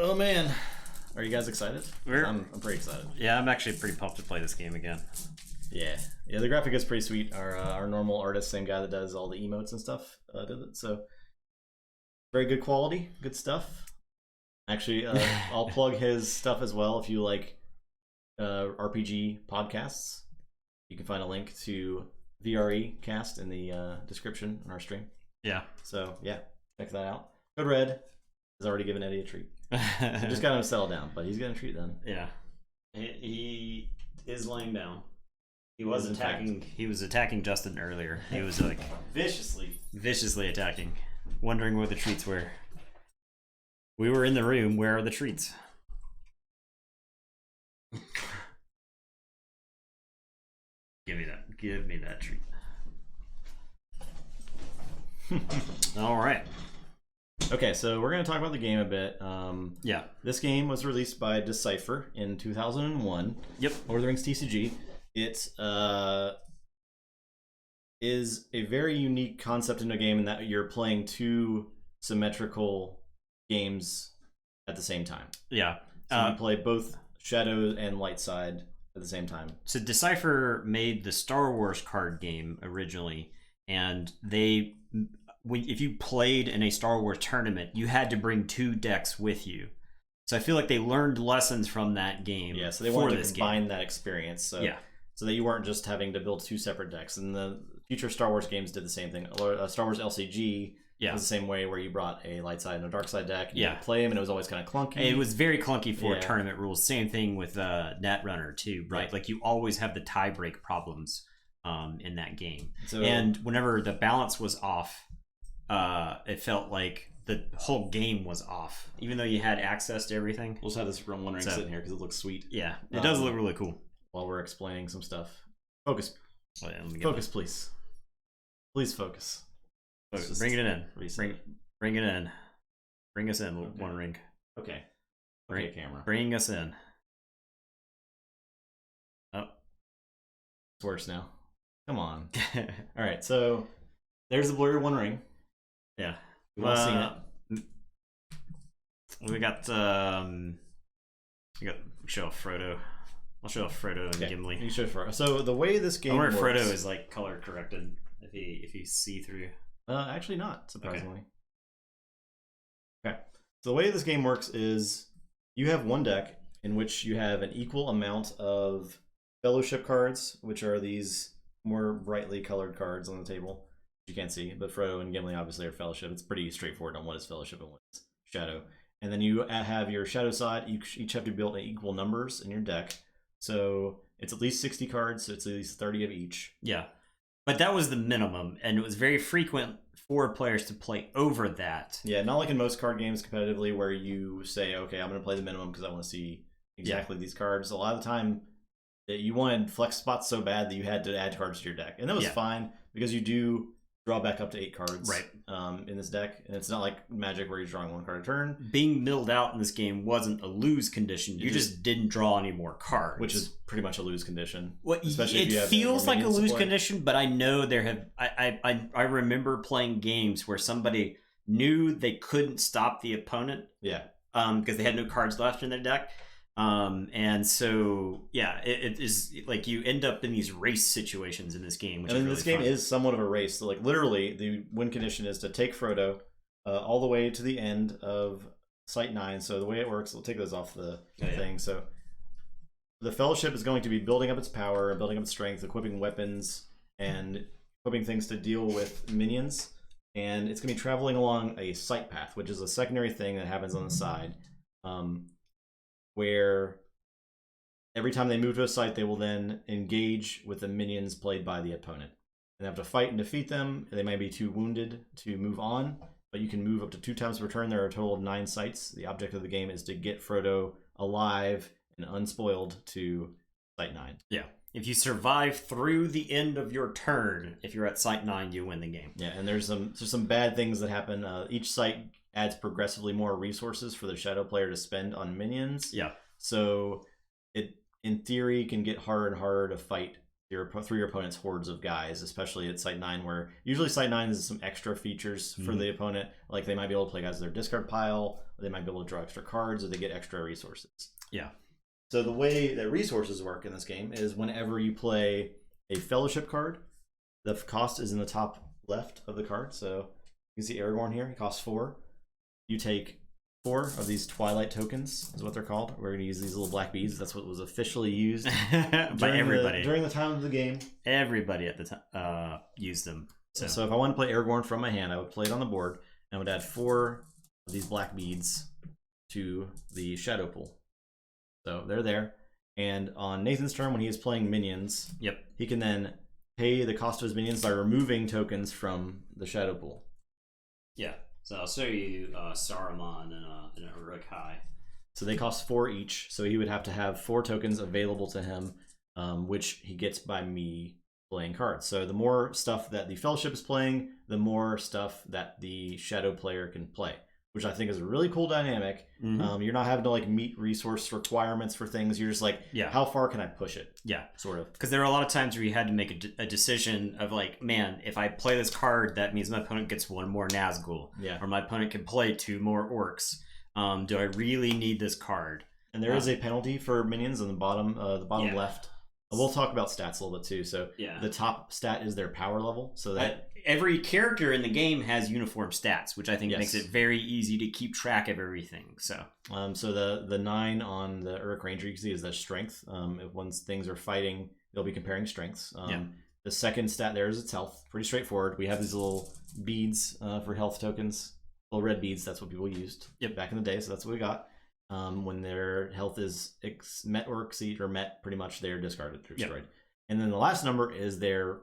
Oh man, are you guys excited? I'm pretty excited. Yeah, I'm actually pretty pumped to play this game again. Yeah, the graphic is pretty sweet. Our normal artist, same guy that does all the emotes and stuff, did it. So very good quality, good stuff. Actually, I'll plug his stuff as well. If you like RPG podcasts, you can find a link to VRE cast in the description on our stream. Yeah. So yeah, check that out. Code Red has already given Eddie a treat. Just got him to settle down, but he's getting a treat then. Yeah. He is laying down. He was attacking. He was attacking Justin earlier. He was like viciously attacking, wondering where the treats were. We were in the room. Where are the treats? Give me that. Give me that treat. All right. Okay, so we're going to talk about the game a bit. Yeah. This game was released by Decipher in 2001. Yep. Lord of the Rings TCG. It is a very unique concept in a game in that you're playing two symmetrical games at the same time. Yeah. So you play both Shadow and Light Side at the same time. So Decipher made the Star Wars card game originally, and if you played in a Star Wars tournament, you had to bring two decks with you. So I feel like they learned lessons from that game. Yeah, so they wanted to combine that experience. So, yeah. So that you weren't just having to build two separate decks. And the future Star Wars games did the same thing. Star Wars LCG was the same way, where you brought a light side and a dark side deck. And you had to play them, and it was always kind of clunky. It was very clunky for tournament rules. Same thing with Netrunner too, right? Like you always have the tie break problems in that game. So, and whenever the balance was off, it felt like the whole game was off, even though you had access to everything. We'll just have this Realm 1 ring sitting here because it looks sweet. Yeah, it does look really cool. While we're explaining some stuff. Focus. Oh, yeah, focus, please. Please focus. Bring it in. Bring it in. Bring us in, One Ring. Okay. Okay, camera. Bring us in. Oh. It's worse now. Come on. Alright, so there's the blurry One Ring. Yeah. We've all seen it. We got show off Frodo. I'll show off Frodo and Gimli. You show Frodo. So the way this game works, Frodo is like color corrected if you see through. Actually not, surprisingly. Okay. So the way this game works is you have one deck in which you have an equal amount of Fellowship cards, which are these more brightly colored cards on the table. You can't see, but Frodo and Gimli obviously are Fellowship. It's pretty straightforward on what is Fellowship and what is Shadow. And then you have your Shadow side. You each have to build equal numbers in your deck. So it's at least 60 cards, so it's at least 30 of each. Yeah. But that was the minimum, and it was very frequent for players to play over that. Yeah, not like in most card games competitively where you say, okay, I'm going to play the minimum because I want to see exactly these cards. A lot of the time, you wanted flex spots so bad that you had to add cards to your deck. And that was fine because you do draw back up to 8 cards in this deck. And it's not like Magic where you're drawing 1 card a turn. Being milled out in this game wasn't a lose condition. You just didn't draw any more cards. Which is pretty much a lose condition. Well, especially if you have feels like a lose condition, but I know there have... I remember playing games where somebody knew they couldn't stop the opponent. Yeah. Because they had no cards left in their deck. And so, yeah, it is like you end up in these race situations in this game. Which this game is somewhat of a race. So, like, literally, the win condition is to take Frodo all the way to the end of Site 9. So the way it works, we'll take those off the thing. So the Fellowship is going to be building up its power, building up its strength, equipping weapons, and equipping things to deal with minions. And it's going to be traveling along a site path, which is a secondary thing that happens on the side. Where every time they move to a site, they will then engage with the minions played by the opponent. And they have to fight and defeat them. They might be too wounded to move on, but you can move up to 2 times per turn. There are a total of 9 sites. The object of the game is to get Frodo alive and unspoiled to Site 9. Yeah. If you survive through the end of your turn, if you're at Site 9, you win the game. Yeah, and there's some bad things that happen. Each site adds progressively more resources for the Shadow player to spend on minions. Yeah. So it, in theory, can get harder and harder to fight through your opponent's hordes of guys, especially at Site 9, where usually Site 9 is some extra features for the opponent. Like they might be able to play guys in their discard pile, or they might be able to draw extra cards, or they get extra resources. Yeah. So the way that resources work in this game is whenever you play a Fellowship card, the cost is in the top left of the card. So you can see Aragorn here, he costs 4. You take 4 of these Twilight tokens, is what they're called. We're going to use these little black beads. That's what was officially used by everybody during the time of the game. Everybody at the time used them. So if I wanted to play Aragorn from my hand, I would play it on the board, and I would add 4 of these black beads to the Shadow Pool. So they're there. And on Nathan's turn, when he is playing minions, he can then pay the cost of his minions by removing tokens from the Shadow Pool. Yeah. So I'll show you Saruman and a Uruk-hai. So they cost 4 each. So he would have to have 4 tokens available to him, which he gets by me playing cards. So the more stuff that the Fellowship is playing, the more stuff that the Shadow player can play, which I think is a really cool dynamic. You're not having to like meet resource requirements for things. You're just like, how far can I push it? Yeah, sort of. Because there were a lot of times where you had to make a decision of like, man, if I play this card, that means my opponent gets 1 more Nazgul. Yeah. Or my opponent can play 2 more Orcs. Do I really need this card? And there is a penalty for minions on the bottom left. We'll talk about stats a little bit too. So the top stat is their power level. So that every character in the game has uniform stats, which I think makes it very easy to keep track of everything. So so the 9 on the Uruk Ranger you can see is their strength. Once things are fighting, they'll be comparing strengths. The second stat there is its health. Pretty straightforward. We have these little beads for health tokens. Little red beads. That's what people used back in the day. So that's what we got. When their health is met or exceed or met, pretty much they're discarded or destroyed. And then the last number is their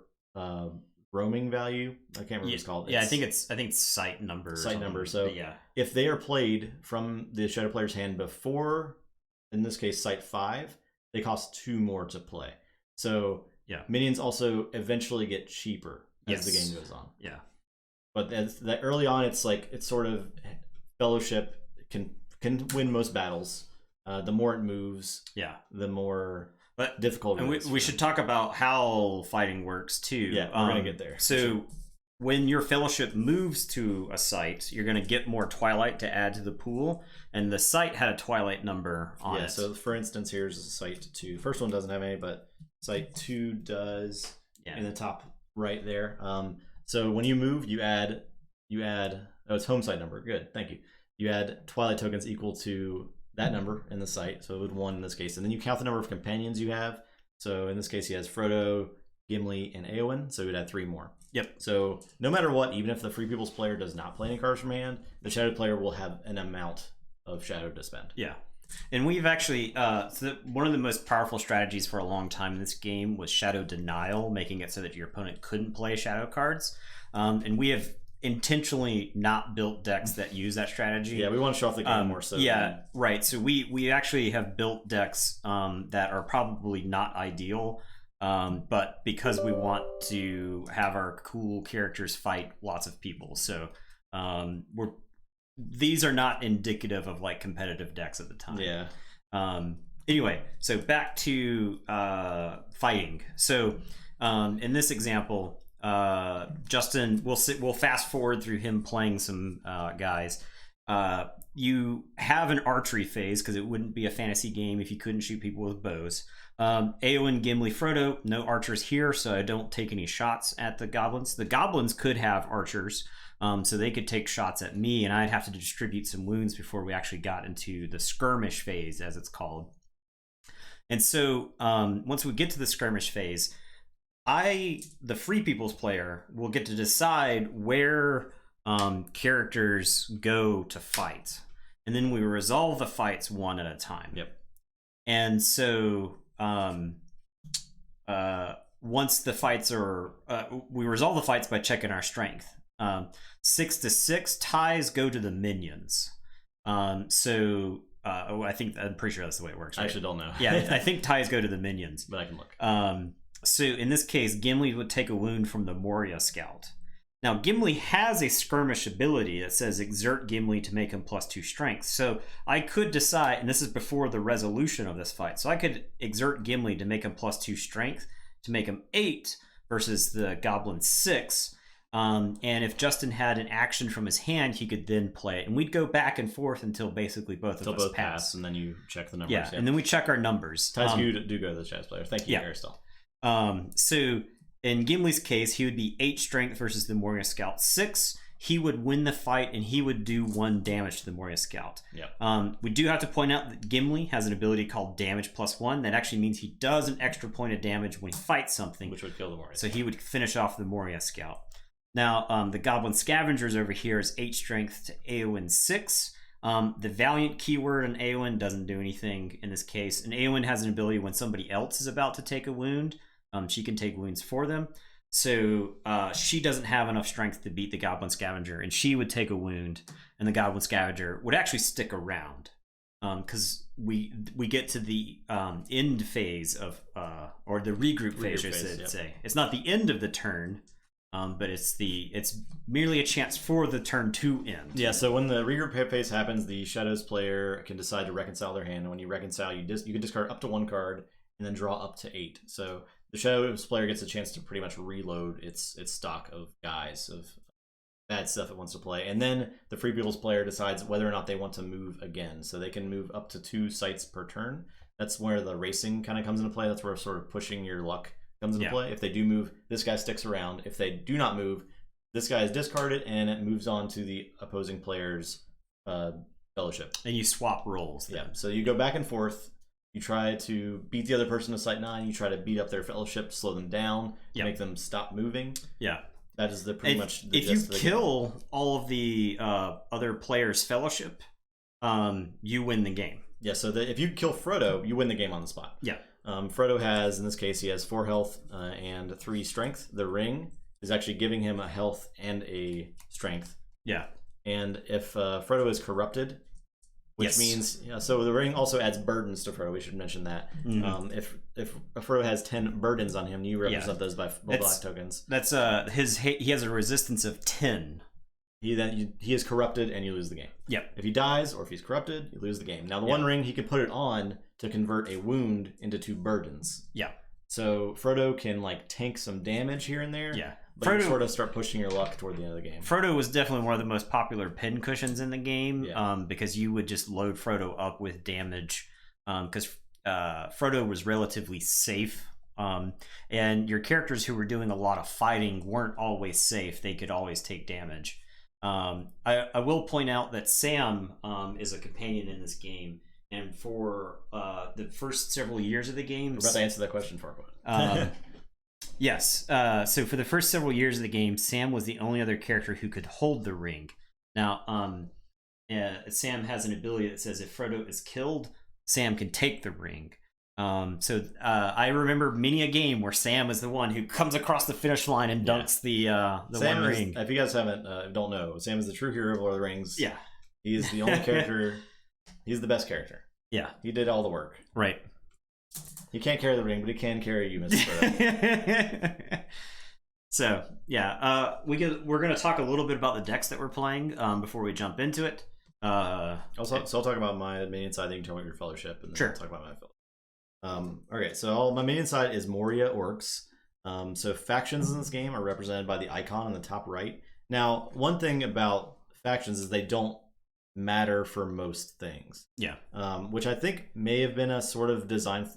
roaming value. I can't remember what it's called. I think it's site number. Site number. So if they are played from the Shadow player's hand before, in this case, site 5, they cost 2 more to play. So minions also eventually get cheaper as the game goes on. Yeah. But that early on, it's sort of Fellowship can win most battles. The more it moves, the more difficult it is. We should talk about how fighting works too. Yeah, we're gonna get there. So when your Fellowship moves to a site, you're gonna get more Twilight to add to the pool, and the site had a Twilight number on it. Yeah. So for instance, here's site 2. First one doesn't have any, but site 2 does. In the top right there. So when you move, you add. Oh, it's home site number. Good, thank you. You add Twilight tokens equal to that number in the site, so it would 1 in this case. And then you count the number of companions you have. So in this case, he has Frodo, Gimli, and Éowyn, so he would add 3 more. So no matter what, even if the Free People's player does not play any cards from hand, the Shadow player will have an amount of Shadow to spend. Yeah. And we've actually, one of the most powerful strategies for a long time in this game was Shadow Denial, making it so that your opponent couldn't play Shadow cards. And we have intentionally not built decks that use that strategy. Yeah, we want to show off the game more so. Yeah, right. So we actually have built decks that are probably not ideal, but because we want to have our cool characters fight lots of people. So these are not indicative of like competitive decks at the time. Yeah. Anyway, so back to fighting. So in this example, Justin, we'll fast forward through him playing some guys. You have an archery phase because it wouldn't be a fantasy game if you couldn't shoot people with bows. Éowyn, Gimli, Frodo, no archers here, so I don't take any shots at the goblins. The goblins could have archers, so they could take shots at me, and I'd have to distribute some wounds before we actually got into the skirmish phase, as it's called. And so once we get to the skirmish phase, the Free People's player, will get to decide where characters go to fight. And then we resolve the fights one at a time. Yep. And so once the fights are... we resolve the fights by checking our strength. 6 to 6 ties go to the minions. I'm pretty sure that's the way it works. Right? I actually don't know. Yeah, I think ties go to the minions. But I can look. So in this case, Gimli would take a wound from the Moria Scout. Now, Gimli has a skirmish ability that says exert Gimli to make him +2 strength. So I could decide, and this is before the resolution of this fight, so I could exert Gimli to make him +2 strength to make him 8 versus the Goblin 6. And if Justin had an action from his hand, he could then play it. And we'd go back and forth until basically both of us pass. And then you check the numbers. Yeah, and then we check our numbers. Ties, you do go to the chess player. Thank you, Aristotle. So in Gimli's case, he would be 8 strength versus the Moria Scout 6. He would win the fight, and he would do 1 damage to the Moria Scout. Yep. We do have to point out that Gimli has an ability called Damage +1. That actually means he does an extra point of damage when he fights something. Which would kill the Moria So he would finish off the Moria Scout. Now, the Goblin Scavengers over here is 8 strength to Eowyn 6. The Valiant keyword on Eowyn doesn't do anything in this case. And Eowyn has an ability when somebody else is about to take a wound. She can take wounds for them. So she doesn't have enough strength to beat the Goblin Scavenger, and she would take a wound, and the Goblin Scavenger would actually stick around. Because we get to the end phase of, or the regroup phase, I should say. It's not the end of the turn. But it's merely a chance for the turn to end. Yeah, so when the regroup phase happens, the Shadows player can decide to reconcile their hand. And when you reconcile, you can discard up to 1 card and then draw up to 8. So the Shadows player gets a chance to pretty much reload its stock of guys, of bad stuff it wants to play. And then the Free People's player decides whether or not they want to move again. So they can move up to 2 sites per turn. That's where the racing kind of comes into play. That's where sort of pushing your luck comes into play. If they do move, this guy sticks around. If they do not move, this guy is discarded and it moves on to the opposing player's fellowship. And you swap roles. Yeah, so you go back and forth. You try to beat the other person to Site 9. You try to beat up their fellowship, slow them down, make them stop moving. Yeah. That is pretty much the gist of the game. If you kill all of the other players' fellowship, you win the game. Yeah, so if you kill Frodo, you win the game on the spot. Yeah. Frodo has, in this case, he has 4 health and 3 strength. The ring is actually giving him a health and a strength. Yeah. And if Frodo is corrupted, which means, so the ring also adds burdens to Frodo. We should mention that. Mm-hmm. If Frodo has 10 burdens on him, you represent those by black tokens. That's he has a resistance of 10. He is corrupted and you lose the game. Yep. If he dies or if he's corrupted, you lose the game. Now the One Ring, he can put it on to convert a wound into 2 burdens. Yeah. So Frodo can tank some damage here and there. Yeah. But you sort of start pushing your luck toward the end of the game. Frodo was definitely one of the most popular pin cushions in the game, because you would just load Frodo up with damage, because Frodo was relatively safe. And your characters who were doing a lot of fighting weren't always safe. They could always take damage. I will point out that Sam is a companion in this game, and for the first several years of the game, we're about to answer that question for you. Yes. So for the first several years of the game, Sam was the only other character who could hold the ring. Now, Sam has an ability that says if Frodo is killed, Sam can take the ring. So I remember many a game where Sam is the one who comes across the finish line and dunks the Sam One Ring. If you guys don't know, Sam is the true hero of Lord of the Rings. Yeah, he is the only character. He's the best character. Yeah, he did all the work. Right. He can't carry the ring, but he can carry you, Mr. Frodo. So yeah, we're gonna talk a little bit about the decks that we're playing before we jump into it. So I'll talk about my minion side. Then you can tell me your fellowship, and then I'll talk about my fellowship. Okay, so my minion side is Moria Orcs. So factions in this game are represented by the icon in the top right. Now, one thing about factions is they don't matter for most things. Yeah. Which I think may have been a sort of design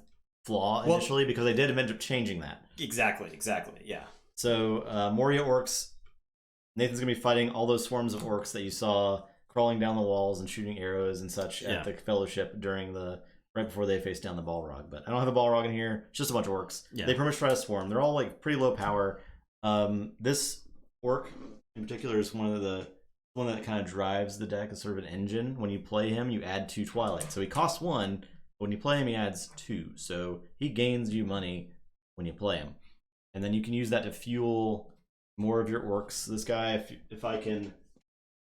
flaw initially, because they did end up changing that. Exactly, yeah. So Moria Orcs, Nathan's going to be fighting all those swarms of orcs that you saw crawling down the walls and shooting arrows and such at the Fellowship right before they face down the Balrog. But I don't have a Balrog in here. It's just a bunch of orcs. Yeah. They pretty much try to swarm. They're all pretty low power. This orc in particular is one that kind of drives the deck as sort of an engine. When you play him, you add 2 Twilight. So he costs 1. When you play him, he adds 2. So he gains you money when you play him. And then you can use that to fuel more of your orcs. This guy, if I can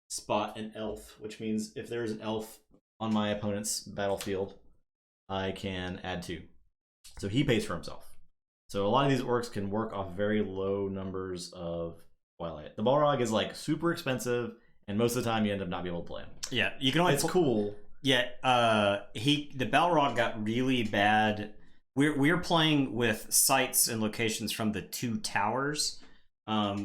spot an elf, which means if there's an elf on my opponent's battlefield, I can add 2. So he pays for himself. So a lot of these orcs can work off very low numbers of Twilight. The Balrog is super expensive, and most of the time you end up not being able to play him. Yeah, you can only. It's cool. Yeah, the Balrog got really bad we're playing with sites and locations from the 2 towers,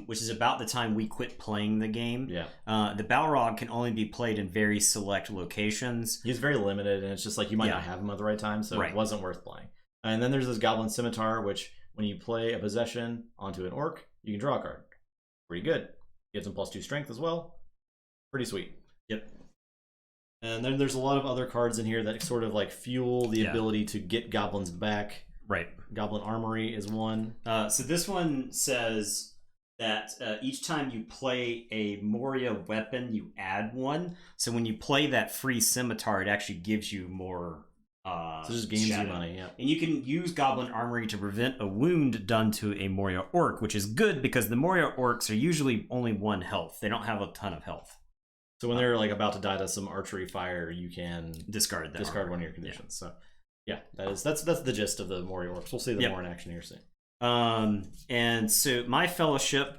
which is about the time we quit playing the game. Yeah. The Balrog can only be played in very select locations. He's very limited, and it's just like you might not have him at the right time, so it wasn't worth playing. And then there's this Goblin Scimitar, which when you play a possession onto an orc, you can draw a card. Pretty good. Gives him +2 strength as well. Pretty sweet. Yep. And then there's a lot of other cards in here that sort of like fuel the ability to get goblins back. Right. Goblin Armory is one. So this one says that each time you play a Moria weapon, you add 1. So when you play that free scimitar, it actually gives you more. So just gains you money, yeah. And you can use Goblin Armory to prevent a wound done to a Moria Orc, which is good because the Moria Orcs are usually only 1 health. They don't have a ton of health. So when they're like about to die to some archery fire, you can discard one of your conditions. Yeah. So yeah, that's the gist of the Moria Orcs. We'll see them more in action here soon. And so my fellowship,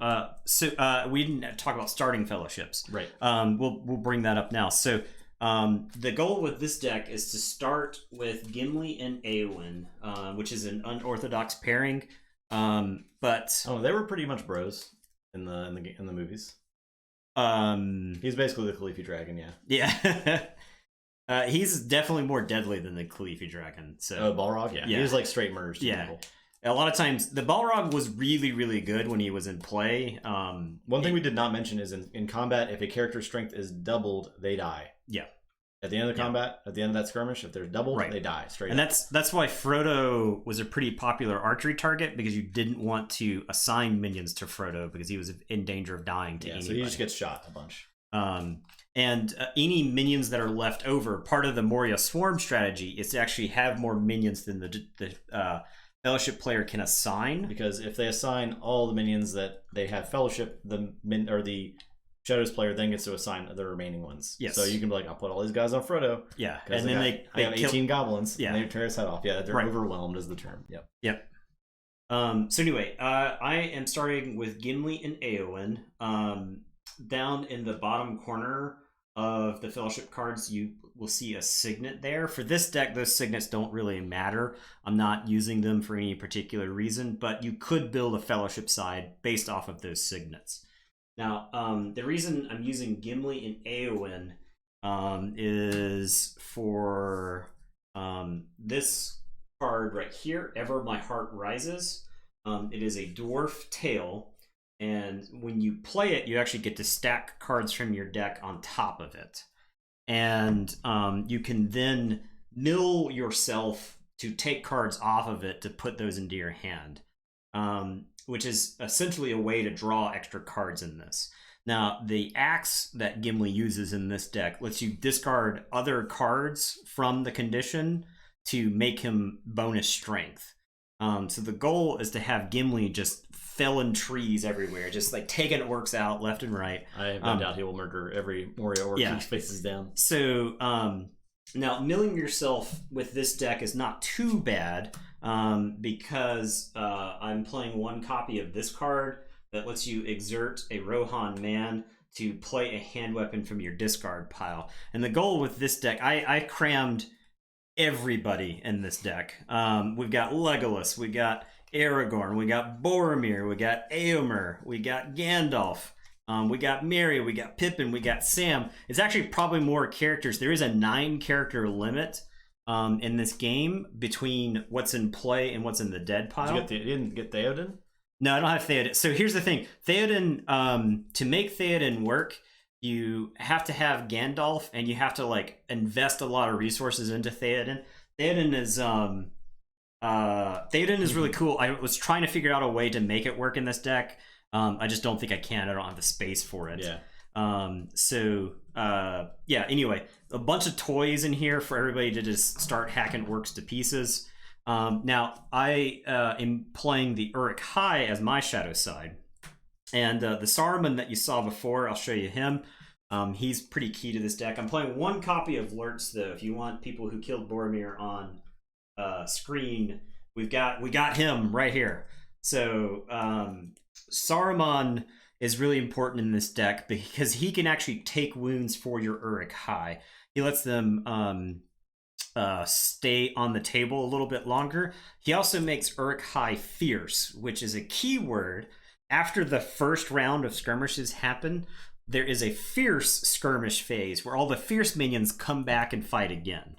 we didn't talk about starting fellowships. Right. We'll bring that up now. So the goal with this deck is to start with Gimli and Eowyn, which is an unorthodox pairing. But they were pretty much bros in the movies. He's basically the Khalifi dragon, yeah. Yeah. He's definitely more deadly than the Khalifi dragon. So Balrog, yeah. He was like straight murders to people. A lot of times, the Balrog was really, really good when he was in play. One thing we did not mention is in combat, if a character's strength is doubled, they die. Yeah. At the end of the combat, at the end of that skirmish, if they're doubled, they die straight and up. That's why Frodo was a pretty popular archery target, because you didn't want to assign minions to Frodo because he was in danger of dying to anybody. So he just gets shot a bunch. And any minions that are left over, part of the Moria Swarm strategy is to actually have more minions than the Fellowship player can assign. Because if they assign all the minions that they have Fellowship, the Shadows player then gets to assign the remaining ones. Yes. So you can be like, I'll put all these guys on Frodo. Yeah. And then they have 18 goblins. Yeah. And they tear his head off. Yeah, they're overwhelmed is the term. Yep. Yep. So anyway, I am starting with Gimli and Eowyn. Down in the bottom corner of the Fellowship cards, you will see a signet there. For this deck, those signets don't really matter. I'm not using them for any particular reason, but you could build a Fellowship side based off of those signets. Now, the reason I'm using Gimli and Eowyn is for this card right here, Ever My Heart Rises. It is a dwarf tale, and when you play it, you actually get to stack cards from your deck on top of it. And you can then mill yourself to take cards off of it to put those into your hand. Which is essentially a way to draw extra cards in this. Now, the axe that Gimli uses in this deck lets you discard other cards from the condition to make him bonus strength. So the goal is to have Gimli just felling trees everywhere, just like taking orcs out left and right. I have no doubt he will murder every Moria orc he faces down. So now, milling yourself with this deck is not too bad. Because I'm playing 1 copy of this card that lets you exert a Rohan Man to play a hand weapon from your discard pile. And the goal with this deck, I crammed everybody in this deck. We've got Legolas, we got Aragorn, we got Boromir, we got Éomer, we got Gandalf, we got Merry, we got Pippin, we got Sam. It's actually probably more characters. There is a 9-character limit in this game between what's in play and what's in the dead pile. You didn't get Theoden? No, I don't have Theoden. So here's the thing. Theoden, to make Theoden work, you have to have Gandalf, and you have to like invest a lot of resources into Theoden. Theoden is really cool. I was trying to figure out a way to make it work in this deck. I just don't think I can. I don't have the space for it. Yeah. Anyway, a bunch of toys in here for everybody to just start hacking orcs to pieces. Now, I am playing the Uruk Hai as my shadow side. And the Saruman that you saw before, I'll show you him. He's pretty key to this deck. I'm playing 1 copy of Lurtz, though. If you want people who killed Boromir on screen, we got him right here. So Saruman is really important in this deck because he can actually take wounds for your Uruk Hai. He lets them stay on the table a little bit longer. He also makes Uruk-hai fierce, which is a keyword. After the first round of skirmishes happen, there is a fierce skirmish phase where all the fierce minions come back and fight again.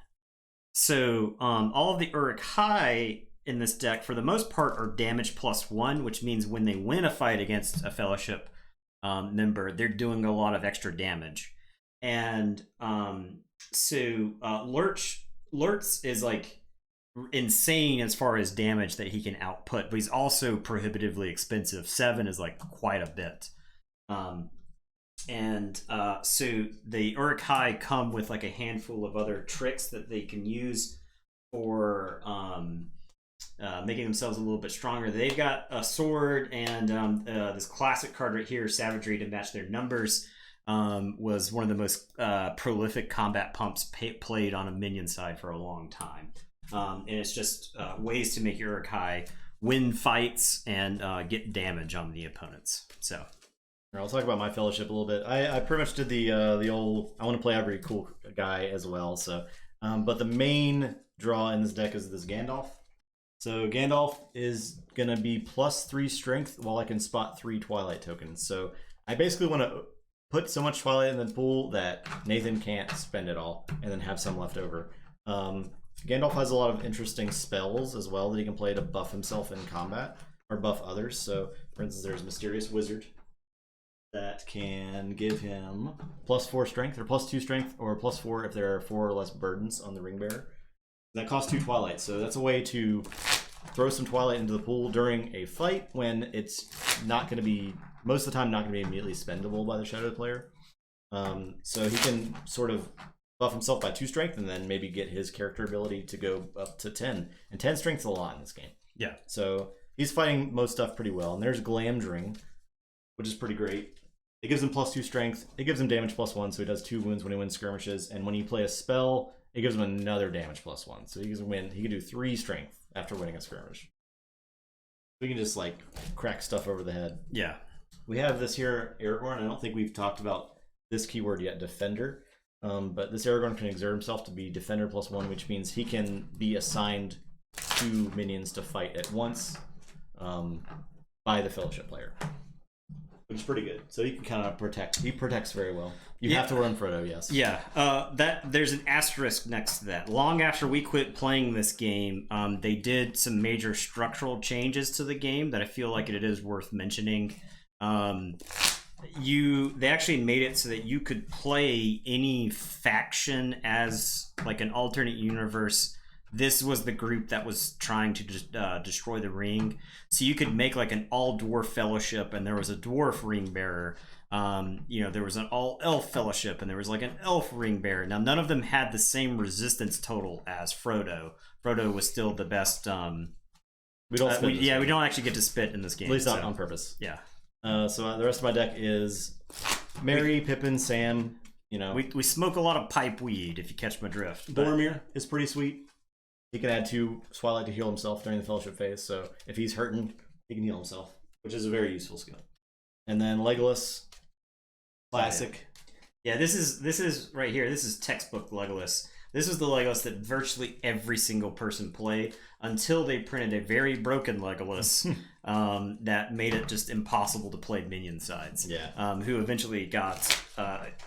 So all of the Uruk-hai in this deck, for the most part, are damage +1, which means when they win a fight against a Fellowship member, they're doing a lot of extra damage. And so Lurtz is like insane as far as damage that he can output, but he's also prohibitively expensive. 7 is like quite a bit. So the Uruk-hai come with like a handful of other tricks that they can use for making themselves a little bit stronger. They've got a sword and this classic card right here, Savagery, to match their numbers. Was one of the most prolific combat pumps played on a minion side for a long time. And it's just ways to make your Uruk-hai win fights and get damage on the opponents. So I'll talk about my Fellowship a little bit. I pretty much did the old, I want to play every cool guy as well. So, but the main draw in this deck is this Gandalf. So Gandalf is going to be +3 strength while I can spot 3 Twilight tokens. So I basically want to put so much Twilight in the pool that Nathan can't spend it all and then have some left over. Gandalf has a lot of interesting spells as well that he can play to buff himself in combat or buff others. So for instance, there's Mysterious Wizard that can give him +4 strength or +2 strength or +4 if there are 4 or less burdens on the Ring Bearer. That costs 2 Twilight, so that's a way to throw some Twilight into the pool during a fight when it's not going to be, most of the time, not going to be immediately spendable by the Shadow player. So he can sort of buff himself by 2 strength and then maybe get his character ability to go up to 10. And 10 strength's a lot in this game. Yeah. So he's fighting most stuff pretty well. And there's Glamdring, which is pretty great. It gives him +2 strength. It gives him damage +1, so he does 2 wounds when he wins skirmishes. And when you play a spell, it gives him another damage +1. So he can do 3 strength after winning a skirmish. We can just like crack stuff over the head. Yeah. We have this here, Aragorn. I don't think we've talked about this keyword yet, Defender. But this Aragorn can exert himself to be Defender +1, which means he can be assigned 2 minions to fight at once by the Fellowship player. Which is pretty good. So he can kind of protect. He protects very well. You have to run Frodo, yes. Yeah. There's an asterisk next to that. Long after we quit playing this game, they did some major structural changes to the game that I feel like it is worth mentioning. They actually made it so that you could play any faction as like an alternate universe. This was the group that was trying to destroy the ring. So you could make like an all-dwarf fellowship, and there was a dwarf ring bearer. There was an all-elf fellowship, and there was like an elf ring bearer. Now, none of them had the same resistance total as Frodo. Frodo was still the best. We don't spit we don't actually get to spit in this game. At least not on purpose. Yeah. So the rest of my deck is Merry, Pippin, Sam. We smoke a lot of pipe weed, if you catch my drift. Boromir is pretty sweet. He can add 2 Twilight to heal himself during the Fellowship phase, so if he's hurting, he can heal himself, which is a very useful skill. And then Legolas, classic. Yeah, this is right here. This is textbook Legolas. This is the Legolas that virtually every single person played until they printed a very broken Legolas that made it just impossible to play minion sides. Yeah. Who eventually got...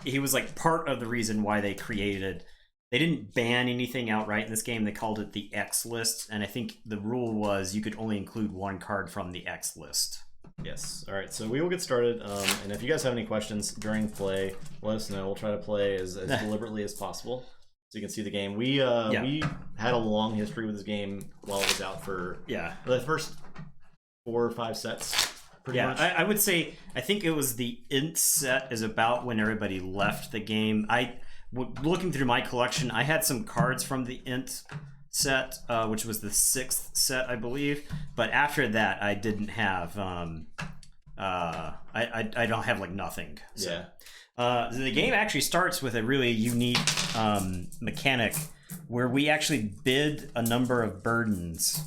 he was like part of the reason why they created... They didn't ban anything outright in this game. They called it the X list, and I think the rule was you could only include 1 card from the X list. Yes. All right, so we will get started, and if you guys have any questions during play, let us know. We'll try to play as deliberately as possible so you can see the game. We had a long history with this game while it was out for the first 4 or 5 sets. Pretty much. I would say, I think it was the Int set is about when everybody left the game. Looking through my collection, I had some cards from the Int set, which was the 6th set, I believe. But after that, I didn't have. I don't have like nothing. So. Yeah. The game actually starts with a really unique mechanic where we actually bid a number of burdens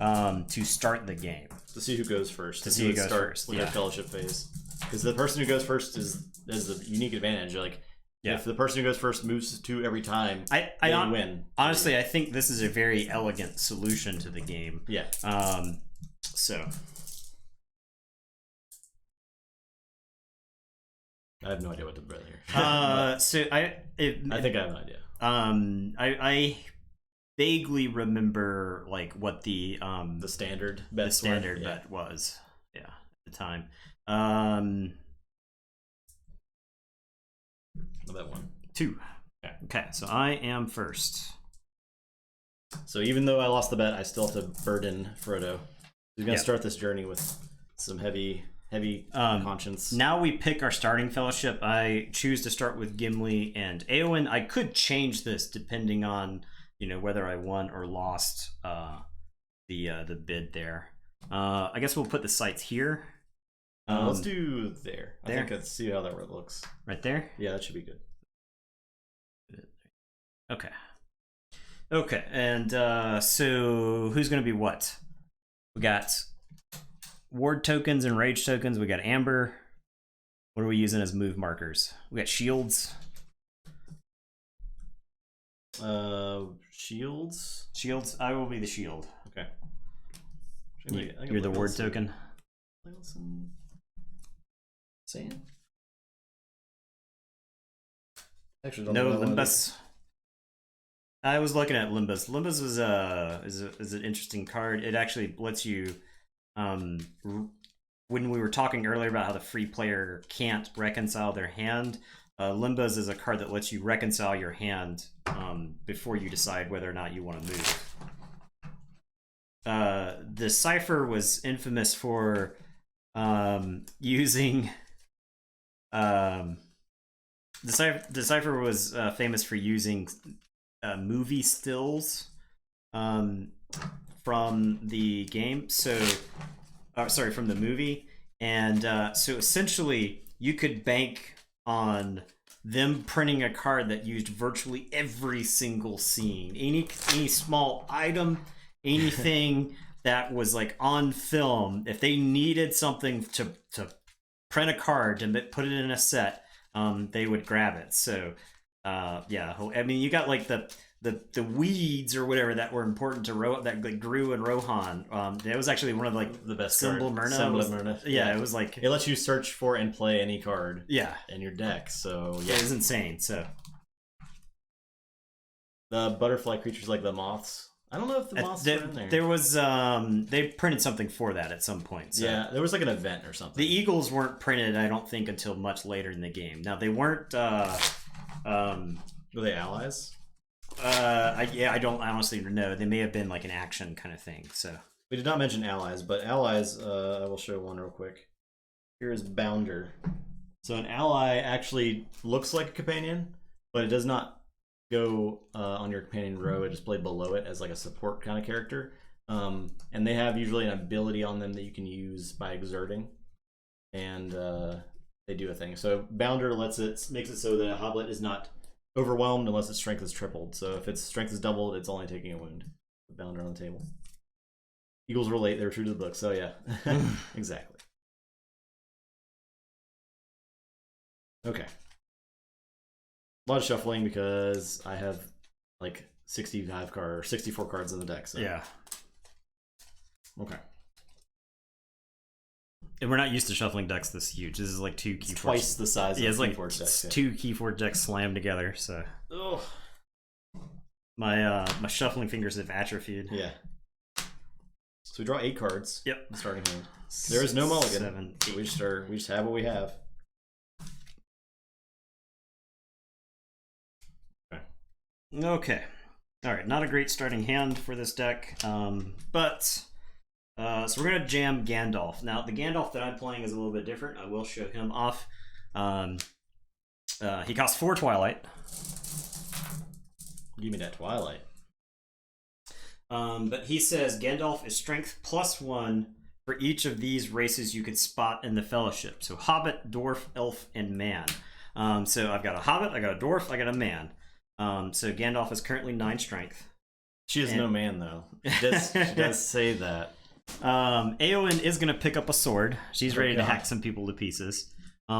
to start the game. To see who goes first. To see who goes first. With their Fellowship phase, because the person who goes first is a unique advantage. Like, Yeah. If the person who goes first moves 2 every time, they win. Honestly, I think this is a very elegant solution to the game. Yeah. So I have no idea what to put here. I think I have an idea. I vaguely remember like what the standard bet bet was. Yeah, at the time. Bet 1. 2. Okay, so I am first. So even though I lost the bet, I still have to burden Frodo. He's going to start this journey with some heavy conscience. Now we pick our starting fellowship. I choose to start with Gimli and Éowyn. I could change this depending on whether I won or lost the bid there. I guess we'll put the sites here. Let's do there. I think let's see how that looks. Right there? Yeah, that should be good. Okay, and so who's going to be what? We got ward tokens and rage tokens. We got amber. What are we using as move markers? We got shields. Shields? Shields? I will be the shield. Okay. You're the ward token. Sand? Actually, no Limbus. I was looking at Limbus. Limbus is an interesting card. It actually lets you, when we were talking earlier about how the free player can't reconcile their hand, Limbus is a card that lets you reconcile your hand before you decide whether or not you want to move. The Cipher was infamous for using. The Cipher was famous for using movie stills from the game. From the movie. And so essentially, you could bank on them printing a card that used virtually every single scene. Any small item, anything that was like on film, if they needed something to print a card to put it in a set, they would grab it. So I mean, you got like the weeds or whatever that were important to that grew in Rohan. That was actually one of like the best Symbol Myrna. Yeah, it was like it lets you search for and play any card. Yeah, in your deck. So yeah, it was insane. So the butterfly creatures like the moths. I don't know if the moths were in there. There was they printed something for that at some point. So. Yeah, there was like an event or something. The eagles weren't printed, I don't think, until much later in the game. Now they weren't. Were they allies? I don't honestly know. They may have been like an action kind of thing. So we did not mention allies, but allies. I will show one real quick. Here is Bounder. So an ally actually looks like a companion, but it does not go on your companion row. It just plays below it as like a support kind of character. And they have usually an ability on them that you can use by exerting, and they do a thing. So Bounder makes it so that a Hoblet is not overwhelmed unless its strength is tripled. So if its strength is doubled, it's only taking a wound. Bounder on the table. Eagles were late; they were true to the book. So yeah, exactly. Okay. A lot of shuffling because I have like 64 cards in the deck. So. Yeah. Okay. And we're not used to shuffling decks this huge. This is like two Keyforge. Twice the size of Keyforge decks. Yeah. Two Keyforge decks slammed together. So. Ugh. My shuffling fingers have atrophied. Yeah. So we draw 8 cards. Yep. Starting hand. There is no mulligan. 7, 8. We just have what we have. Okay. All right. Not a great starting hand for this deck, but so we're gonna jam Gandalf. Now the Gandalf that I'm playing is a little bit different. I will show him off. He costs 4 Twilight. Give me that Twilight. But he says Gandalf is strength +1 for each of these races you could spot in the Fellowship. So Hobbit, Dwarf, Elf, and Man. So I've got a Hobbit, I got a Dwarf, I got a Man. So Gandalf is currently 9 strength. She is no man, though. She does say that. Éowyn is going to pick up a sword. She's ready to hack some people to pieces.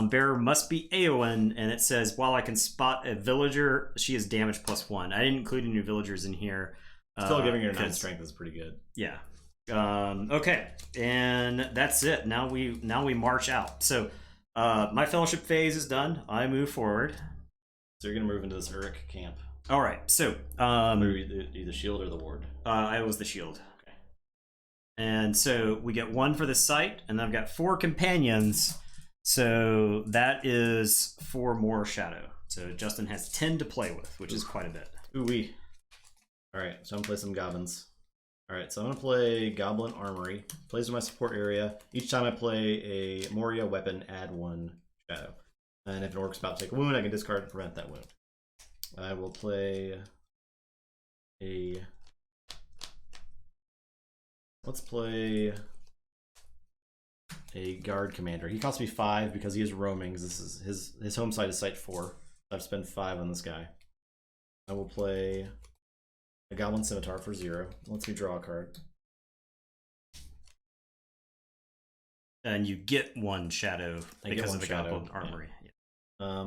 Bearer must be Eowyn, and it says, while I can spot a villager, she is damage +1. I didn't include any villagers in here. Still giving her 9 strength is pretty good. Yeah. Okay, and that's it. Now we march out. So my fellowship phase is done. I move forward. So you're gonna move into this Uruk camp. All right. So you the shield or the ward? I was the shield. Okay. And so we get 1 for the site, and I've got 4 companions. So that is 4 more shadow. So Justin has 10 to play with, which is quite a bit. Ooh-wee. Alright, so I'm gonna play some goblins. Alright, so I'm gonna play Goblin Armory. Plays in my support area. Each time I play a Moria weapon, add 1 shadow. And if an orc's about to take a wound, I can discard to prevent that wound. I will play a... Let's play a guard commander. He costs me 5 because he is roaming. This is his home site is site 4. I have to spend 5 on this guy. I will play a goblin scimitar for 0. Lets me draw a card. And you get 1 shadow because of the goblin armory. Yeah.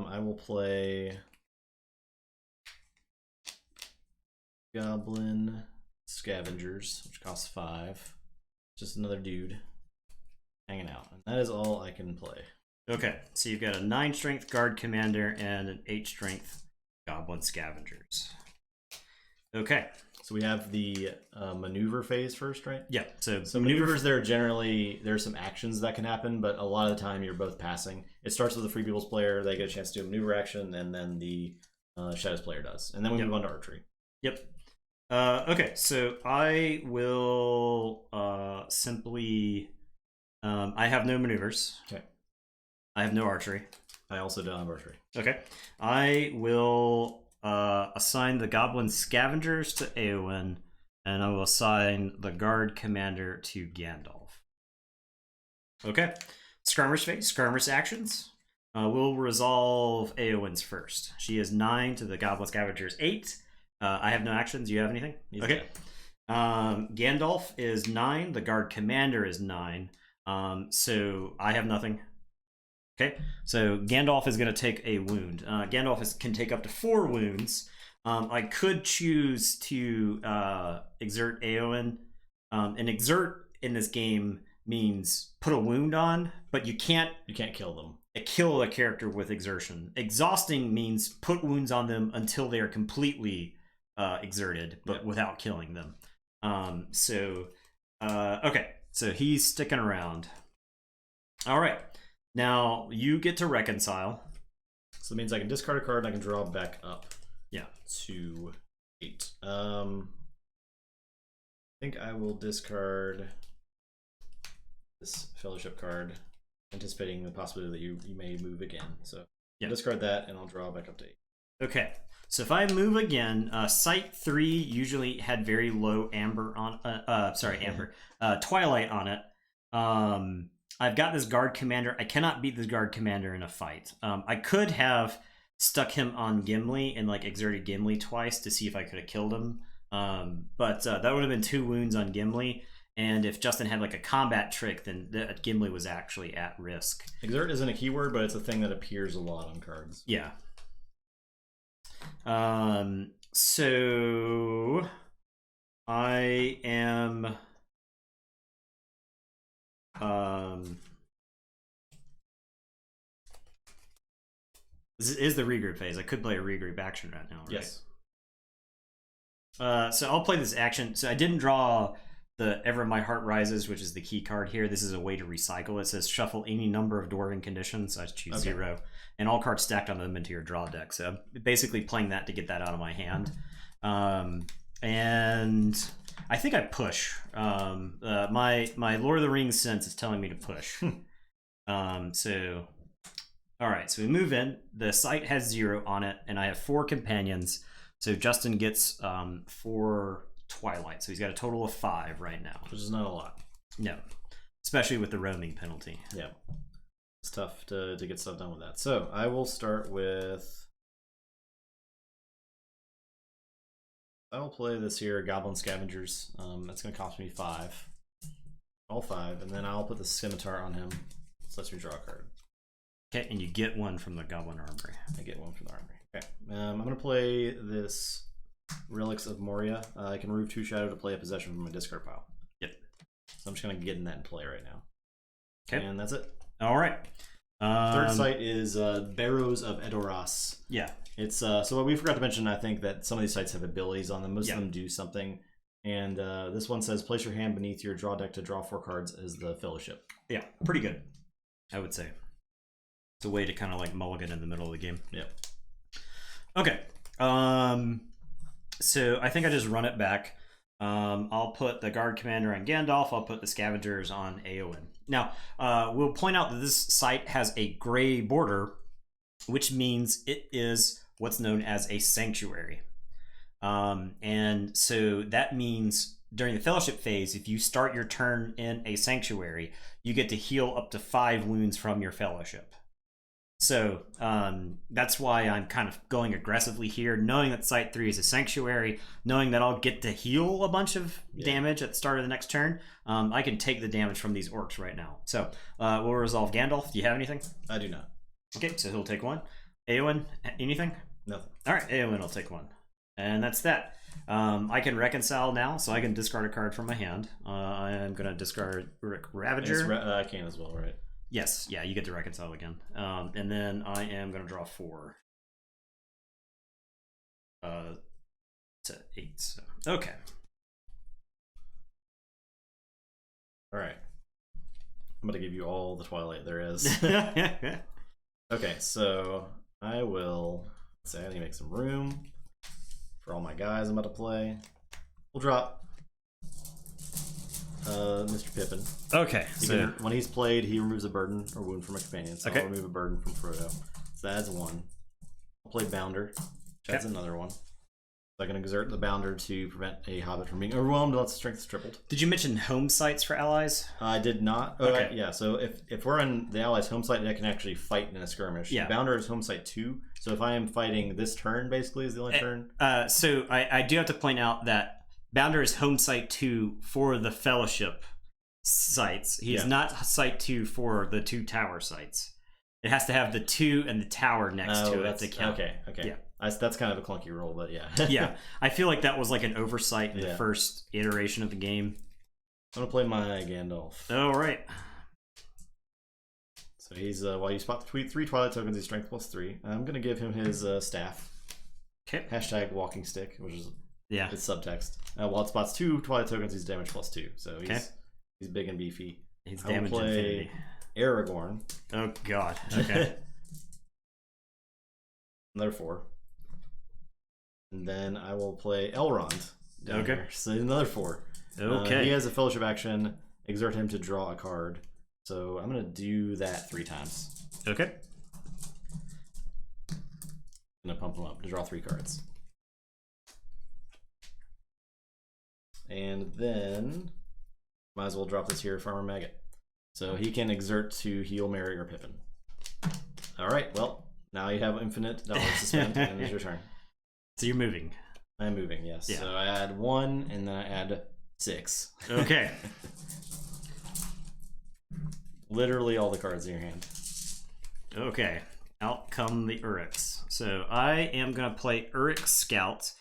I will play goblin scavengers, which costs 5. Just another dude hanging out, and that is all I can play. Okay, so you've got a 9 strength guard commander and an 8 strength goblin scavengers. Okay, so we have the maneuver phase first, right? Yeah. So maneuvers, there's some actions that can happen, but a lot of the time you're both passing. It starts with the free people's player; they get a chance to do a maneuver action, and then the shadows player does, and then we move on to archery. Yep. Okay, so I will simply. I have no maneuvers. Okay. I have no archery. I also don't have archery. Okay. I will assign the goblin scavengers to Eowyn, and I will assign the guard commander to Gandalf. Okay. Skirmish phase, skirmish actions. We'll resolve Eowyn's first. She is 9 to the goblin scavengers 8. I have no actions. Do you have anything? Okay. Gandalf is 9. The guard commander is 9. So I have nothing. Okay, so Gandalf is going to take a wound. Gandalf can take up to 4 wounds. I could choose to exert Eowyn. And exert in this game means put a wound on, but you can't kill them. Kill a character with exertion. Exhausting means put wounds on them until they are completely exerted, but without killing them. Okay, so he's sticking around. All right. Now, you get to reconcile. So it means I can discard a card and I can draw back up. Yeah. To 8. I think I will discard this fellowship card, anticipating the possibility that you may move again. So discard that and I'll draw back up to 8. Okay. So if I move again, Site 3 usually had very low amber on Twilight on it. I've got this guard commander. I cannot beat this guard commander in a fight. I could have stuck him on Gimli and exerted Gimli twice to see if I could have killed him. But that would have been 2 wounds on Gimli. And if Justin had a combat trick, then Gimli was actually at risk. Exert isn't a keyword, but it's a thing that appears a lot on cards. Yeah. So I am this is the regroup phase. I could play a regroup action right now, right? Yes. So I'll play this action. So I didn't draw the Ever My Heart Rises, which is the key card here. This is a way to recycle. It says shuffle any number of dwarven conditions. I choose 0. And all cards stacked on them into your draw deck. So I'm basically playing that to get that out of my hand. And I think I push. My Lord of the Rings sense is telling me to push. So, all right. So we move in. The site has 0 on it, and I have 4 companions. So Justin gets 4 Twilight. So he's got a total of 5 right now. Which is not a lot. No. Especially with the roaming penalty. Yeah. It's tough to get stuff done with that. So I will start with... I'll play this here, Goblin Scavengers. That's going to cost me 5. All 5. And then I'll put the Scimitar on him. So lets me draw a card. Okay, and you get one from the Goblin Armory. I get one from the Armory. Okay, I'm going to play this Relics of Moria. I can remove 2 shadow to play a possession from my discard pile. Yep. So I'm just going to get in that in play right now. Okay. And that's it. All right. Third site is Barrows of Edoras. Yeah. It's so what we forgot to mention, I think, that some of these sites have abilities on them. Most of them do something. And this one says, place your hand beneath your draw deck to draw 4 cards as the Fellowship. Yeah, pretty good, I would say. It's a way to kind of like mulligan in the middle of the game. Yep. Okay. So I think I just run it back. I'll put the Guard Commander on Gandalf. I'll put the Scavengers on Éowyn. Now, we'll point out that this site has a gray border, which means it is what's known as a sanctuary. And so that means during the Fellowship phase, if you start your turn in a sanctuary, you get to heal up to 5 wounds from your Fellowship. So that's why I'm kind of going aggressively here, knowing that Site 3 is a sanctuary, knowing that I'll get to heal a bunch of damage at the start of the next turn. I can take the damage from these orcs right now. So we'll resolve Gandalf. Do you have anything? I do not. Okay, so he'll take 1. Éowyn, anything? Nothing. All right, Éowyn will take 1. And that's that. I can reconcile now, so I can discard a card from my hand. I am going to discard Ravager. I can as well, right? Yes, yeah, you get to reconcile again. And then I am going to draw 4. To 8. So. Okay. All right. I'm going to give you all the Twilight there is. Okay, so I will say I need to make some room for all my guys I'm about to play. We'll drop Mr. Pippin. Okay. When he's played, he removes a burden or wound from a companion. So I'll remove a burden from Frodo. So that adds 1. I'll play Bounder. That's another one. So I can exert the Bounder to prevent a Hobbit from being overwhelmed unless strength is tripled. Did you mention home sites for allies? I did not. Okay. Yeah, so if we're on the allies' home site, I can actually fight in a skirmish. Yeah. Bounder is home site 2. So if I am fighting this turn, basically, is the only turn. So I do have to point out that Bounder is home site 2 for the Fellowship sites. He is not site 2 for the 2 tower sites. It has to have the 2 and the tower next to it to count. Okay. Yeah. That's kind of a clunky rule, but yeah. Yeah. I feel like that was like an oversight in the first iteration of the game. I'm going to play my Gandalf. Oh, right. So he's, while you spot the 3 Twilight tokens, he's strength +3. I'm going to give him his staff. Okay. # walking stick, which is his subtext. While it spots 2 Twilight tokens, he's damage +2. So he's big and beefy. He's damage infinity. Aragorn. Oh, God. Okay. Another 4. And then I will play Elrond. Okay. Here. So another 4. Okay. He has a Fellowship action. Exert him to draw a card. So I'm going to do that 3 times. Okay. I'm going to pump him up to draw 3 cards. And then might as well drop this here, Farmer Maggot. So he can exert to heal Merry or Pippin. All right, well, now you have infinite dollars to spend, and it's your turn. So you're moving. I'm moving, yes. Yeah. So I add 1, and then I add 6. Okay. Literally all the cards in your hand. Okay. Out come the Uruks. So I am going to play Uruk Scout.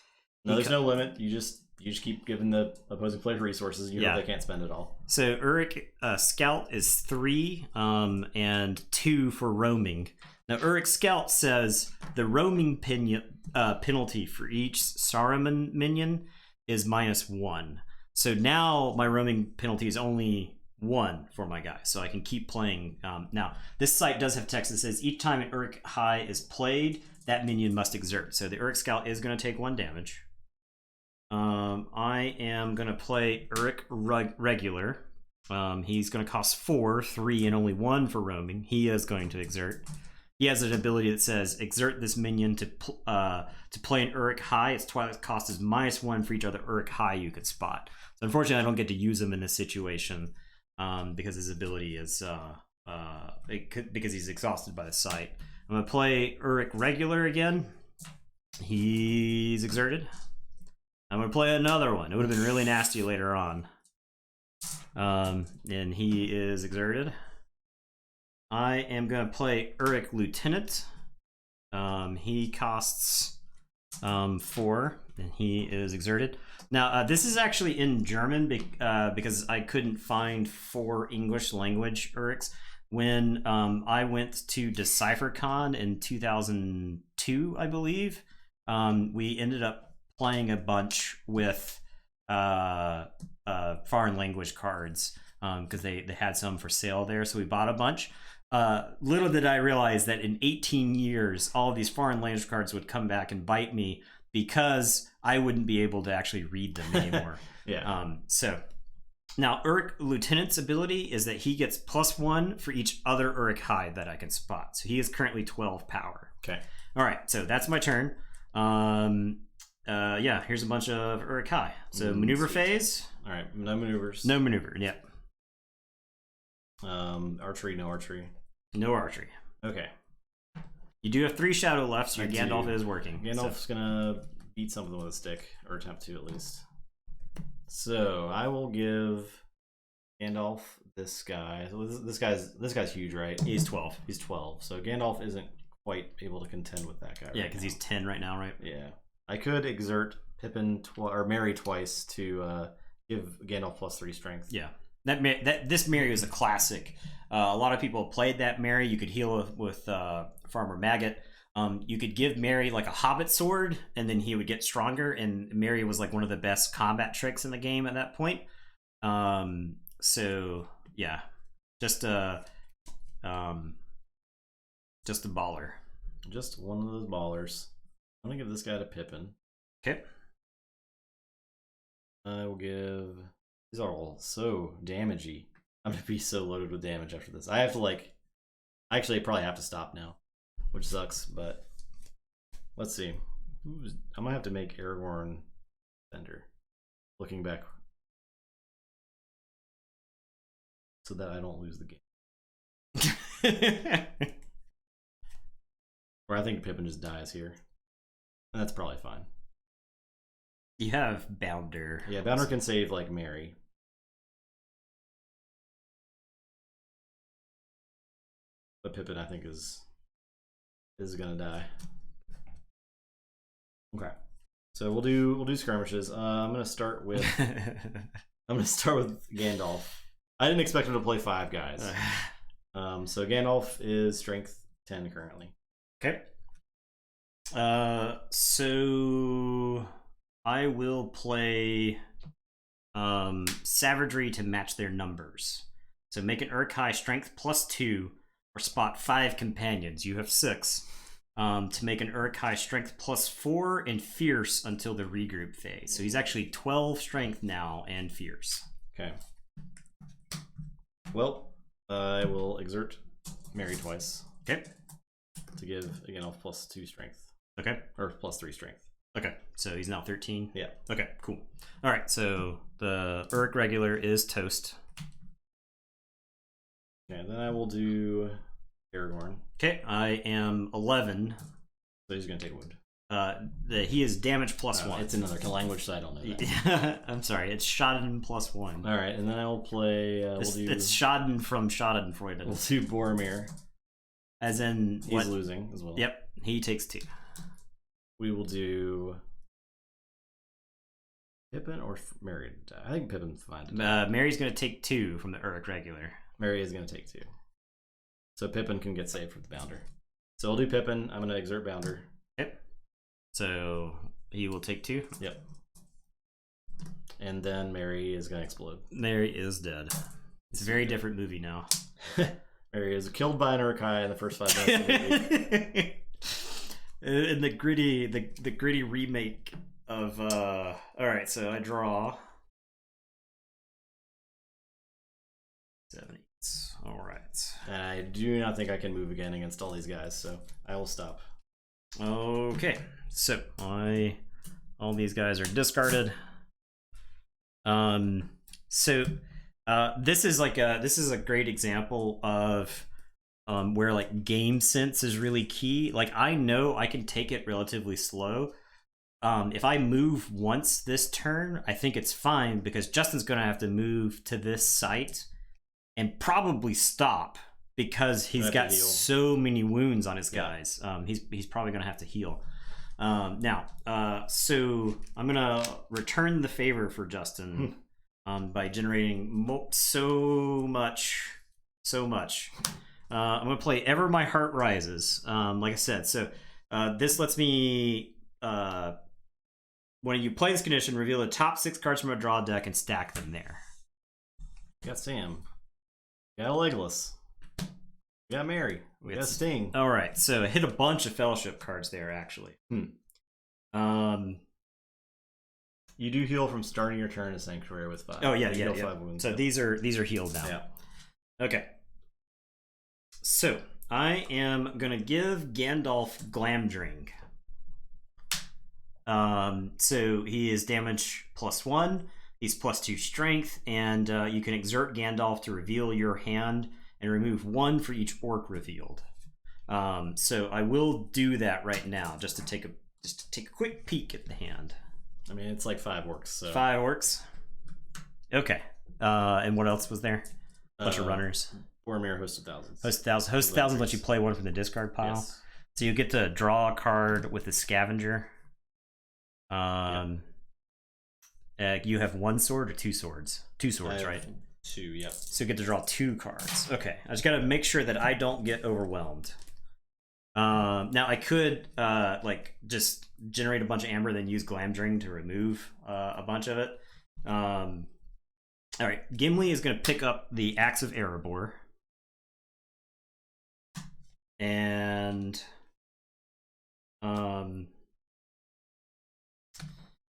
No, there's no limit. You just keep giving the opposing player resources. You know they can't spend it all. So Uruk Scout is 3 and 2 for roaming. Now Uruk Scout says the roaming penalty for each Saruman minion is -1. So now my roaming penalty is only 1 for my guy, so I can keep playing. Now this site does have text that says each time an Uruk High is played, that minion must exert. So the Uruk Scout is going to take 1 damage. I am going to play Uruk Regular. He's going to cost 4, 3, and only 1 for roaming. He is going to exert. He has an ability that says exert this minion to play an Uruk High. Its Twilight cost is -1 for each other Uruk High you could spot. So unfortunately, I don't get to use him in this situation because his ability is because he's exhausted by the site. I'm going to play Uruk Regular again. He's exerted. I'm going to play another one. It would have been really nasty later on. And he is exerted. I am going to play Uruk Lieutenant. He costs 4, and he is exerted. Now, this is actually in German because I couldn't find 4 English language Uruks. When I went to DecipherCon in 2002, I believe, we ended up playing a bunch with foreign language cards because they had some for sale there, so we bought a bunch. Little did I realize that in 18 years, all of these foreign language cards would come back and bite me because I wouldn't be able to actually read them anymore. Yeah. So now Uruk Lieutenant's ability is that he gets +1 for each other Uruk High that I can spot. So he is currently 12 power. Okay. All right, so that's my turn. Yeah, here's a bunch of Uruk High. So maneuver phase. All right, no maneuvers. No maneuver, yep. Archery, no archery. No archery. Okay. You do have 3 shadow left, so your Gandalf is working. Gandalf's gonna beat something with a stick, or attempt to at least. So I will give Gandalf this guy. So this guy's huge, right? He's 12. He's 12. So Gandalf isn't quite able to contend with that guy. Yeah, because he's 10 right now, right? Yeah. I could exert Pippin or Merry twice to give Gandalf +3 strength. Yeah. This Merry is a classic. A lot of people played that Merry. You could heal with Farmer Maggot. You could give Merry like a Hobbit sword, and then he would get stronger. And Merry was like one of the best combat tricks in the game at that point. So yeah, just a baller. Just one of those ballers. I'm gonna give this guy to Pippin. Okay. I will give. These are all so damagey. I'm gonna be so loaded with damage after this. I have to actually I probably have to stop now, which sucks. But let's see. I might have to make Aragorn Fender. Looking back, so that I don't lose the game. Or I think Pippin just dies here. And that's probably fine. You have Bounder. Yeah, Bounder can save like Merry. But Pippin, I think, is gonna die. Okay, so we'll do skirmishes. I'm gonna start with Gandalf. I didn't expect him to play 5 guys. So Gandalf is strength 10 currently. Okay. So I will play Savagery to match their numbers. So make an Uruk High strength +2 or spot 5 companions. You have 6. To make an Uruk High strength +4 and fierce until the regroup phase. So he's actually 12 strength now and fierce. Okay. Well, I will exert Merry twice. Okay. To give Gandalf +2 strength. Okay. Or +3 strength. Okay, so he's now 13? Yeah. Okay, cool. All right, so the Uruk regular is toast. Okay, then I will do Aragorn. Okay, I am 11. So he's going to take a wound. He is damage +1. It's another language, so I don't know that. I'm sorry, it's Schaden +1. All right, and then I will play... it's Schaden from Schadenfreude. We'll do Boromir. As in... He's losing as well. Yep, he takes 2. We will do Pippin or Merry. I think Pippin's fine. Merry's going to take 2 from the Uruk regular. Merry is going to take 2. So Pippin can get saved with the Bounder. So I'll do Pippin. I'm going to exert Bounder. Yep. So he will take 2. Yep. And then Merry is going to explode. Merry is dead. It's a very different movie now. Merry is killed by an Uruk High in the first 5 minutes of the movie. In the gritty remake of all right, so I draw 7 8. All right. I do not think I can move again against all these guys, so I will stop. Okay, so all these guys are discarded. So this is a great example of where like game sense is really key. Like I know I can take it relatively slow. If I move once this turn, I think it's fine because Justin's gonna have to move to this site and probably stop because he's got so many wounds on his guys. He's probably going to have to heal. So I'm going to return the favor for Justin by generating so much. I'm going to play Ever My Heart Rises, like I said. So this lets me, when you play this condition, reveal the top 6 cards from a draw deck and stack them there. You got Sam. You got Legolas. You got Mary. We got Sting. All right, so I hit a bunch of Fellowship cards there, actually. You do heal from starting your turn in Sanctuary with 5. Oh, yeah. 5 wounds. So these are healed now. Yeah. Okay. So I am gonna give Gandalf Glamdring. So he is damage +1. He's +2 strength, and you can exert Gandalf to reveal your hand and remove 1 for each orc revealed. So I will do that right now, just to take a quick peek at the hand. I mean, it's like 5 orcs. So 5 orcs. Okay. And what else was there? A bunch of runners. Boromir, Host of Thousands. Host of Thousands lets you play 1 from the discard pile. Yes. So you get to draw a card with the Scavenger. You have 1 sword or 2 swords? 2 swords, right? 2, yep. So you get to draw 2 cards. Okay, I just gotta make sure that I don't get overwhelmed. Now I could just generate a bunch of amber, then use Glamdring to remove a bunch of it. All right, Gimli is gonna pick up the Axe of Erebor, and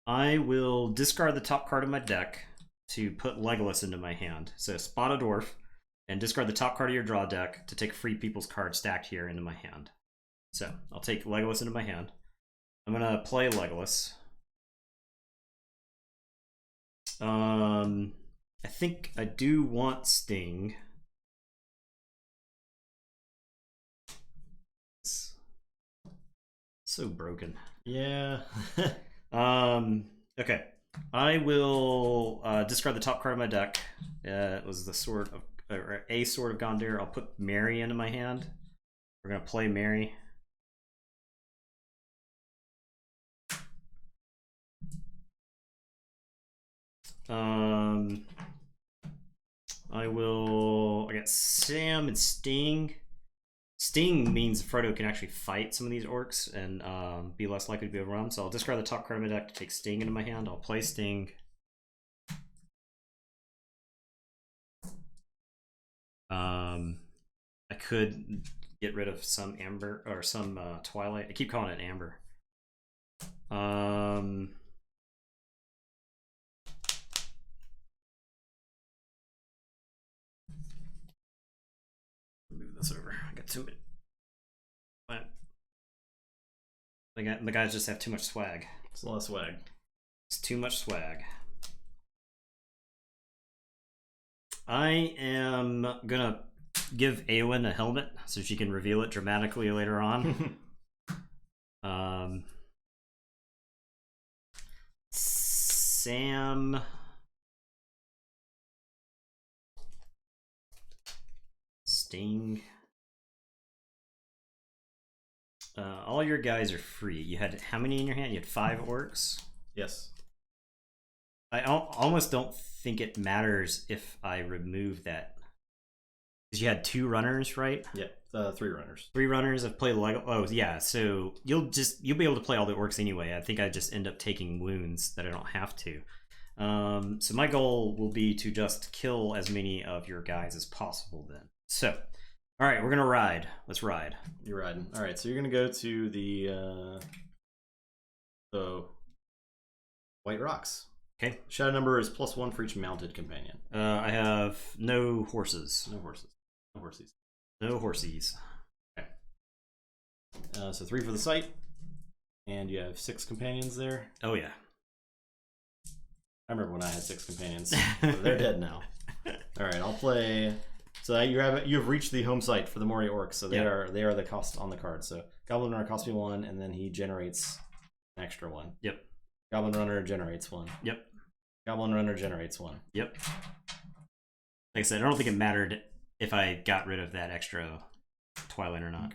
I will discard the top card of my deck to put Legolas into my hand. So spot a dwarf and discard the top card of your draw deck to take a Free People's card stacked here into my hand. So I'll take Legolas into my hand. I'm gonna play Legolas. I think I do want Sting. So broken. Yeah. Okay. I will discard the top card of my deck. It was the sword of a sword of Gondir. I'll put Mary into my hand. We're gonna play Mary. I got Sam and Sting. Sting means Frodo can actually fight some of these orcs and be less likely to be overwhelmed. So I'll discard the top card of my deck to take Sting into my hand. I'll play Sting. I could get rid of some Amber or some Twilight. I keep calling it Amber. Move this over. I got too many. The guys just have too much swag. It's a lot of swag. It's too much swag. I am gonna give Eowyn a helmet so she can reveal it dramatically later on. Sam. Sting. All your guys are free. You had how many in your hand? You had 5 orcs? Yes. I almost don't think it matters if I remove that. Because you had 2 runners, right? Yeah, 3 runners. 3 runners have played Lego. Oh, yeah, so you'll be able to play all the orcs anyway. I think I just end up taking wounds that I don't have to. So my goal will be to just kill as many of your guys as possible then. So, all right, we're gonna ride. Let's ride. You're riding. All right, so you're gonna go to the White Rocks. Okay. Shadow number is +1 for each mounted companion. I have no horses. No horses. No horsies. No horsies. Okay. So 3 for the site, and you have 6 companions there. Oh yeah. I remember when I had 6 companions. They're dead now. All right, I'll play. So you have reached the home site for the Mori Orcs. So they are the cost on the card. So Goblin Runner costs me 1, and then he generates an extra 1. Yep. Goblin Runner generates 1. Yep. Goblin Runner generates 1. Yep. Like I said, I don't think it mattered if I got rid of that extra Twilight or not.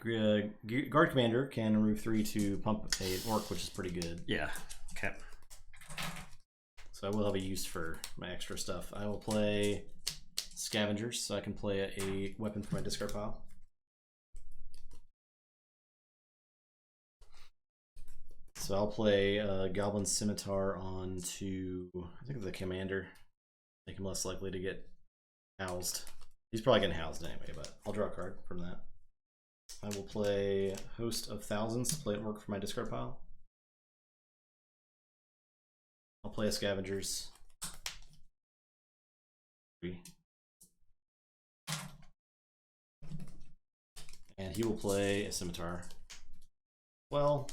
Guard Commander can remove 3 to pump a Orc, which is pretty good. Yeah. Okay. So I will have a use for my extra stuff. I will play Scavengers, so I can play a weapon for my discard pile. So I'll play Goblin Scimitar on to, I think, the Commander. Make him less likely to get housed. He's probably getting housed anyway, but I'll draw a card from that. I will play Host of Thousands to play at work for my discard pile. I'll play a Scavengers. 3. And he will play a Scimitar. Well,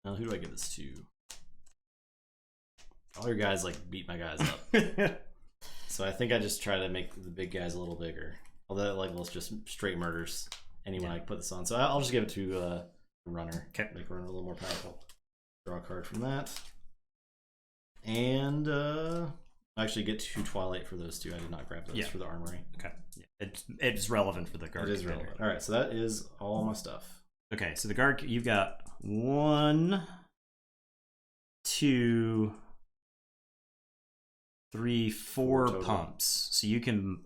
now who do I give this to? All your guys like beat my guys up. So I think I just try to make the big guys a little bigger. Although Legolas just straight murders anyone I put this on. So I'll just give it to Runner. Okay. Make Runner a little more powerful. Draw a card from that. And I actually get 2 Twilight for those 2. I did not grab those for the Armory. Okay. Yeah. It's relevant for the Guard. It is relevant. All right, so that is all my stuff. Okay, so the Guard, you've got 1, 2, 3, 4 pumps. So you can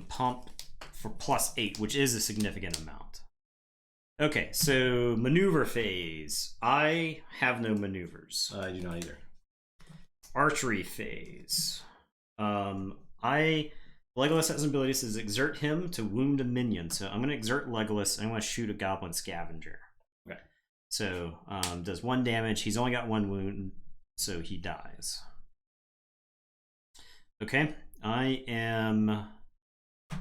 pump for +8, which is a significant amount. Okay, so maneuver phase. I have no maneuvers. I do not either. Archery phase. Legolas has an ability that says exert him to wound a minion. So I'm going to exert Legolas and I'm going to shoot a Goblin Scavenger. Okay. So does 1 damage. He's only got 1 wound, so he dies. Okay, I am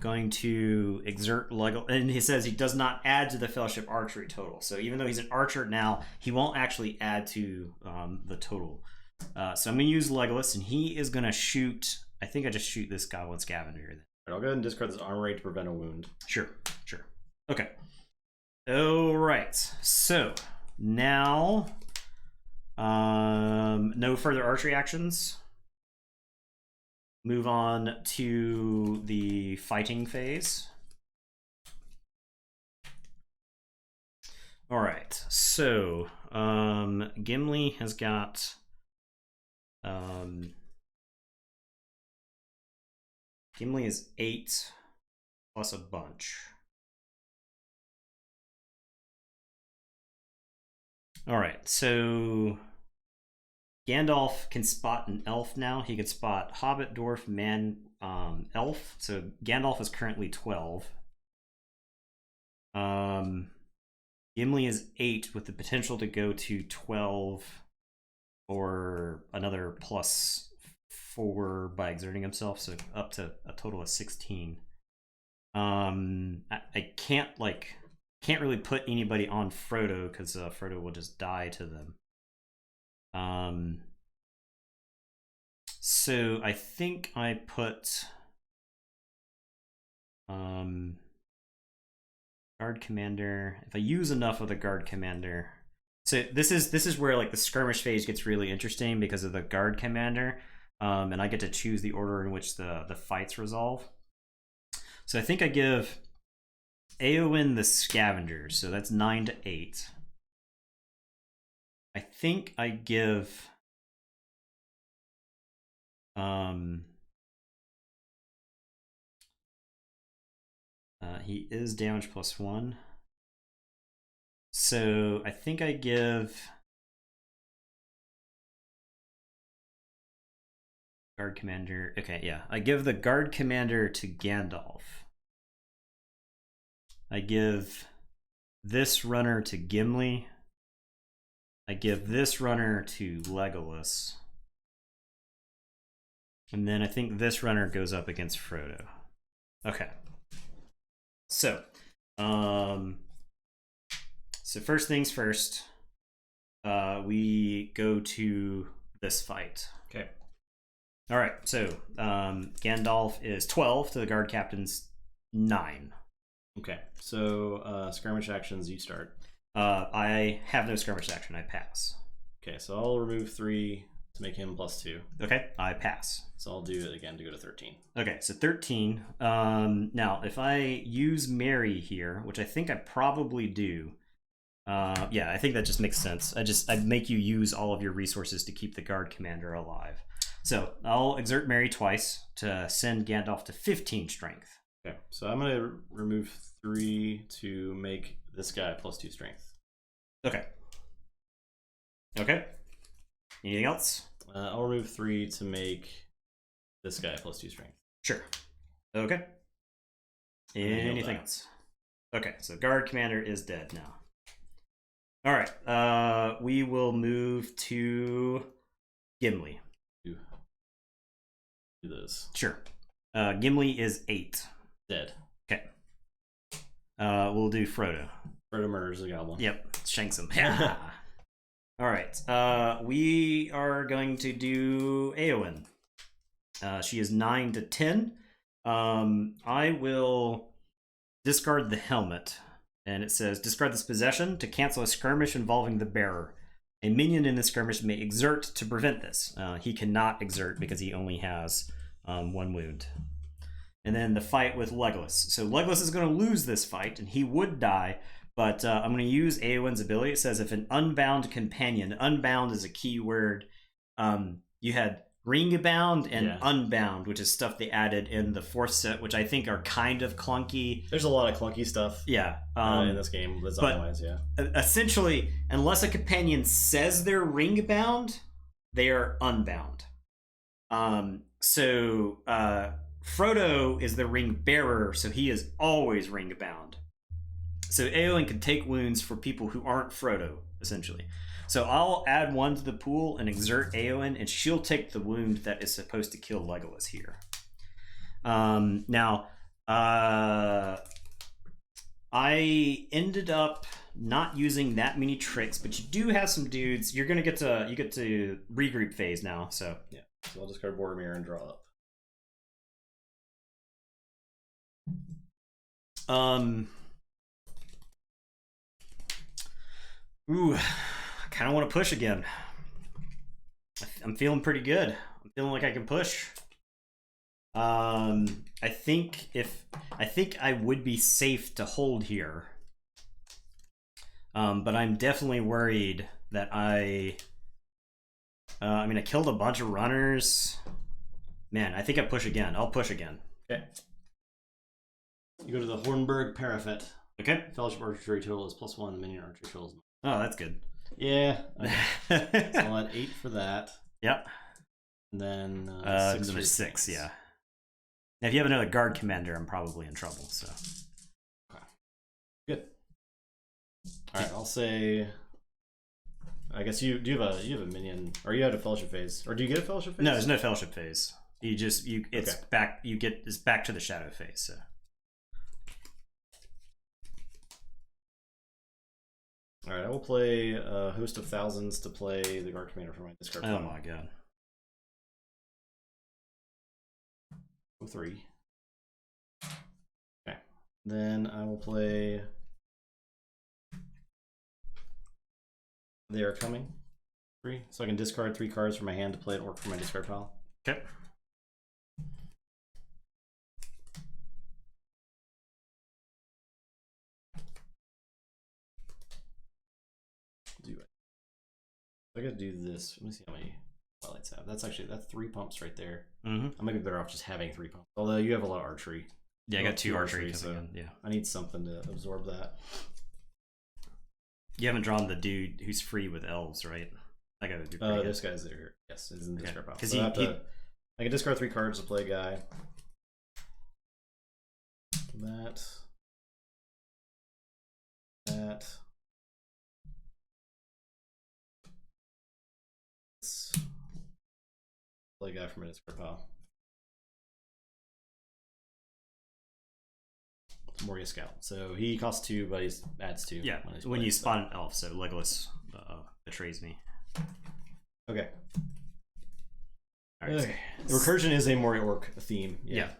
going to exert Legolas, and he says he does not add to the Fellowship Archery total. So even though he's an archer now, he won't actually add to the total. So I'm going to use Legolas, and he is going to shoot. I think I just shoot this Goblin Scavenger. I'll go ahead and discard this Armory to prevent a wound. Sure. Okay. All right. So now, no further archery actions. Move on to the fighting phase. All right. So Gimli has got. Gimli is 8 plus a bunch. All right, so Gandalf can spot an elf now. He can spot hobbit, dwarf, man, elf. So Gandalf is currently 12. Gimli is 8 with the potential to go to 12 or another +4 by exerting himself, so up to a total of 16. I can't really put anybody on Frodo because Frodo will just die to them. So I think I put Guard Commander. If I use enough of the Guard Commander, so this is where like the skirmish phase gets really interesting because of the Guard Commander. And I get to choose the order in which the fights resolve. So I think I give Eowyn the Scavenger, so that's 9 to 8. I think I give he is damage +1. So I think I give Guard Commander. Okay, yeah. I give the Guard Commander to Gandalf. I give this runner to Gimli. I give this runner to Legolas. And then I think this runner goes up against Frodo. Okay. So, first things first, we go to this fight. Okay. All right, so Gandalf is 12 to the Guard Captain's 9. Okay, so skirmish actions, you start. I have no skirmish action. I pass. Okay, so I'll remove 3 to make him +2. Okay, I pass. So I'll do it again to go to 13. Okay, so 13. Now, if I use Mary here, which I think I probably do, yeah, I think that just makes sense. I'd make you use all of your resources to keep the guard commander alive. So I'll exert Mary twice to send Gandalf to 15 strength. Okay, so I'm gonna remove 3 to make this guy +2 strength. Okay. Okay. Anything else? I'll remove 3 to make this guy +2 strength. Sure. Okay. Anything else? Okay, so guard commander is dead now. All right. We will move to Gimli. Do this. Sure. Gimli is 8. Dead. Okay. We'll do Frodo. Frodo murders the goblin. Yep. Shanks him. All right. We are going to do Eowyn. She is 9 to 10. I will discard the helmet. And it says, discard this possession to cancel a skirmish involving the bearer. A minion in the skirmish may exert to prevent this. He cannot exert because he only has 1 wound. And then the fight with Legolas. So Legolas is going to lose this fight, and he would die. But I'm going to use Eowyn's ability. It says if an unbound companion, unbound is a key word. You had ring-bound and unbound, which is stuff they added in the 4th set, which I think are kind of clunky. There's a lot of clunky stuff. Yeah, in this game, design-wise, yeah. Essentially, unless a companion says they're ring-bound, they are unbound. So Frodo is the ring bearer, so he is always ring-bound. So Eowyn can take wounds for people who aren't Frodo, essentially. So I'll add 1 to the pool and exert Eowyn, and she'll take the wound that is supposed to kill Legolas here. Now, I ended up not using that many tricks, but you do have some dudes. You get to regroup phase now. So yeah, so I'll discard Boromir and draw up. Ooh, I kind of want to push again. I'm feeling pretty good. I'm feeling like I can push. I think I would be safe to hold here. But I'm definitely worried that I killed a bunch of runners. Man, I think I push again. I'll push again. Okay. You go to the Hornburg Parapet. Okay. Fellowship archery total is +1. The minion archery total is -1. Oh, that's good. Yeah. Okay. So I'll add 8 for that. Yep. And then 6 for 6, yeah. Now, if you have another guard commander, I'm probably in trouble. So. Okay. Good. All right. I'll say. I guess you have a minion, or you had a fellowship phase, or do you get a fellowship phase? No, there's no fellowship phase. It's back. It's back to the shadow phase. So. All right, I will play a Host of Thousands to play the guard commander for my discard. Oh my god. 3. Okay. Then I will play They Are Coming. 3. So I can discard 3 cards from my hand to play an orc for my discard pile. Okay. I gotta do this. Let me see how many highlights I have. That's 3 pumps right there. Mm-hmm. I might be better off just having 3 pumps. Although you have a lot of archery. Yeah, I got 2 archery. So yeah. I need something to absorb that. You haven't drawn the dude who's free with elves, right? I gotta do. This guy's there. Yes, it's in the discard pile. Because so I can discard 3 cards to play a guy. That. Play a guy from a discard pile. Moria Scout. So he costs 2, but he adds 2. Yeah, when you spawn an elf, so Legolas betrays me. Okay. All right. The recursion is a Moria Orc theme. Yeah.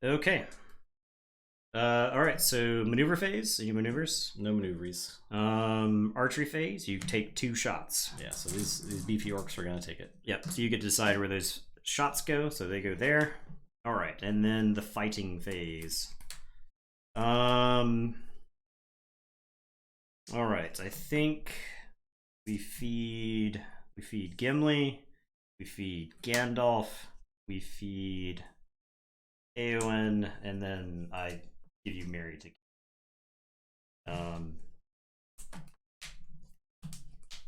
Okay. All right, so maneuver phase. Any maneuvers? No maneuvers. Archery phase. You take 2 shots. Yeah, so these beefy orcs are gonna take it. Yep. So you get to decide where those shots go. So they go there. All right, and then the fighting phase. All right, I think we feed Gimli, we feed Gandalf, we feed Eowyn, and then I give you Mary to.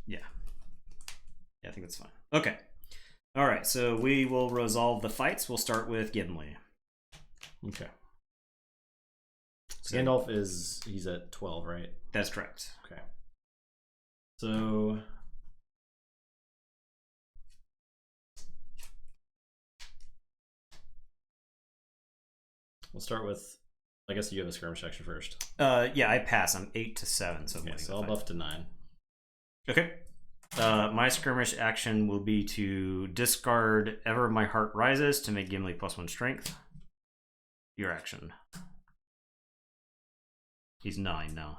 Yeah, I think that's fine. Okay. All right, so we will resolve the fights. We'll start with Gimli. Okay. So Gandalf he's at 12, right? That's correct. Okay. So we'll start with, I guess you have a skirmish action first. Yeah, I pass. I'm 8 to 7, so okay, so I'll buff to 9. Okay. My skirmish action will be to discard Ever My Heart Rises to make Gimli +1 strength. Your action. He's 9 now.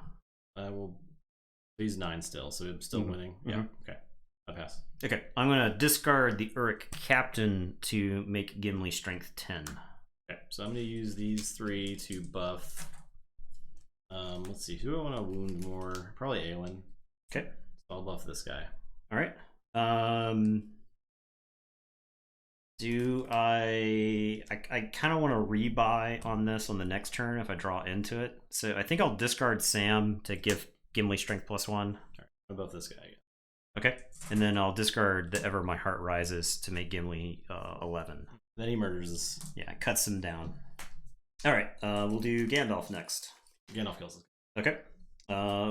He's 9 still, so I'm still winning. Yeah. Okay. I pass. Okay. I'm gonna discard the Uruk Captain to make Gimli strength 10. Okay. So I'm gonna use these 3 to buff. Let's see. Who do I want to wound more? Probably Eowyn. Okay. So I'll buff this guy. All right. Do I kind of want to rebuy on this on the next turn if I draw into it. So I think I'll discard Sam to give Gimli strength +1. All right. I'll buff this guy again. Okay. And then I'll discard the Ever My Heart Rises to make Gimli 11. Then he murders us. Yeah, cuts him down. All right. We'll do Gandalf next. Gandalf kills us. Okay.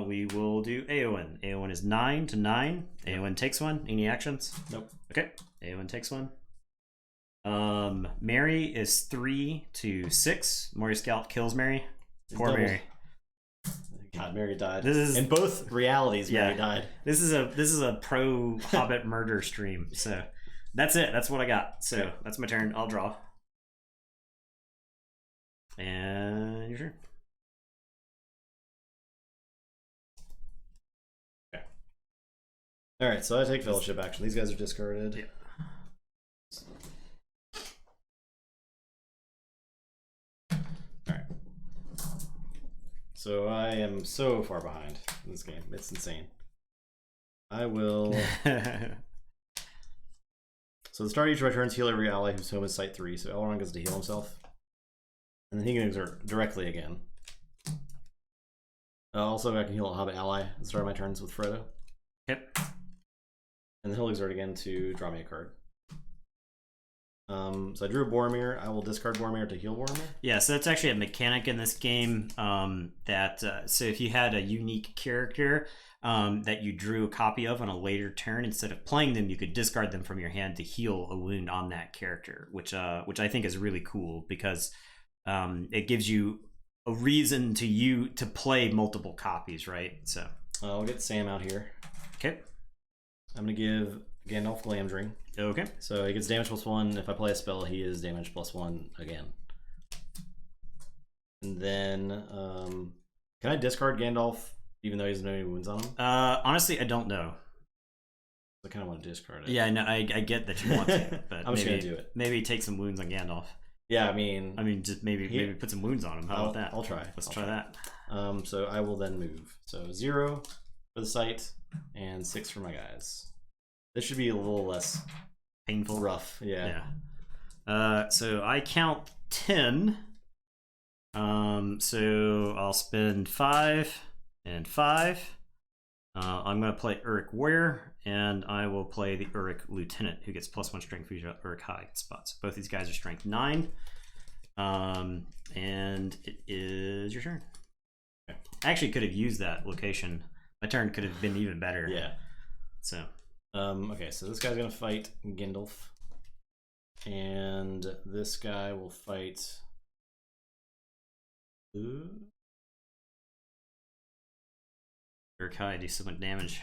We will do Eowyn. Eowyn is 9 to 9. Eowyn takes 1. Any actions? Nope. Okay. Eowyn takes 1. Mary is 3 to 6. Mori Scalp kills Mary. Poor Mary. God, Mary died. This is in both realities. Mary died. This is a pro Hobbit murder stream. So that's it. That's what I got. So that's my turn. I'll draw. And your turn. Okay. All right. So I take fellowship action. These guys are discarded. Yeah. So I am so far behind in this game. It's insane. I will... So the start of each of my turns, heal every ally whose home is site 3. So Elrond gets to heal himself. And then he can exert directly again. Also, I can heal a Hobbit ally at the start of my turns with Frodo. Yep. And then he'll exert again to draw me a card. So I drew a Boromir. I will discard Boromir to heal Boromir. Yeah, so that's actually a mechanic in this game so if you had a unique character that you drew a copy of on a later turn, instead of playing them, you could discard them from your hand to heal a wound on that character, which I think is really cool because it gives you a reason to play multiple copies, right? So I'll get Sam out here. Okay. I'm gonna give Gandalf Glamdring. Okay. So he gets damage +1. If I play a spell, he is damage +1 again. And then, can I discard Gandalf even though he doesn't have any wounds on him? Honestly, I don't know. I kind of want to discard it. Yeah, no, I get that you want to, but I'm just gonna do it. Maybe take some wounds on Gandalf. Yeah, I mean, just maybe put some wounds on him. How about that? I'll try. Let's try that. So I will then move. So 0 for the site and 6 for my guys. This should be a little less painful, rough. Yeah. So I count 10. So I'll spend 5 and 5. I'm going to play Uruk Warrior, and I will play the Uruk Lieutenant, who gets +1 strength for each Uruk High spots. Both these guys are strength 9. And it is your turn. Okay. I actually could have used that location. My turn could have been even better. Yeah. So. Okay, so this guy's going to fight Gandalf. And this guy will fight... Uruk High, do so much damage.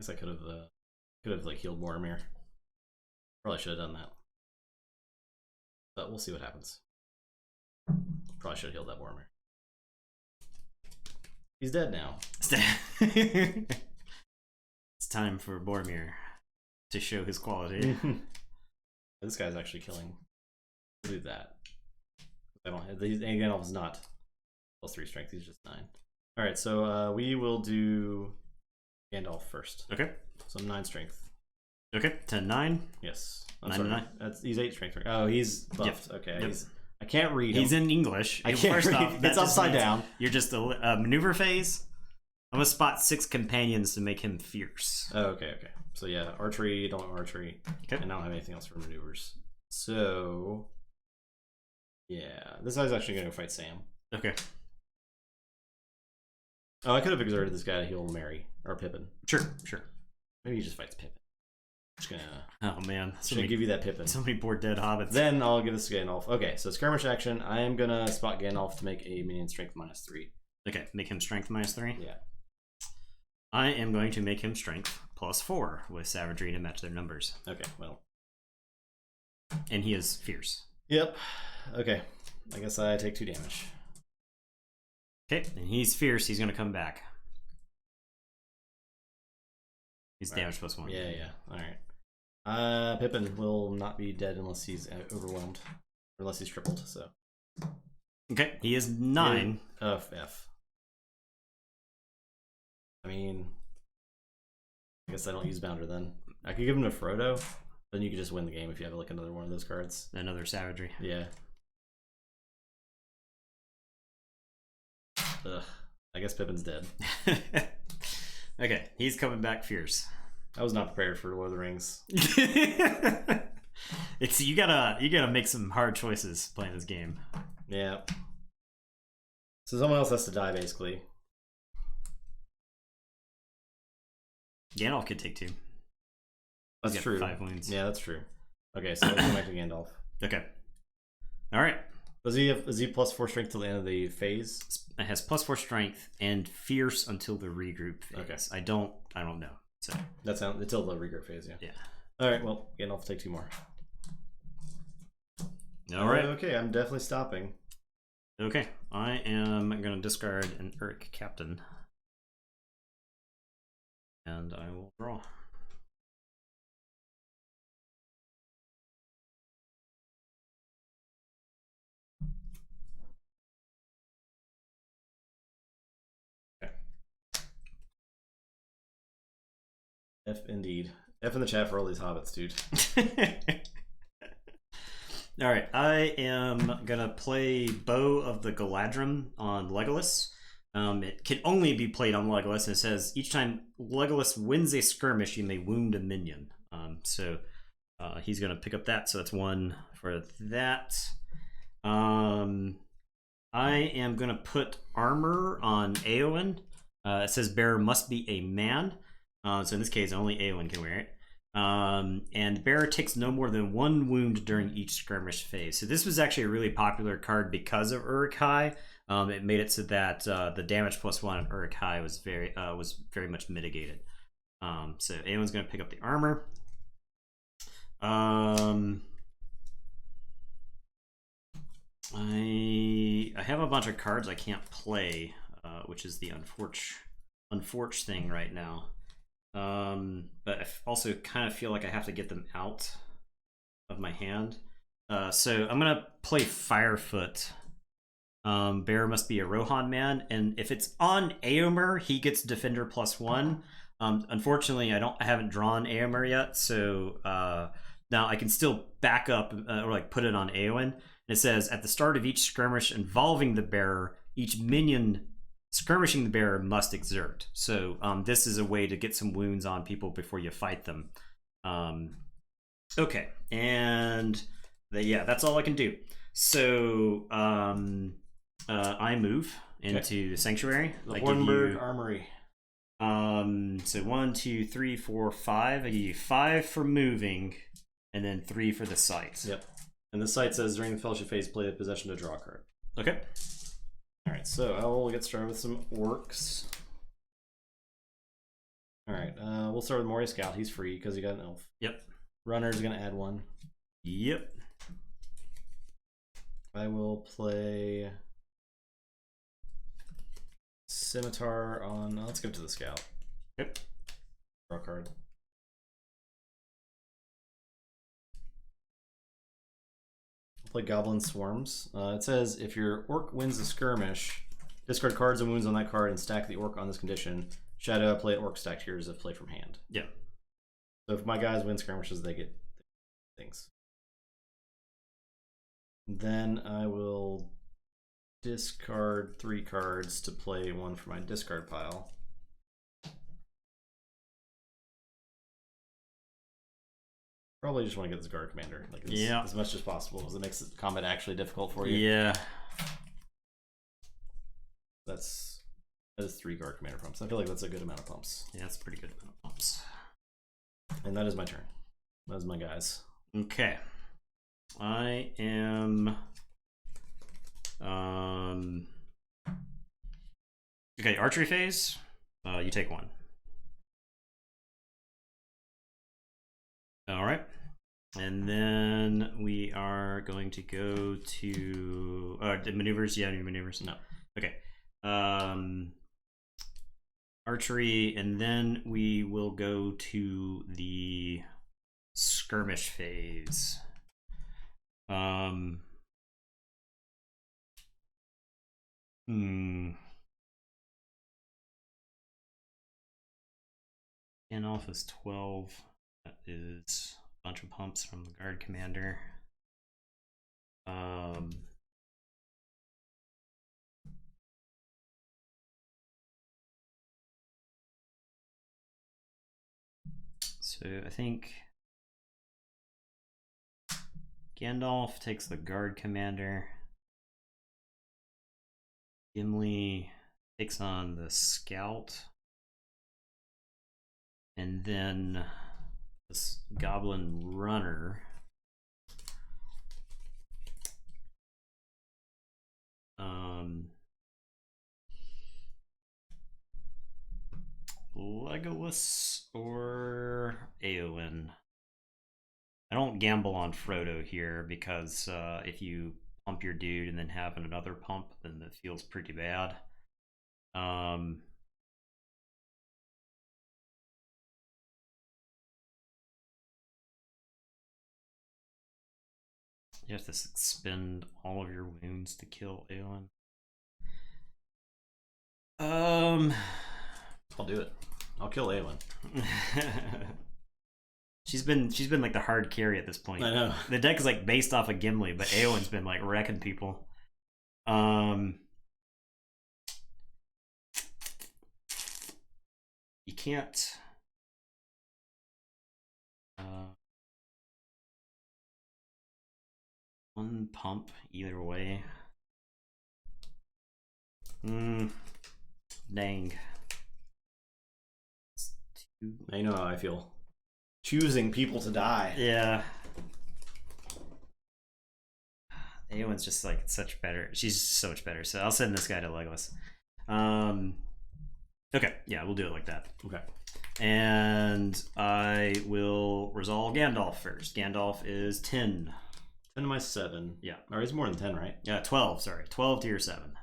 I guess I could have like healed Boromir. Probably should have done that. But we'll see what happens. Probably should have healed that Boromir. He's dead now. It's time for Boromir to show his quality. This guy's actually killing. We'll do that. I don't have these. Gandalf is not +3 strength. He's just 9. All right, so we will do Gandalf first. Okay. So 9 strength. Okay. 10-9. Yes. 9-9. He's 8 strength. Oh, he's buffed. Yep. Okay. Yep. I can't read. He's in English. I can't read. Off, it's upside down. You're just a maneuver phase. I'm gonna spot 6 companions to make him fierce. Oh, okay. So yeah, archery. Don't want archery. Okay. And I don't have anything else for maneuvers. So yeah, this guy's actually gonna go fight Sam. Okay. Oh, I could have exerted this guy to heal Merry or Pippin. Sure. Maybe he just fights Pippin. Just gonna. Oh man, Should give you that Pippin. So many poor dead hobbits. Then I'll give this to Gandalf. Okay, so skirmish action. I am gonna spot Gandalf to make a minion strength -3. Okay, make him strength -3. Yeah. I am going to make him strength +4 with savagery to match their numbers. Okay, well. And he is fierce. Yep. Okay. I guess I take 2 damage. Okay, and he's fierce. He's gonna come back. He's damage +1. Yeah. All right. Pippin will not be dead unless he's overwhelmed, or unless he's tripled. So. Okay, he is 9. F. I mean, I guess I don't use Bounder then. I could give him to Frodo. Then you could just win the game if you have like another one of those cards. Another savagery. Yeah. Ugh. I guess Pippin's dead. Okay, he's coming back fierce. I was not prepared for Lord of the Rings. It's you gotta make some hard choices playing this game. Yeah. So someone else has to die basically. Gandalf could take 2. That's true. 5 wounds. Yeah, that's true. Okay, so let's go back to Gandalf. Okay. All right. Is he +4 strength till the end of the phase? It has +4 strength and fierce until the regroup phase. Okay. I don't know. So that's until the regroup phase. Yeah. Yeah. All right. Well, Gandalf will take 2 more. All right. Okay, I'm definitely stopping. Okay, I am gonna discard an Uruk Captain, and I will draw. F indeed. F in the chat for all these hobbits, dude. All right, I am gonna play Bow of the Galadrim on Legolas. It can only be played on Legolas, and it says each time Legolas wins a skirmish, you may wound a minion. So he's gonna pick up that. So that's 1 for that. I am gonna put armor on Eowyn. It says bearer must be a man. So in this case, only Eowyn can wear it. And bearer takes no more than 1 wound during each skirmish phase. So this was actually a really popular card because of Uruk-hai. It made it so that the damage +1 on Uruk-hai was very much mitigated. So Eowyn's going to pick up the armor. I have a bunch of cards I can't play, which is the unfortunate thing right now. But I also kind of feel like I have to get them out of my hand. So I'm gonna play Firefoot. Bear must be a Rohan man, and if it's on Éomer, he gets Defender +1. Unfortunately, I haven't drawn Éomer yet, so now I can still back up or like put it on Éowyn. And it says at the start of each skirmish involving the bearer, each minion skirmishing the bearer must exert. So this is a way to get some wounds on people before you fight them. Okay, and that's all I can do. So I move into the sanctuary. The Hornburg Armory. So 1, 2, 3, 4, 5. I give you 5 for moving, and then 3 for the site. Yep. And the site says during the fellowship phase, play the possession to draw a card. Okay. All right, so I will get started with some orcs. All right, we'll start with Moria Scout. He's free because he got an elf. Yep. Runner's gonna add 1. Yep. I will play Scimitar on. Let's go to the Scout. Yep. Draw a card. I'll play Goblin Swarms. It says if your orc wins the skirmish, discard cards and wounds on that card and stack the orc on this condition. Shadow, play orc stacked here as a play from hand. Yeah. So if my guys win skirmishes, they get things. Then I will discard 3 cards to play 1 for my discard pile. Probably just want to get this guard commander like as much as possible because it makes the combat actually difficult for you. Yeah. That is 3 guard commander pumps. I feel like that's a good amount of pumps. Yeah, that's a pretty good amount of pumps. And that is my turn. That is my guys. Okay. I am okay, archery phase. You take 1. All right. And then we are going to go to the maneuvers. Yeah, any maneuvers? No. Okay. Archery, and then we will go to the skirmish phase. Gandalf is 12. That is a bunch of pumps from the guard commander. So I think Gandalf takes the guard commander. Gimli takes on the scout. And then this goblin runner Legolas or Eowyn. I don't gamble on Frodo here because if you pump your dude and then have another pump, then that feels pretty bad. You have to expend all of your wounds to kill Eowyn. I'll do it. I'll kill Eowyn. She's been like the hard carry at this point. I know. The deck is like based off of Gimli, but Eowyn's been like wrecking people. You can't one pump either way. Dang. You know how I feel. Choosing people to die. Yeah. Eowyn's just like such better. She's so much better. So I'll send this guy to Legolas. Okay, yeah, we'll do it like that. Okay. And I will resolve Gandalf first. Gandalf is 10. 10 to my 7. Yeah. Or it's more than 10, right? Yeah, 12, sorry. 12 to your 7.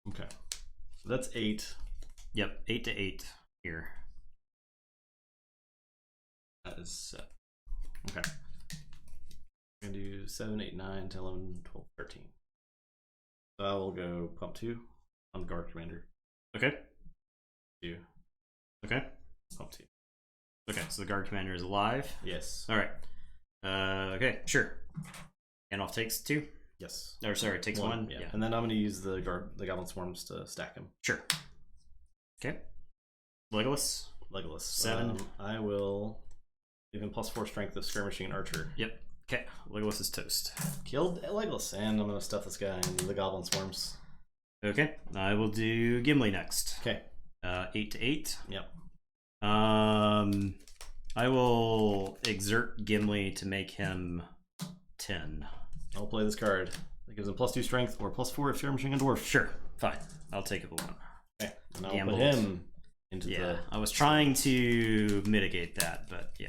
Okay. So that's 8. Yep, 8 to 8 here. That is 7. Okay. I'm going to do 7, 8, 9, 10, 11, 12, 13. So I will go pump 2 on the guard commander. Okay. 2. Okay. Pump 2. Okay, so the guard commander is alive. Yes. All right. Okay, sure. Gandalf takes 2. Yes. Or sorry, takes 1. Yeah. And then I'm going to use the goblin swarms to stack him. Sure. Okay. Legolas. 7. I will give him +4 strength of skirmishing and archer. Yep. Okay. Legolas is toast. Killed Legolas, and I'm going to stuff this guy into the goblin swarms. Okay. I will do Gimli next. Okay. 8 to 8. Yep. I will exert Gimli to make him 10. I'll play this card. That gives him +2 strength or +4 if skirmishing a dwarf. Sure. Fine. I'll take it the 1. Okay. And I'll put him into the... I was trying to mitigate that, but yeah.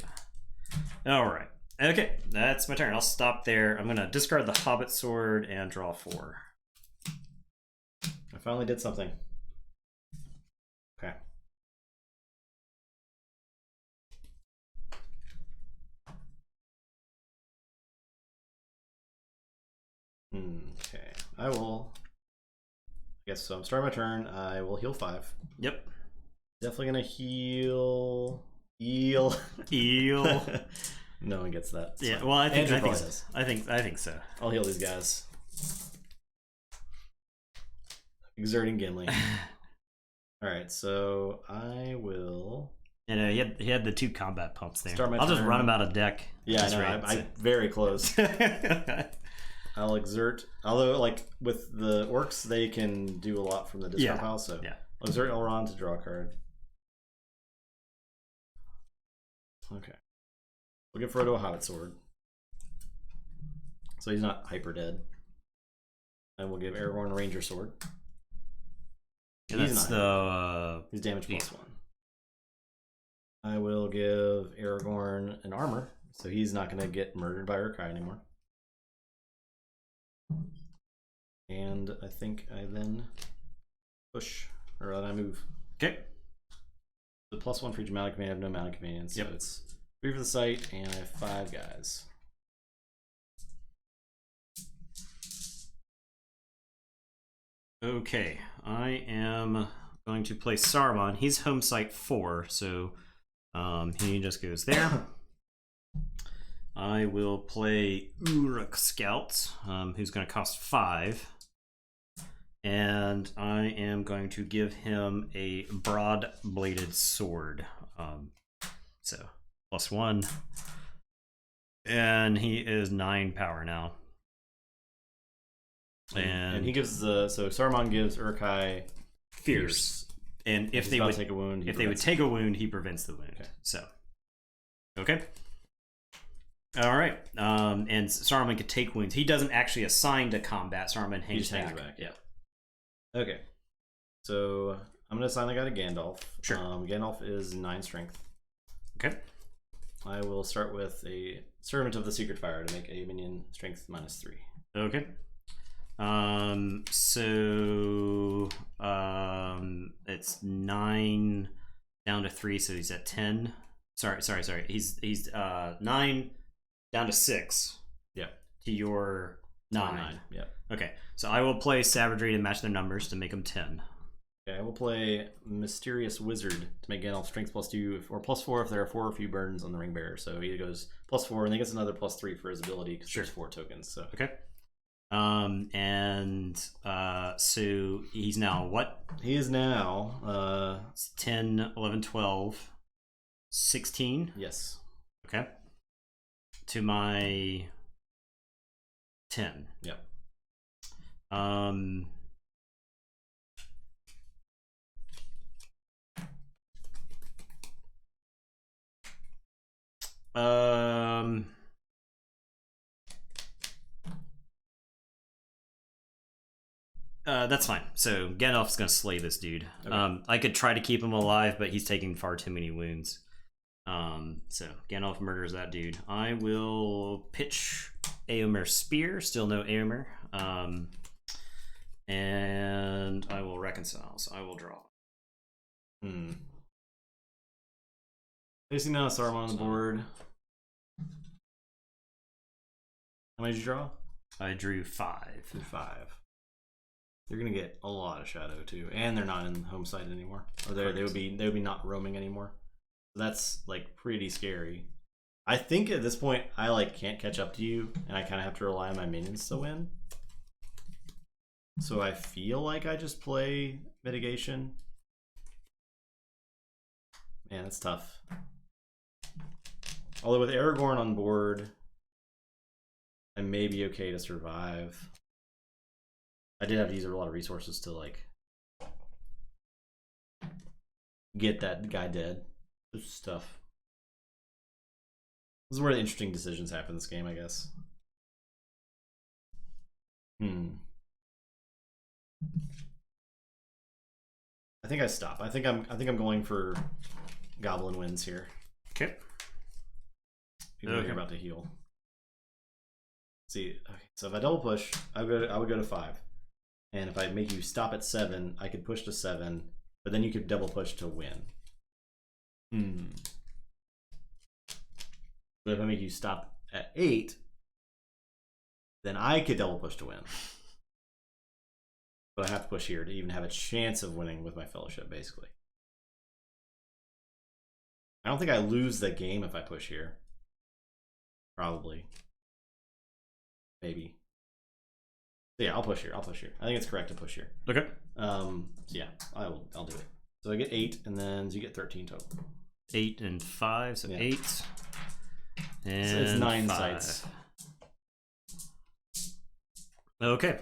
All right. Okay, that's my turn. I'll stop there. I'm gonna discard the Hobbit Sword and draw 4. I finally did something. Okay. Okay. I will. I guess so. I'm starting my turn. I will heal 5. Yep. Definitely gonna heal. Heal. No one gets that. Yeah. Well, I think so. I'll heal these guys. Exerting Gimli. All right, so I will. You know, he had the 2 combat pumps there. I'll just run him out of deck. Yeah, I know. I'm very close. I'll exert. Although, like with the orcs, they can do a lot from the discard pile. So yeah. I'll exert Elrond to draw a card. Okay. We'll give Frodo a Hobbit Sword, so he's not hyper dead. And we'll give Aragorn a Ranger Sword. Yeah, that's he's damage +1. I will give Aragorn an armor, so he's not going to get murdered by Urkai anymore. And I think I then push, or then I move. Okay. The +1 for each mounted command. I have no mounted command, so it's 3 for the site, and I have 5 guys. Okay, I am going to play Saruman. He's home site 4, so he just goes there. I will play Uruk Scout, who's going to cost 5. And I am going to give him a broad-bladed sword. So, +1. And he is 9 power now. And he gives so Saruman gives Urkai Fierce. And if they would take a wound, if they would take a wound, he prevents the wound. Okay. So, okay. All right. And Saruman could take wounds. He doesn't actually assign to combat. Saruman hangs back. Yeah. Okay. So I'm gonna assign the guy to Gandalf. Sure. Gandalf is 9 strength. Okay. I will start with a Servant of the Secret Fire to make a minion strength -3. Okay. It's 9 down to 3, so he's at 10. Sorry. He's 9 down to 6. Yeah. To your 9. Yeah. Okay. So I will play Savagery to match their numbers to make them 10. Okay, I will play Mysterious Wizard to make Gandalf strength +2 or +4 if there are 4 or few burdens on the ring bearer. So he goes +4 and then gets another +3 for his ability because there's 4 tokens. So okay. So he's now what? He is now 10, 11, 12, 16. Yes. Okay. To my 10. Yep. That's fine. So Gandalf's gonna slay this dude. Okay. I could try to keep him alive, but he's taking far too many wounds. So Gandalf murders that dude. I will pitch Éomer's Spear. Still no Éomer. And I will reconcile. So I will draw. Facing now Saruman on the board. How many did you draw? I drew 5. 5. They're gonna get a lot of shadow too, and they're not in home site anymore. Or they would be not roaming anymore. So that's like pretty scary. I think at this point I like can't catch up to you, and I kind of have to rely on my minions to win. So I feel like I just play mitigation. Man, that's tough. Although with Aragorn on board, I may be okay to survive. I did have to use a lot of resources to like get that guy dead. This is tough. This is where the interesting decisions happen in this game, I guess. I think I stop. I think I'm going for Goblin wins here. Okay. even though you're about to heal. See, okay, so if I double push, I would go to 5. And if I make you stop at 7, I could push to 7, but then you could double push to win. But if I make you stop at 8, then I could double push to win. But I have to push here to even have a chance of winning with my fellowship, basically. I don't think I lose the game if I push here. Probably. Maybe. So yeah, I'll push here. I think it's correct to push here. Okay. So yeah, I'll do it. So I get 8, and then you get 13 total. 8 and 5, so 8. And so it's 9 5. sites. Okay.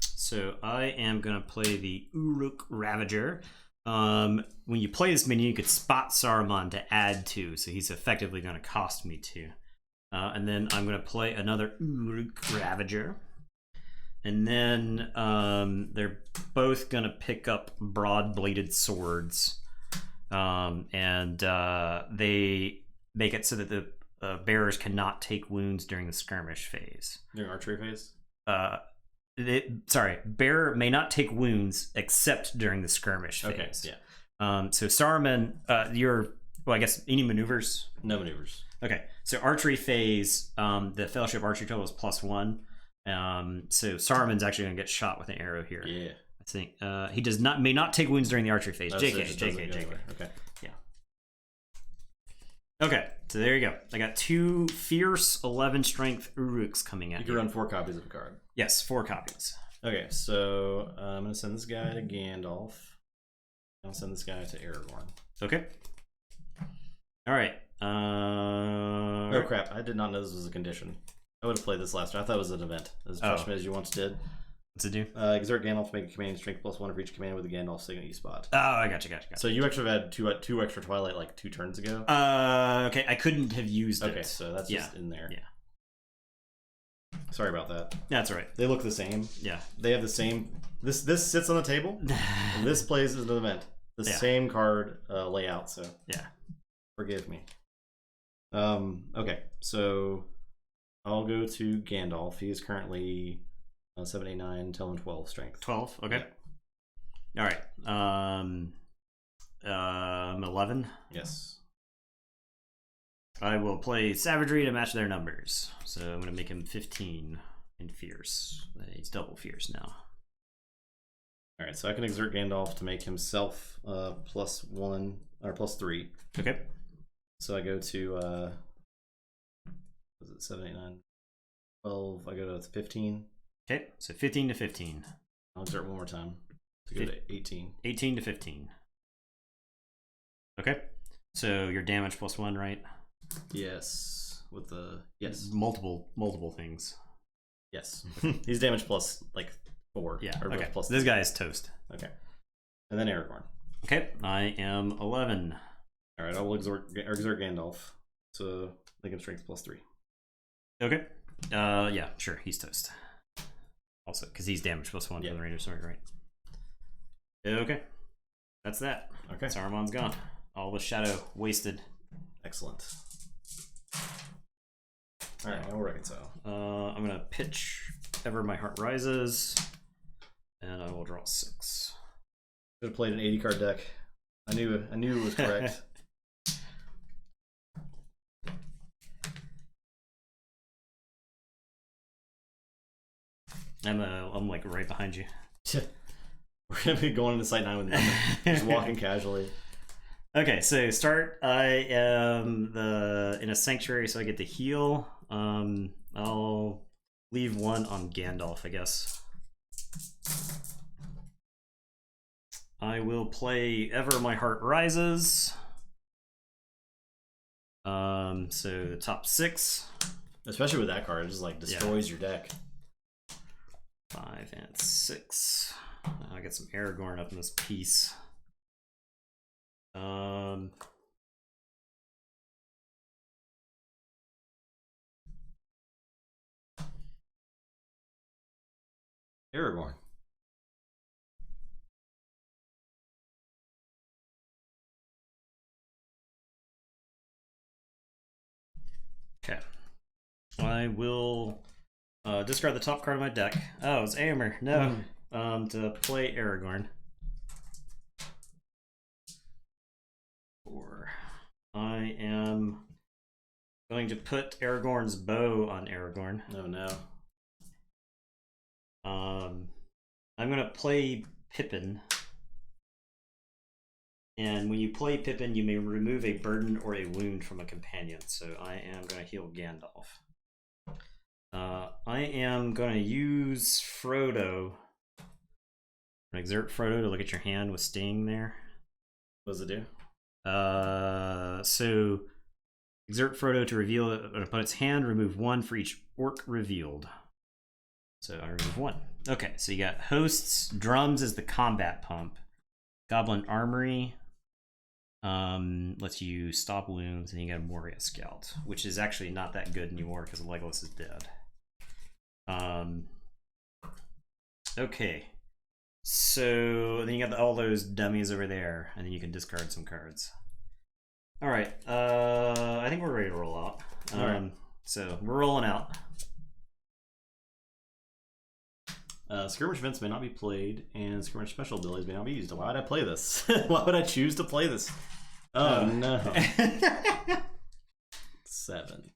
So I am gonna play the Uruk Ravager. When you play this minion, you could spot Saruman to add 2, so he's effectively gonna cost me 2. And then I'm gonna play another Uruk Ravager. And then they're both gonna pick up broad-bladed swords, and they make it so that the bearers cannot take wounds during the skirmish phase. During archery phase? Bearer may not take wounds except during the skirmish phase. Okay, yeah. So Saruman, I guess any maneuvers? No maneuvers. Okay, so archery phase, the Fellowship Archery total is +1. So Saruman's actually gonna get shot with an arrow here. Yeah. I think he may not take wounds during the archery phase. JK. Okay. Yeah. Okay, so there you go. I got 2 fierce 11 strength Uruks coming at you. You can run 4 copies of a card. Yes, 4 copies. Okay, so I'm gonna send this guy to Gandalf. I'll send this guy to Aragorn. Okay. All right. Oh crap! I did not know this was a condition. I would have played this last time. I thought it was an event. As Trust Me As You once did. What's it do? Exert Gandalf to make a command strength +1 for each command with a Gandalf signet you spot. Oh, I gotcha. So you actually had two extra Twilight like 2 turns ago? Okay, I couldn't have used it. Okay, so that's just in there. Yeah. Sorry about that. That's all right. They look the same. Yeah. They have the same... This sits on the table, and this plays as an event. The same card layout, so... Yeah. Forgive me. Okay, so... I'll go to Gandalf. He is currently 7, 8, 9, 10, 12 strength. 12, okay. Yeah. All right. 11. Yes. I will play Savagery to match their numbers. So I'm going to make him 15 in Fierce. He's double Fierce now. All right, so I can exert Gandalf to make himself +1 or +3. Okay. So I go to was it 7, 8, 9, 12? I go to 15. Okay, so 15 to 15. I'll exert one more time to go to 18. 18 to 15. Okay, so your damage +1, right? Yes, with the multiple things. Yes, he's damage plus like 4. Yeah. Or okay. Plus this guy is toast. Okay, and then Aragorn. Okay, I am 11. All right, I will exert Gandalf to make him strength +3. Okay. Yeah, sure, he's toast. Also, because he's damage +1 from the Ranger Sword, right? Okay, that's that. Okay, Saruman's gone. All the shadow wasted. Excellent. All right, now we'll reconcile. I'm gonna pitch Ever My Heart Rises, and I will draw 6. Should have played an 80 card deck. I knew it was correct. I'm like right behind you. We're gonna be going into Sight 9 with nothing. Just walking casually. Okay, so start. I am in a sanctuary, so I get to heal. I'll leave 1 on Gandalf, I guess. I will play Ever My Heart Rises. So the top 6. Especially with that card, it just like destroys your deck. 5 and 6. I got some Aragorn up in this piece. Aragorn. I will discard the top card of my deck. Oh, it's Aomer. No. To play Aragorn. 4. I am going to put Aragorn's bow on Aragorn. Oh no. I'm going to play Pippin. And when you play Pippin, you may remove a burden or a wound from a companion. So I am going to heal Gandalf. I am going to use Frodo. Exert Frodo to look at your hand with Sting there. What does it do? So exert Frodo to reveal an opponent's hand. Remove 1 for each orc revealed. So I remove 1. Okay, so you got hosts. Drums is the combat pump. Goblin Armory lets you stop wounds, and you got a Moria Scout, which is actually not that good anymore because Legolas is dead. Okay. So then you got all those dummies over there, and then you can discard some cards. All right, I think we're ready to roll out. All right. So we're rolling out. Skirmish events may not be played, and skirmish special abilities may not be used. Why would I play this? Why would I choose to play this? Oh no. 7.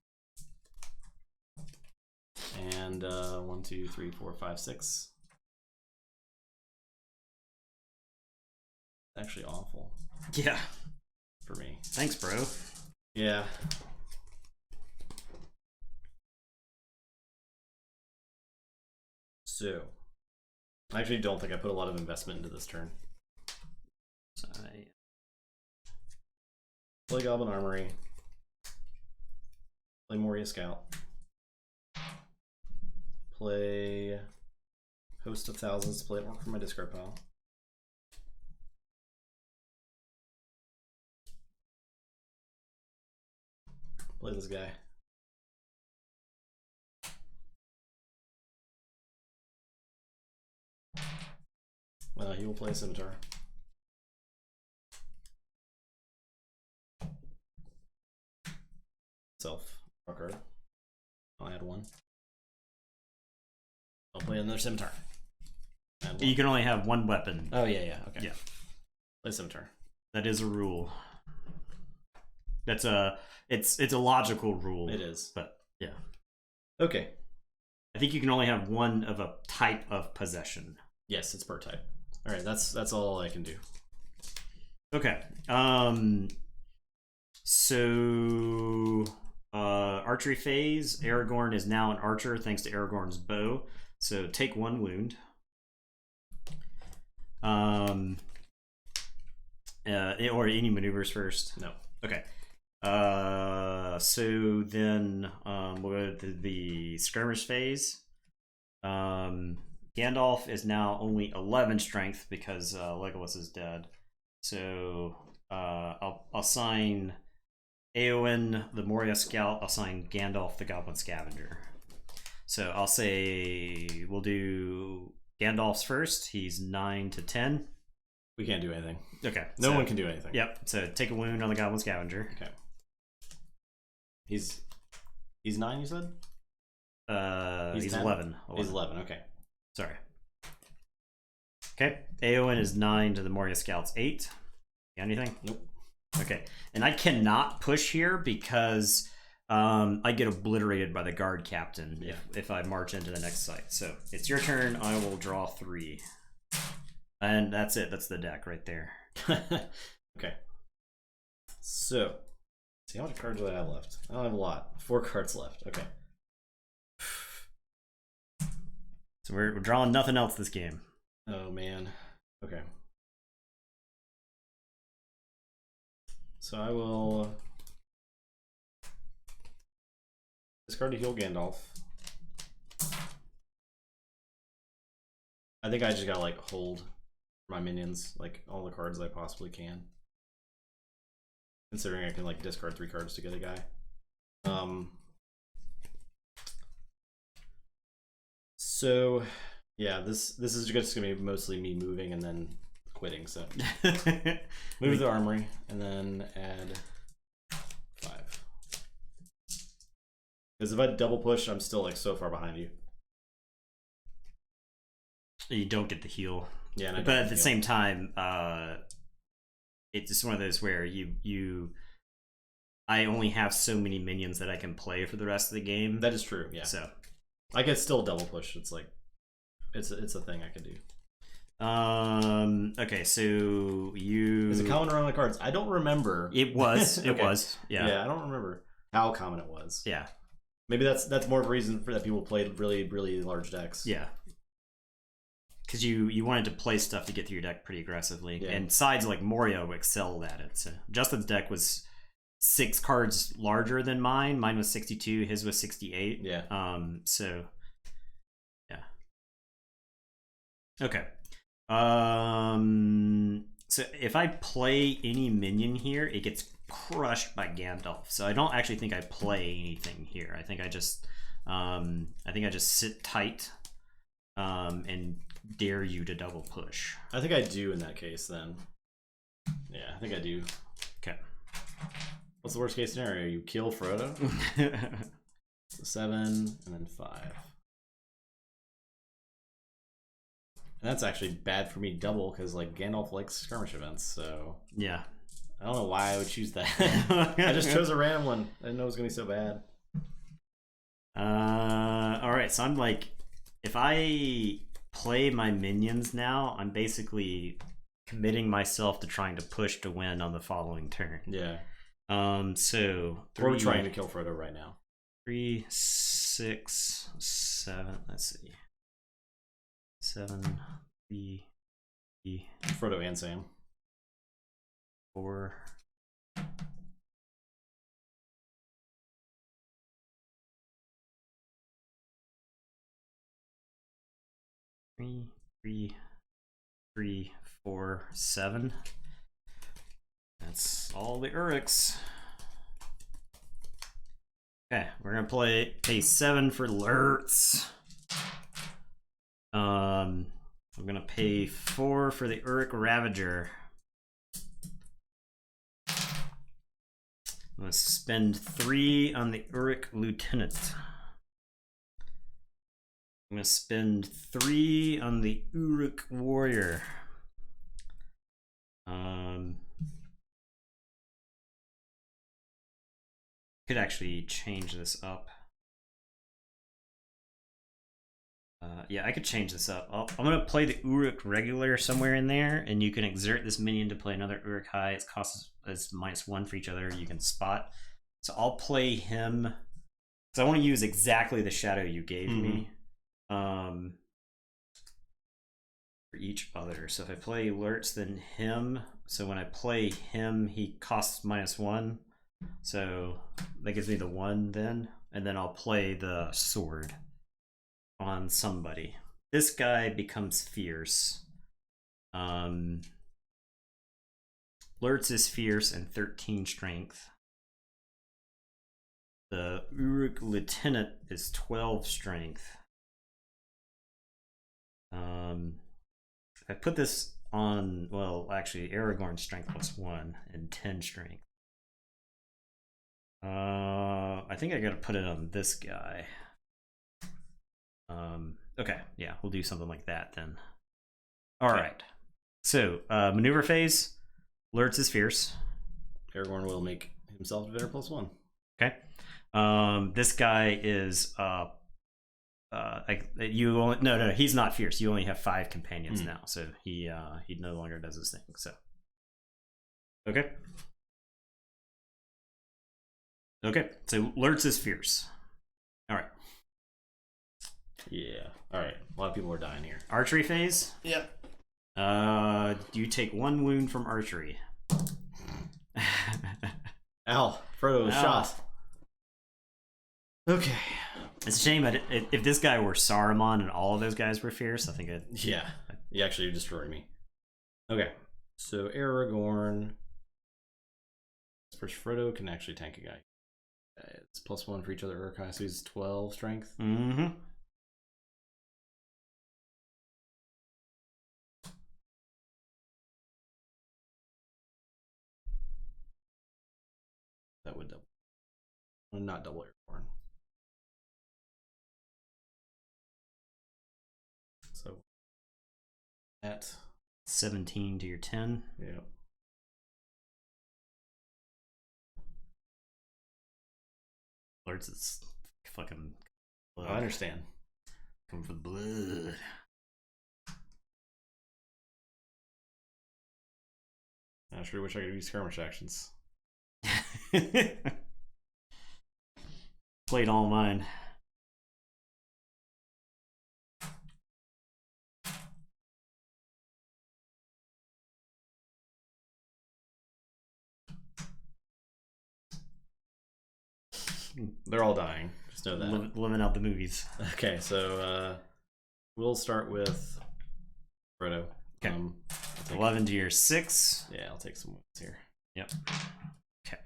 And 1, 2, 3, 4, 5, 6. Actually awful. Yeah. For me. Thanks, bro. Yeah. So, I actually don't think I put a lot of investment into this turn. Play Goblin Armory. Play Moria Scout. Play Host of Thousands to play it from my discard pile. Play this guy. He will play a Scimitar. Self. Draw card. I'll add 1. I'll play another Scimitar. You can only have 1 weapon. Oh, yeah. Okay. Yeah. Play Scimitar. That is a rule. It's a logical rule. It is. But, yeah. Okay. I think you can only have 1 of a type of possession. Yes, it's per type. All right, that's all I can do. Okay. So archery phase. Aragorn is now an archer thanks to Aragorn's bow. So take 1 wound. Or any maneuvers first. No. Okay. So then we'll go to the skirmish phase. Gandalf is now only 11 strength because Legolas is dead. So I'll assign Eowyn the Moria Scout. I'll assign Gandalf the Goblin Scavenger. So I'll say we'll do Gandalf's first. He's 9 to 10. We can't do anything. Okay. No one can do anything. Yep. So take a wound on the Goblin Scavenger. Okay. He's 9, you said? He's 11. He's 11, okay. Sorry. Okay. Eowyn is 9 to the Moria Scouts 8. Got anything? Nope. Okay. And I cannot push here because I get obliterated by the guard captain if I march into the next site. So it's your turn. I will draw 3. And that's it. That's the deck right there. Okay. So, see how many cards do I have left? I don't have a lot. 4 cards left. Okay. So we're drawing nothing else this game. Oh man. Okay. So I will discard to heal Gandalf. I think I just gotta like hold my minions, like all the cards I possibly can. Considering I can like discard 3 cards to get a guy. So yeah, this is just gonna be mostly me moving and then quitting. So move the armory and then add 5. Because if I double push, I'm still like so far behind you. You don't get the heal. Yeah, but at the same time, it's just one of those where I only have so many minions that I can play for the rest of the game. That is true. Yeah. So I could still double push. It's like it's a thing I can do. Okay, so you... Is it common around the cards? I don't remember. It was. It was. Yeah. Yeah, I don't remember how common it was. Yeah. Maybe that's more of a reason for that people played really, really large decks. Yeah. Because you wanted to play stuff to get through your deck pretty aggressively. Yeah. And sides like Morio excelled at it. So Justin's deck was 6 cards larger than mine. Mine was 62. His was 68. Yeah. So, yeah. Okay. So if I play any minion here, it gets crushed by Gandalf. So I don't actually think I play anything here. I think I just sit tight and dare you to double push. I think I do in that case then. Yeah, I think I do. Okay. What's the worst case scenario? You kill Frodo? So 7 and then 5. And that's actually bad for me double because like Gandalf likes skirmish events, so yeah. I don't know why I would choose that. I just chose a random one. I didn't know it was gonna be so bad. Alright, so I'm like, if I play my minions now, I'm basically committing myself to trying to push to win on the following turn. Yeah. So we're trying to kill Frodo right now. 3, 6, 7. Let's see. 7, 3, Frodo and Sam. 4. 3, 4, 7. That's all the Uriks. Okay, we're gonna pay 7 for Lurtz. I'm gonna pay 4 for the Urik Ravager. I'm gonna spend 3 on the Urik Lieutenant. I'm gonna spend 3 on the Urik Warrior. Could actually change this up. Yeah, I could change this up. I'm gonna play the Urik regular somewhere in there, and you can exert this minion to play another Urik high. It costs as -1 for each other. You can spot. So I'll play him. So I want to use exactly the shadow you gave me. For each other. So if I play Lurtz, then him. So when I play him, he costs -1. So that gives me the 1 then. And then I'll play the sword on somebody. This guy becomes fierce. Lurtz is fierce and 13 strength. The Urik Lieutenant is 12 strength. I put this on, well, actually, Aragorn's strength +1 and 10 strength. I think I gotta put it on this guy. Okay, yeah, we'll do something like that then. Alright. So, maneuver phase. Lurtz is fierce. Aragorn will make himself a better +1. Okay. This guy is you only no, he's not fierce. You only have 5 companions now, so he no longer does his thing. So okay, so Lurtz is fierce. All right. Yeah. All right. A lot of people are dying here. Archery phase. Yep. You take 1 wound from archery. Ow! Frodo was shot. Okay. It's a shame that if this guy were Saruman and all of those guys were fierce, I think it... Yeah. You actually destroyed me. Okay. So Aragorn... First, Frodo can actually tank a guy. It's +1 for each other Uruk-hai, so he's 12 strength. Mm-hmm. That would double. Well, not double Aragorn. at 17 to your 10. Yeah. Lords is fucking blood. I understand. Come for the blood. I sure wish I could use skirmish actions. Played all mine. They're all dying. Just know that. Living out the movies. Okay, so we'll start with Frodo. Okay. 11 to your 6. Yeah, I'll take some wounds here. Yep. Okay.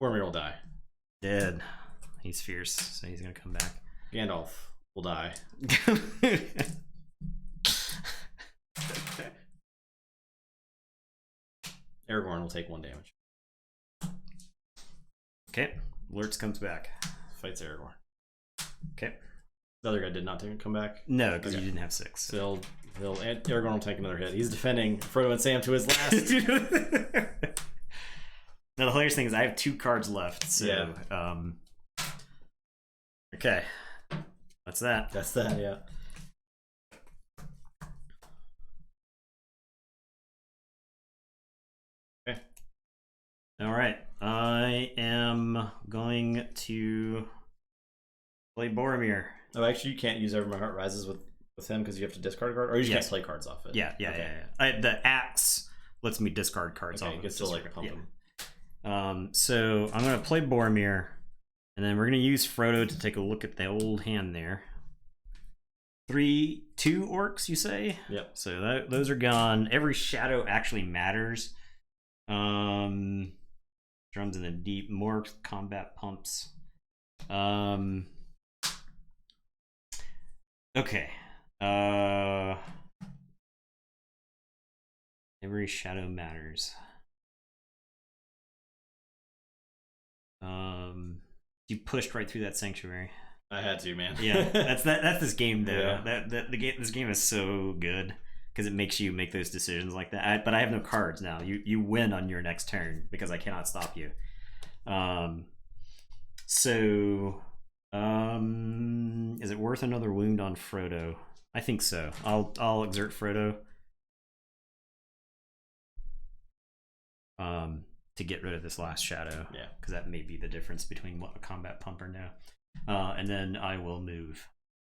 Boromir will die. Dead. He's fierce, so he's gonna come back. Gandalf will die. Aragorn will take 1 damage. Okay. Lurtz comes back. Fights Aragorn. Okay. The other guy did not come back? No, because you didn't have 6. So Aragorn will take another hit. He's defending Frodo and Sam to his last. Now the hilarious thing is I have 2 cards left. So, yeah. Okay. That's that. That's that, yeah. Okay. All right. I am going to play Boromir. Oh, actually, you can't use Over My Heart Rises with him because you have to discard a card, or you just can't play cards off it. Yeah. The axe lets me discard cards off. You can still like pump them. So I'm gonna play Boromir, and then we're gonna use Frodo to take a look at the old hand there. 2 orcs, you say? Yep. So those are gone. Every shadow actually matters. Drums in the deep, more combat pumps. Okay. Every shadow matters. You pushed right through that sanctuary. I had to, man. Yeah, that's this game though. Yeah. This game is so good because it makes you make those decisions like that. But I have no cards now. You win on your next turn because I cannot stop you. Is it worth another wound on Frodo? I think so. I'll exert Frodo. To get rid of this last shadow. Yeah. Because that may be the difference between what a combat pumper now. And then I will move.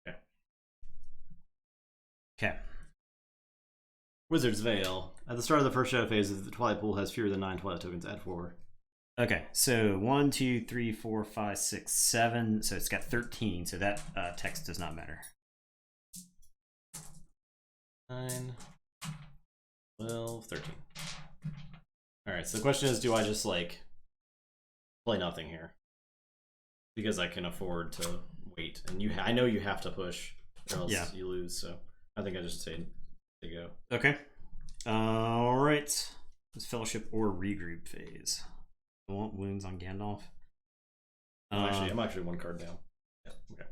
Okay. Okay. Wizard's Veil. At the start of the first shadow phase, if the Twilight Pool has fewer than 9 Twilight tokens, add 4. Okay, so 1, 2, 3, 4, 5, 6, 7. So it's got 13. So that text does not matter. 9, 12, 13. Alright, so the question is, do I just, like, play nothing here? Because I can afford to wait. And I know you have to push, or else you lose, so I think I just say to go. Okay. Alright. It's Fellowship or Regroup phase. I want wounds on Gandalf. I'm actually 1 card down. Yeah, okay.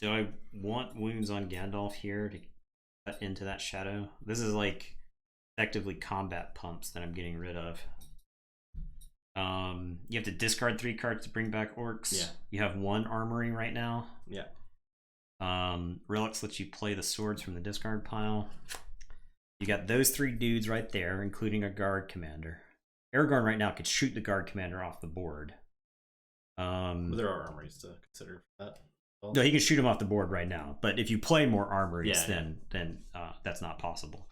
Do I want wounds on Gandalf here to cut into that shadow? This is like effectively combat pumps that I'm getting rid of. You have to discard 3 cards to bring back orcs. Yeah. You have 1 armory right now. Yeah. Relics lets you play the swords from the discard pile. You got those 3 dudes right there, including a guard commander. Aragorn right now could shoot the guard commander off the board. But there are armories to consider for that. Well, no, he can shoot him off the board right now. But if you play more armories, then that's not possible.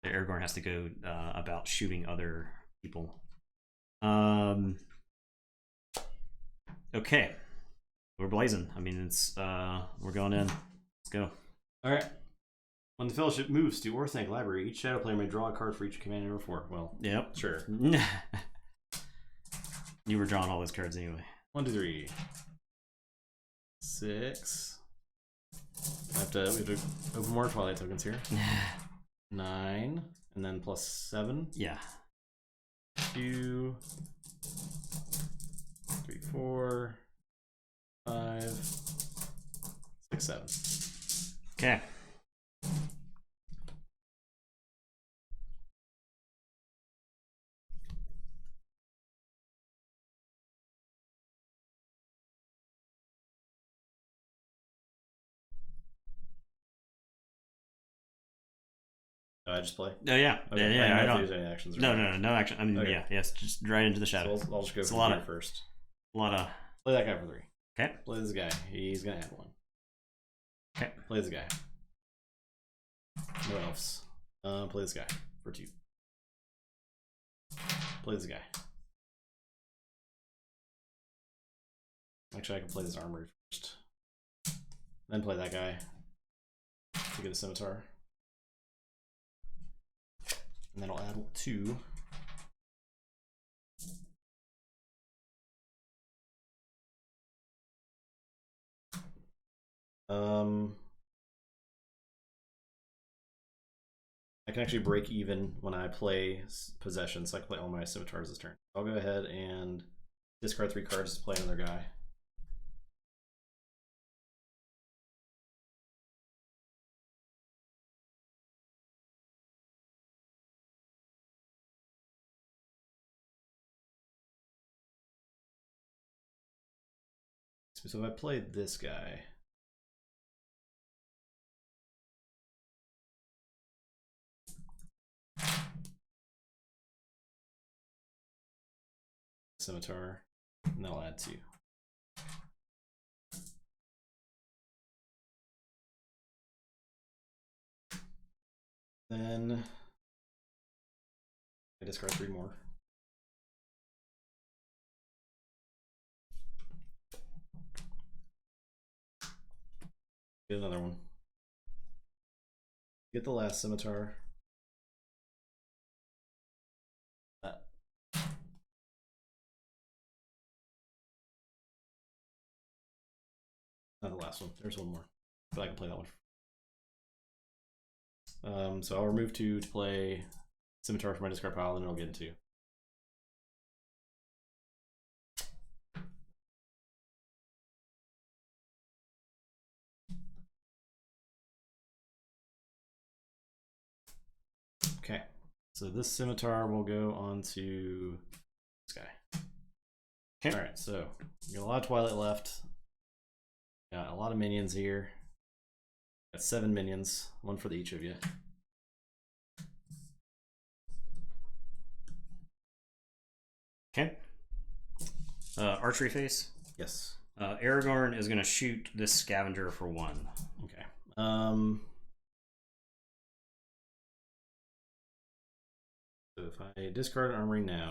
Aragorn has to go about shooting other people. Okay, we're blazing. I mean, it's we're going in. Let's go. All right. When the Fellowship moves to Orthanc Library, each shadow player may draw a card for each commander number 4. Well, yep, sure. You were drawing all those cards anyway. 1, 2, 3, 6. We have to open more Twilight tokens here. 9, and then plus 7. Yeah. 2, 3, 4, 5, 6, 6, 7. Okay. I just play. Oh yeah, okay. yeah. I don't use any actions. No action. I mean, okay. Yes, just right into the shadow. So I'll just go for here first. A lot of. Play that guy for 3. Okay. Play this guy. He's gonna add 1. Okay. Play this guy. No else. Play this guy for 2. Play this guy. Actually, I can play this armory first. Then play that guy to get a scimitar. And then I'll add 2. I can actually break even when I play possession, so I can play all my scimitars this turn. I'll go ahead and discard 3 cards to play another guy. So if I played this guy, scimitar, and I'll add 2. Then I discard 3 more. Get another one. Get the last scimitar. Not the last one. There's one more. But I can play that one. So I'll remove 2 to play scimitar from my discard pile, and then I'll get into 2. Okay, so this scimitar will go on to this guy. Okay. Alright, so we got a lot of Twilight left. Got a lot of minions here. Got 7 minions, 1 for each of you. Okay. Archery phase? Yes. Aragorn is going to shoot this scavenger for 1. Okay. So if I discard armory now,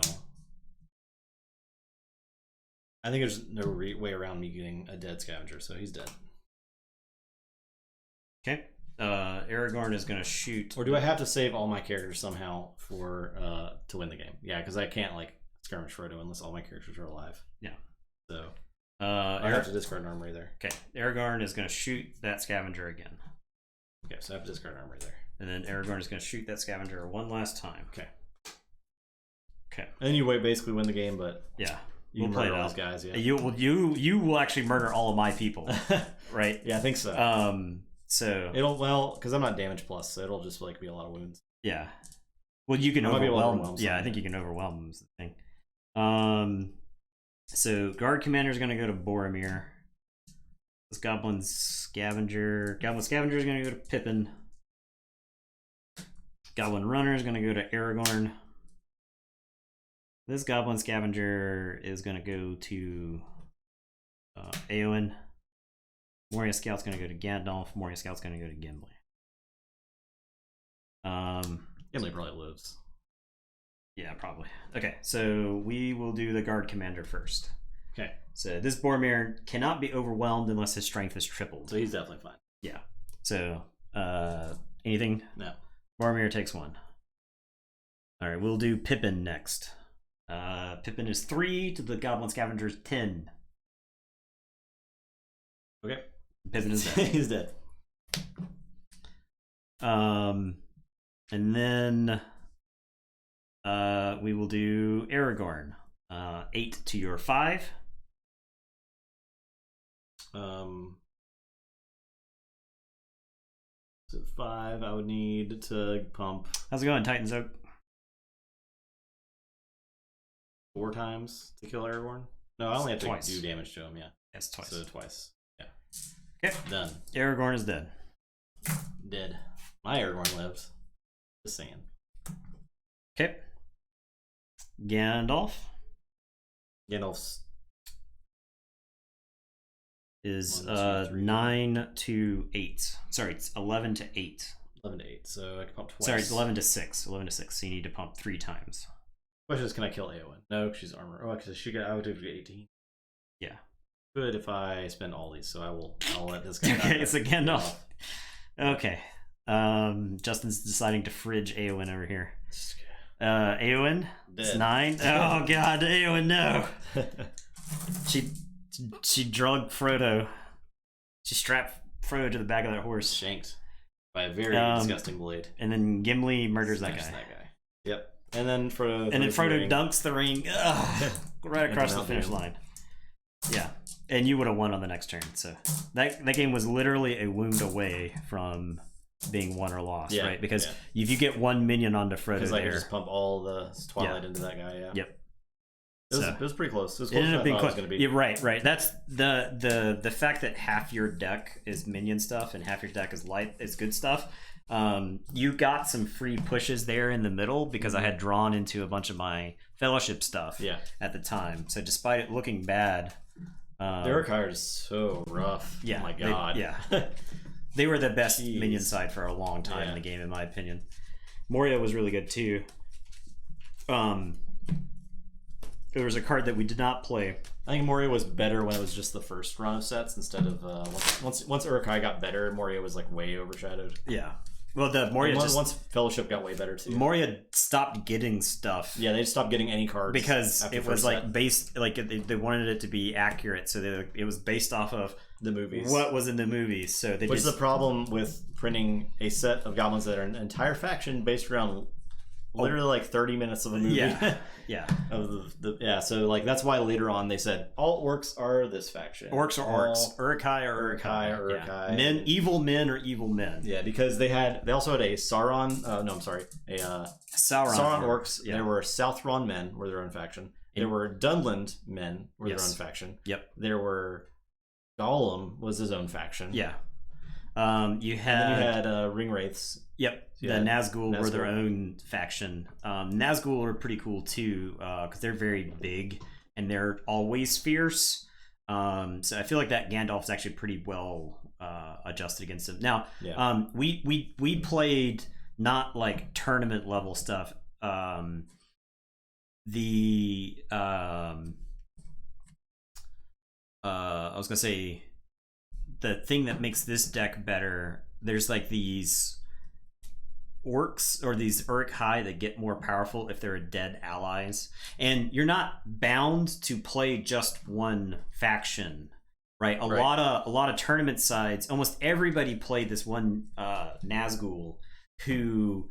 I think there's no way around me getting a dead scavenger, so he's dead. Okay. Aragorn is going to shoot. Or do I have to save all my characters somehow for to win the game? Yeah, because I can't like skirmish Frodo unless all my characters are alive. Yeah. So I have to discard an armory there. Okay. Aragorn is going to shoot that scavenger again. Okay, so I have to discard an armory there. And then Aragorn is going to shoot that scavenger one last time. Okay. Okay. And you basically win the game, but yeah. We'll play all those guys, yeah. You will actually murder all of my people, right? Yeah, I think so. So it'll because I'm not damage plus, so it'll just like be a lot of wounds. Yeah. Well, you can overwhelm. Yeah, I think you can overwhelm them. Is the thing. So guard commander is going to go to Boromir. This goblin scavenger is going to go to Pippin. Goblin runner is going to go to Aragorn. This goblin scavenger is going to go to Eowyn. Moria scout's going to go to Gandalf. Moria scout's going to go to Gimli. Gimli probably lives. Yeah, probably. Okay, so we will do the guard commander first. Okay. So this Boromir cannot be overwhelmed unless his strength is tripled. So he's definitely fine. Yeah. So anything? No. Boromir takes 1. All right, we'll do Pippin next. Pippin is 3 to the goblin scavenger's 10. Okay. Pippin is dead. He's dead. And then we will do Aragorn. 8 to your 5. So 5 I would need to pump. How's it going, Titan's Oak? 4 times to kill Aragorn? No, I only have to twice. do damage to him, yeah. Yes, twice. So twice. Yeah. Okay. Done. Aragorn is dead. Dead. My Aragorn lives. Just saying. Okay. Gandalf. Gandalf's is 9 to 8. Sorry, it's 11 to 8. 11 to 8. So I can pump twice. Sorry, it's 11 to 6. 11 to 6. So you need to pump 3 times. Question is, can I kill Eowyn? No, she's armor. Oh, because I would have to get 18. Yeah. Good if I spend all these, so I'll let this guy. Okay, it's a Gandalf. Okay. Justin's deciding to fridge Eowyn over here. Eowyn? It's 9. Oh god, Eowyn, no. She drugged Frodo. She strapped Frodo to the back of that horse. Shanked by a very disgusting blade. And then Gimli murders that guy. Yep. And then Frodo dunks the ring right across the finish line. Yeah. And you would have won on the next turn. So that game was literally a wound away from being won or lost, right? Because if you get 1 minion onto Frodo, because I could just pump all the Twilight into that guy. Yeah. Yep. It was pretty close. It was closer ended up being close. It was gonna be. Yeah, right. That's the fact that half your deck is minion stuff and half your deck is good stuff. You got some free pushes there in the middle because I had drawn into a bunch of my Fellowship stuff at the time. So despite it looking bad, their card is so rough. Yeah, oh my god. They were the best minion side for a long time in the game, in my opinion. Moria was really good too. There was a card that we did not play. I think Moria was better when it was just the first run of sets instead of once Uruk-hai got better, Moria was like way overshadowed. Yeah. Well, the Moria once Fellowship got way better too. Moria stopped getting stuff. Yeah, they stopped getting any cards because it was like based like they wanted it to be accurate, so it was based off of the movies. What was in the movies? So they which is the problem with printing a set of goblins that are an entire faction based around literally like 30 minutes of a movie. Yeah. Of so like that's why later on they said all orcs are this faction. Orcs are orcs. Uruk-hai are Uruk-hai. Uruk-hai. Men, evil men are evil men. Yeah, because they also had a Sauron. Sauron orcs. Yeah. There were Southron men, were their own faction. There were Dunland men, were their own faction. Yep. There were Gollum was his own faction. Yeah. You had Ring Wraiths. Yep. The Nazgul were their own faction. Nazgul are pretty cool too, because they're very big and they're always fierce. So I feel like that Gandalf's actually pretty well adjusted against them. Now, we played not like tournament level stuff. I was gonna say the thing that makes this deck better. There's like these orcs or these Uruk-hai that get more powerful if they're dead allies, and you're not bound to play just one faction, right? A lot of tournament sides, almost everybody played this one Nazgul who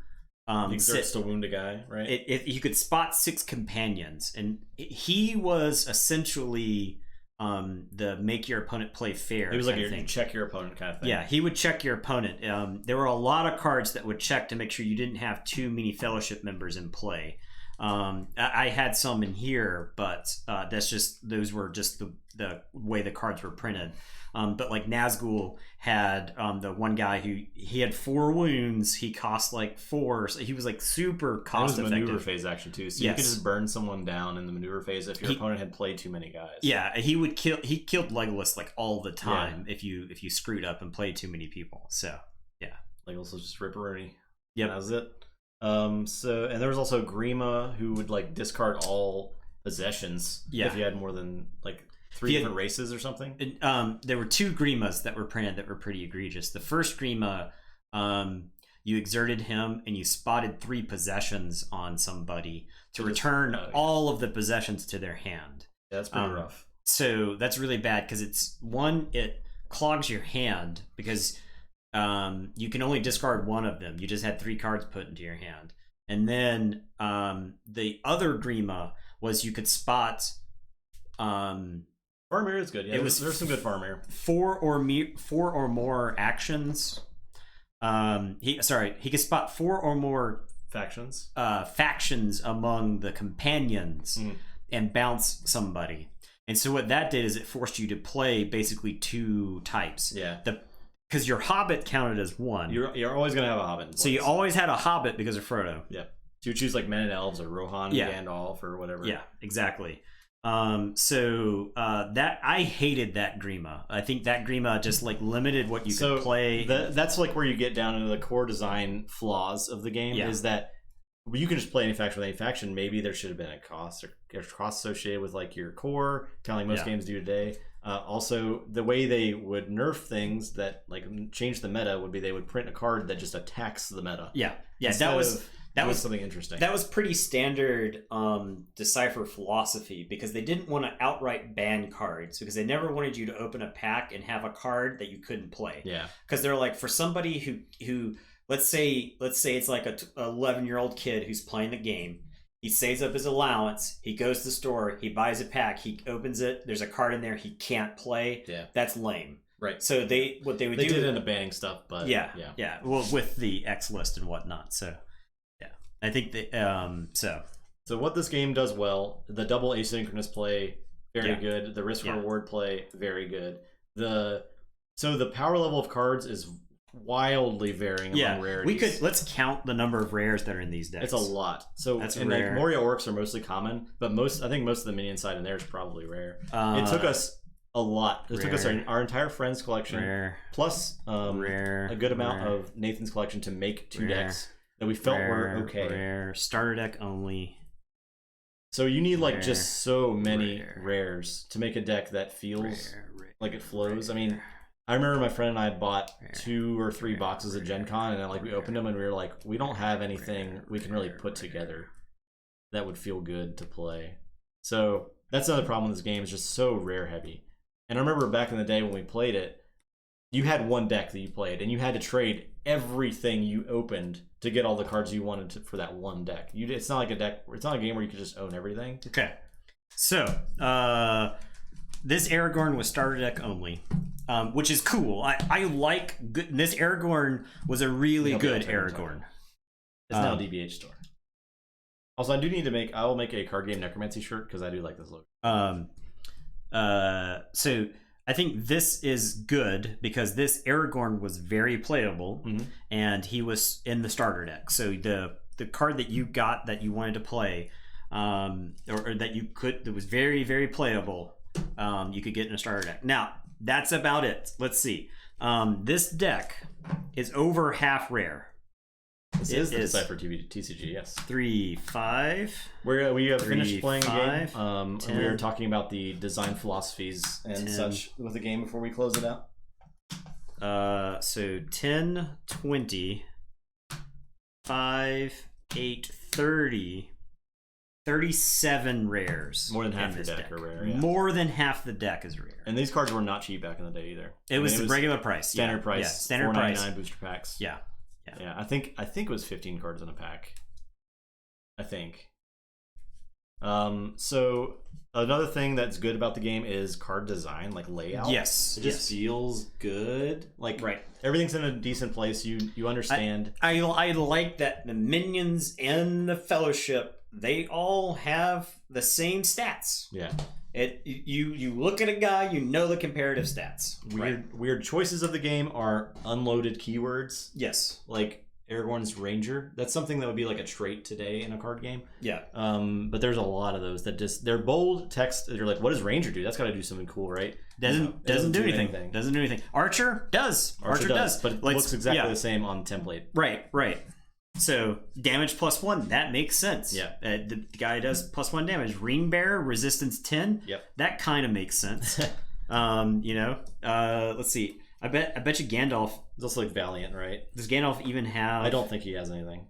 exerts to wound a guy, right? You could spot 6 companions, and he was essentially the make your opponent play fair. He was like you check your opponent kind of thing. Yeah, he would check your opponent. There were a lot of cards that would check to make sure you didn't have too many Fellowship members in play. I had some in here, but those were just the way the cards were printed. But like Nazgul had the one guy who he had 4 wounds. He cost like 4, so he was like super cost effective. Maneuver phase action too, so you could just burn someone down in the maneuver phase if your opponent had played too many guys. Yeah, he killed Legolas like all the time if you screwed up and played too many people. So yeah, Legolas was just ripperoni. Yeah, that was it. And there was also Grima who would like discard all possessions if you had more than like 3 different races or something. There were 2 Grimas that were printed that were pretty egregious. The first Grima, you exerted him and you spotted 3 possessions on somebody to return all of the possessions to their hand. Yeah, that's pretty rough. So that's really bad because it clogs your hand because you can only discard one of them. You just had 3 cards put into your hand. And then the other Grima was you could spot Farmir is good. Yeah, there's some good Farmir. 4 or more actions He could spot 4 or more factions among the companions and bounce somebody. And so what that did is it forced you to play basically 2 types. Yeah. Because your Hobbit counted as 1. You're always gonna have a Hobbit. So you always had a Hobbit because of Frodo. Yeah. So you choose like Men and Elves or Rohan, Gandalf, or whatever. Yeah, exactly. That I hated that Grima. I think that Grima just like limited what you could play. That's like where you get down into the core design flaws of the game. Is that you can just play any faction with any faction. Maybe there should have been a cost associated with like your core, kind of like most games do today. Also, the way they would nerf things that like change the meta would be they would print a card that just attacks the meta. Yeah, that was something interesting. That was pretty standard Decipher philosophy, because they didn't want to outright ban cards, because they never wanted you to open a pack and have a card that you couldn't play. Yeah, because they're like, for somebody who let's say it's like a 11-year-old kid who's playing the game. He saves up his allowance. He goes to the store. He buys a pack. He opens it. There's a card in there he can't play. Yeah, that's lame. Right. So they did end up banning stuff, but yeah. Well, with the X list and whatnot. So yeah, I think that So what this game does well, the double asynchronous play, very good. The risk reward play, very good. The power level of cards is wildly varying among rarities. Let's count the number of rares that are in these decks. It's a lot. So that's and rare. Like Moria Orcs are mostly common, but I think most of the minion side in there is probably rare. It took us a lot. It took us our entire Friends collection plus a good amount of Nathan's collection to make 2 decks that we felt were okay. Rare starter deck only. So you need like just so many rares to make a deck that feels like it flows. I mean, I remember my friend and I had bought 2 or 3 boxes of Gen Con, and like we opened them and we were like, we don't have anything we can really put together that would feel good to play. So that's another problem with this game, is just so rare heavy. And I remember back in the day when we played it, you had one deck that you played, and you had to trade everything you opened to get all the cards you wanted for that one deck. It's not like a deck. It's not a game where you could just own everything. Okay, so this Aragorn was starter deck only, which is cool. I like good. This Aragorn was a really good Aragorn. It's now a DBH store. Also, I do need to make. I will make a card game Necromancy shirt because I do like this look. So I think this is good because this Aragorn was very playable, and he was in the starter deck. So the card that you got that you wanted to play, or that was very, very playable, you could get in a starter deck. Now that's about it. Let's see. This deck is over half rare. This is the Decipher TCG, yes. 3-5. We have finished playing the game. 10, and we were talking about the design philosophies and 10, such with the game before we close it out. So 10, 20, 5, 8, 30, 37 rares. More than half your deck are rare. Yeah. More than half the deck is rare. And these cards were not cheap back in the day either. It was regular price. Standard price. Yeah, standard price. $4.99 booster packs. Yeah. Yeah, I think it was 15 cards in a pack. I think. So another thing that's good about the game is card design, like layout. Yes, it just feels good. Like everything's in a decent place. You understand. I like that the minions and the Fellowship, they all have the same stats. Yeah. You look at a guy, you know the comparative stats. Weird choices of the game are unloaded keywords. Yes. Like Aragorn's Ranger. That's something that would be like a trait today in a card game. Yeah. But there's a lot of those that they're bold text. You're like, what does Ranger do? That's got to do something cool, right? Doesn't do anything. Doesn't do anything. Archer does. Archer does. But it looks exactly the same on template. Right. So damage +1, that makes sense. Yeah. The guy does +1 damage. Ring Bearer, resistance 10. Yep. That kind of makes sense. Let's see. I bet you Gandalf. It's also like Valiant, right? Does Gandalf even have? I don't think he has anything.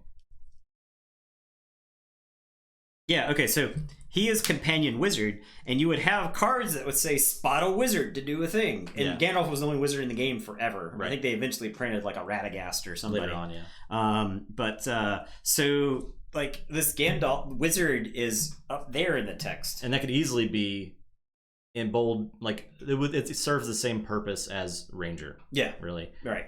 Yeah. Okay. So he is companion wizard, and you would have cards that would say spot a wizard to do a thing. And Gandalf was the only wizard in the game forever. Right. I think they eventually printed like a Radagast or something later on. Yeah. So like this Gandalf wizard is up there in the text, and that could easily be in bold, like it serves the same purpose as Ranger. Yeah, really. Right.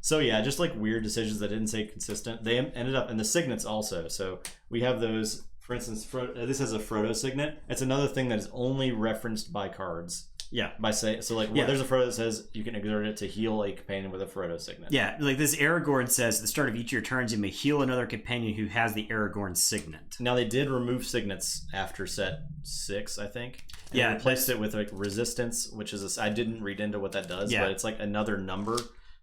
So yeah, just like weird decisions that didn't stay consistent. They ended up in the signets also. So we have those. For instance, this has a Frodo signet. It's another thing that is only referenced by cards. Yeah. There's a Frodo that says you can exert it to heal a companion with a Frodo signet. Yeah, like this Aragorn says, at the start of each of your turns, you may heal another companion who has the Aragorn signet. Now they did remove signets after set 6, I think. And yeah, replaced it with like resistance, which is I didn't read into what that does, but it's like another number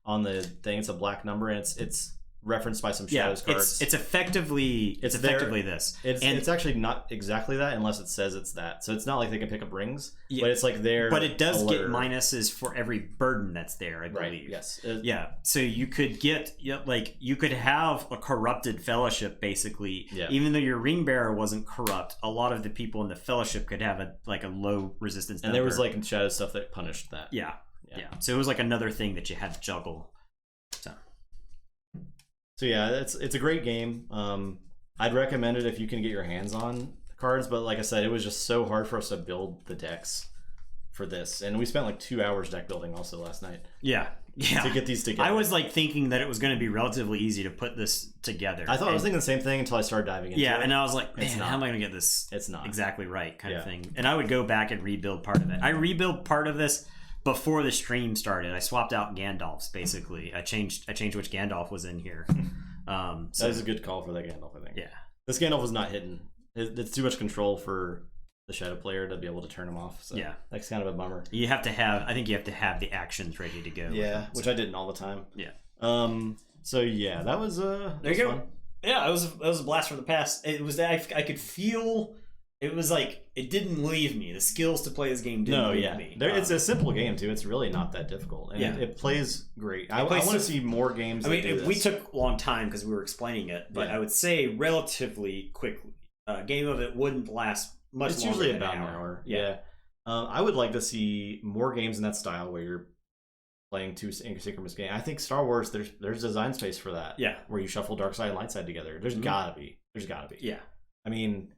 on the thing. It's a black number, and it's referenced by some shadows cards. It's effectively this. It's actually not exactly that unless it says it's that. So it's not like they can pick up rings, but it's like there. But it does get minuses for every burden that's there, I believe. Right. Yes. So you could get you could have a corrupted fellowship basically. Yeah. Even though your ring bearer wasn't corrupt, a lot of the people in the fellowship could have a low resistance. And there was like shadow stuff that punished that. Yeah. So it was like another thing that you had to juggle. So yeah, it's a great game. I'd recommend it if you can get your hands on cards, but like I said, it was just so hard for us to build the decks for this, and we spent like 2 hours deck building also last night. Yeah. To get these together. I was like thinking that it was going to be relatively easy to put this together. I was thinking the same thing until I started diving into it. Yeah, and I was like, man, how am I going to get this? It's not exactly right kind of thing. And I would go back and rebuild part of it. I rebuilt part of this before the stream started. I swapped out Gandalf's basically. I changed which Gandalf was in here. So that was a good call for that Gandalf, I think. Yeah. This Gandalf was not hidden. It's too much control for the shadow player to be able to turn him off. So yeah, that's kind of a bummer. You have to have the actions ready to go. Yeah, which I didn't all the time. Yeah. So yeah, that was there you go. Fun. Yeah, it was a blast from the past. It was I could feel. It was like it didn't leave me. The skills to play this game didn't leave me. It's a simple game too. It's really not that difficult, and it plays great. I want to see more games. We took a long time because we were explaining it, but I would say relatively quickly. A game of it wouldn't last much. It's longer usually than about an hour. Yeah. I would like to see more games in that style where you're playing two synchronous games. I think Star Wars, there's design space for that. Yeah, where you shuffle dark side and light side together. There's gotta be. Yeah. I mean,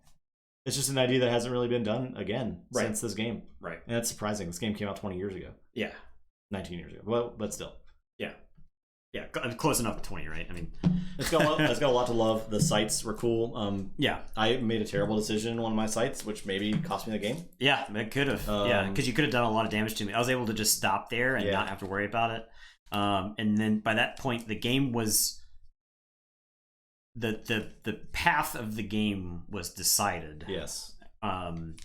it's just an idea that hasn't really been done again since this game. Right. And that's surprising. This game came out 20 years ago. Yeah. 19 years ago. Well, but still. Yeah. Yeah, close enough to 20, right? I mean, it's got a lot to love. The sites were cool. Yeah. I made a terrible decision in one of my sites, which maybe cost me the game. Yeah, it could have. Yeah, because you could have done a lot of damage to me. I was able to just stop there and not have to worry about it. And then by that point, the game was... The path of the game was decided. Yes.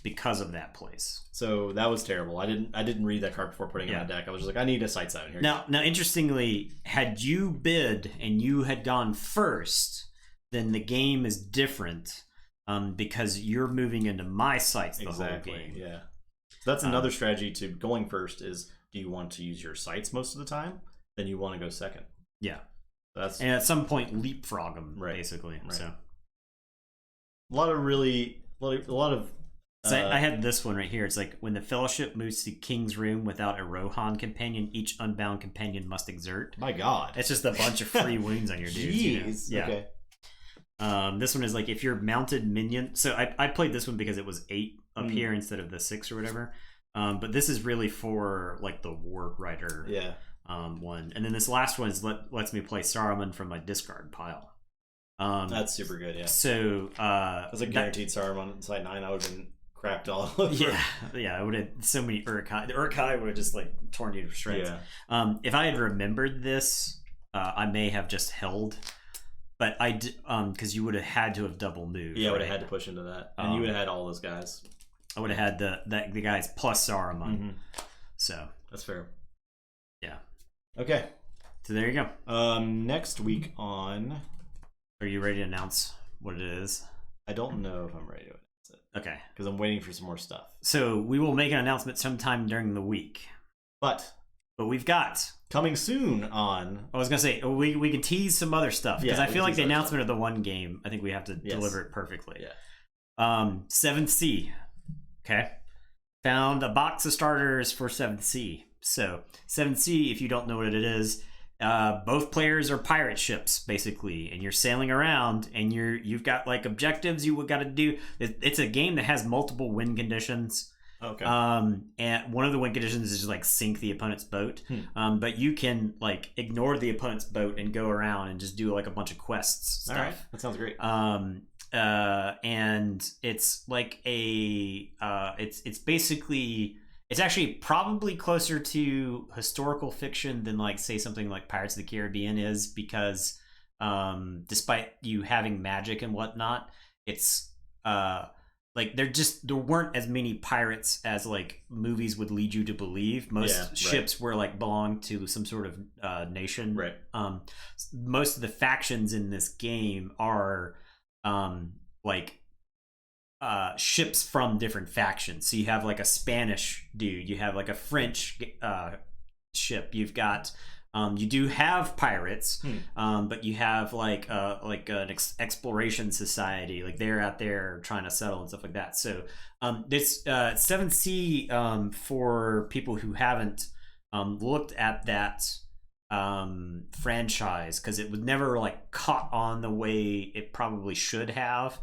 Because of that place. So that was terrible. I didn't read that card before putting it in my deck. I was just like, I need a site out here. Now, interestingly, had you bid and you had gone first, then the game is different because you're moving into my sites the whole game. Yeah. So that's another strategy to going first is, do you want to use your sites most of the time? Then you want to go second. Yeah. And at some point leapfrog them, basically. Right. So a lot of I had this one right here. It's like, when the fellowship moves to King's Room without a Rohan companion, each unbound companion must exert. My God. It's just a bunch of free wounds on your dudes. Jeez. You know? Yeah. Okay. This one is like, if you're mounted minion. So I played this one because it was 8 up here instead of the 6 or whatever. But this is really for like the War Rider. Yeah. One. And then this last one is lets me play Saruman from my discard pile. That's super good, yeah. So as a guaranteed Saruman on side 9, I would have been cracked all over. Yeah, I would have so many Uruk-hai. The Uruk-hai would have just like torn you to shreds. Yeah. If I had remembered this, I may have just held, but I did because you would have had to have double moved. Yeah, I would have had to push into that, and you would have had all those guys. I would have had the guys plus Saruman. So that's fair. Yeah. Okay. So there you go. Next week on. Are you ready to announce what it is? I don't know if I'm ready to announce it. Okay. Because I'm waiting for some more stuff. So we will make an announcement sometime during the week. But we've got... coming soon on... I was going to say, we can tease some other stuff. Because I feel like the announcement of the one game, I think we have to deliver it perfectly. Yeah. 7th Sea. Okay. Found a box of starters for 7th Sea. So 7th Sea, if you don't know what it is... both players are pirate ships basically, and you're sailing around, and you've got like objectives you got to do. It's a game that has multiple win conditions, Okay. And one of the win conditions is just like sink the opponent's boat. But you can like ignore the opponent's boat and go around and just do like a bunch of quests stuff. All right. That sounds great. And it's like it's basically, it's actually probably closer to historical fiction than like say something like Pirates of the Caribbean is, because despite you having magic and whatnot, it's like there weren't as many pirates as like movies would lead you to believe. Most ships were like belonged to some sort of nation. Right. Most of the factions in this game are like ships from different factions. So you have like a Spanish dude, you have like a French ship, you've got you do have pirates, but you have like an exploration society, like they're out there trying to settle and stuff like that. So this 7th for people who haven't looked at that franchise, because it was never like caught on the way it probably should have.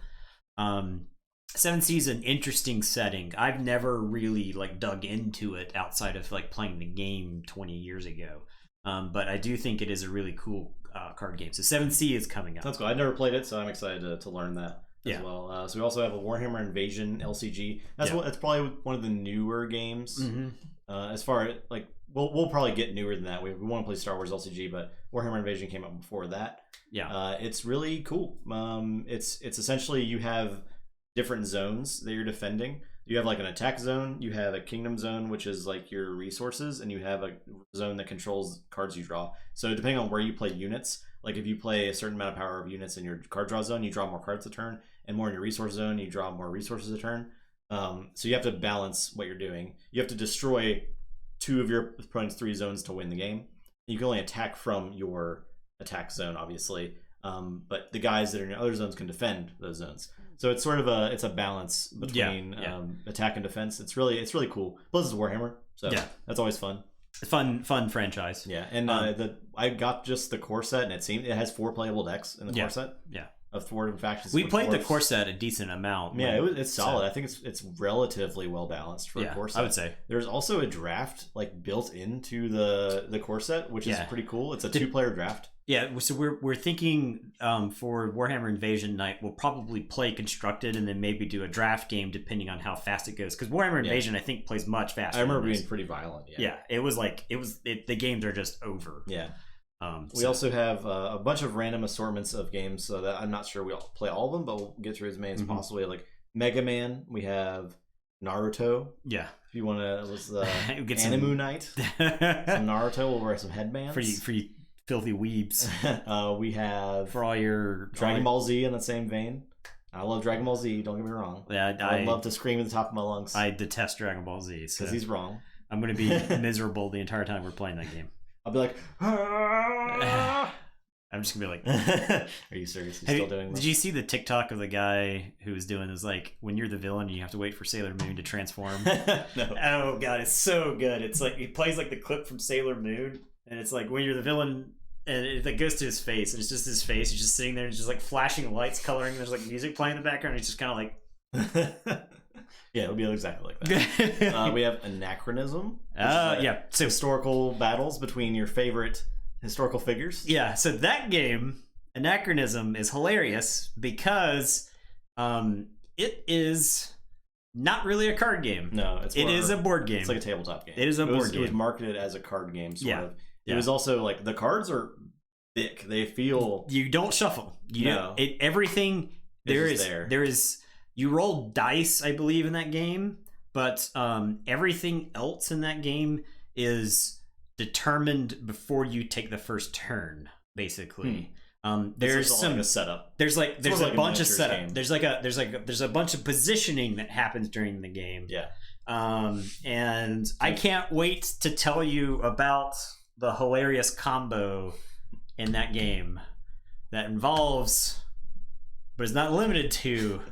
7th is an interesting setting. I've never really like dug into it outside of like playing the game 20 years ago. But I do think it is a really cool card game. So 7th is coming up. Sounds cool. I've never played it, so I'm excited to learn that as well. So we also have a Warhammer Invasion LCG. That's probably one of the newer games. As far as like, we'll probably get newer than that. We want to play Star Wars LCG, but Warhammer Invasion came out before that. It's really cool. It's essentially you have different zones that you're defending. You have like an attack zone, you have a kingdom zone, which is like your resources, and you have a zone that controls cards you draw. So depending on where you play units, like if you play a certain amount of power of units in your card draw zone, you draw more cards a turn, and more in your resource zone, you draw more resources a turn. So you have to balance what you're doing. You have to destroy 2 of your opponent's 3 zones to win the game. You can only attack from your attack zone, obviously, but the guys that are in other zones can defend those zones. So it's sort of a balance between attack and defense. It's really cool. Plus it's Warhammer, so that's always fun. Fun franchise. Yeah, and I got just the core set, and it has 4 playable decks in the core set. Yeah, of 4 different factions. We played the core set a decent amount. Yeah, it's solid. I think it's relatively well balanced for a core set. I would say there's also a draft like built into the core set, which is pretty cool. It's a 2-player draft. Yeah, so we're thinking for Warhammer Invasion Night, we'll probably play Constructed and then maybe do a draft game depending on how fast it goes. Because Warhammer Invasion, I think, plays much faster. I remember being pretty violent. Yeah, it was like the games are just over. Yeah. We also have a bunch of random assortments of games, so that I'm not sure we'll play all of them, but we'll get through as many as possible. Like Mega Man, we have Naruto. Yeah. If you want to, Anime Night. Some Naruto. We'll wear some headbands for you filthy weebs. We have for all your Dragon Ball Z in the same vein. I love Dragon Ball Z. Don't get me wrong. Yeah, I love to scream at the top of my lungs. I detest Dragon Ball Z because he's wrong. I'm going to be miserable the entire time we're playing that game. I'll be like, I'm just gonna be like, are you serious? He's still doing this? Did you see the TikTok of the guy who was doing this? Like, when you're the villain, you have to wait for Sailor Moon to transform. No. Oh god, it's so good. It's like he plays like the clip from Sailor Moon, and it's like when you're the villain, and it like goes to his face, and it's just his face. He's just sitting there, and just like flashing lights, coloring. And there's like music playing in the background. And he's just kind of like. Yeah, it'll be exactly like that. We have Anachronism. So historical battles between your favorite historical figures. Yeah, so that game, Anachronism, is hilarious because it is not really a card game. No, it is a board game. It's like a tabletop game. It is a board game. It was marketed as a card game, sort of. It was also like the cards are thick. They feel you don't shuffle. Everything there is. You roll dice, I believe, in that game, but everything else in that game is determined before you take the first turn. Basically, there's some like a setup. There's a bunch of setup. Game. There's a bunch of positioning that happens during the game. Yeah, and I can't wait to tell you about the hilarious combo in that game that involves, but is not limited to.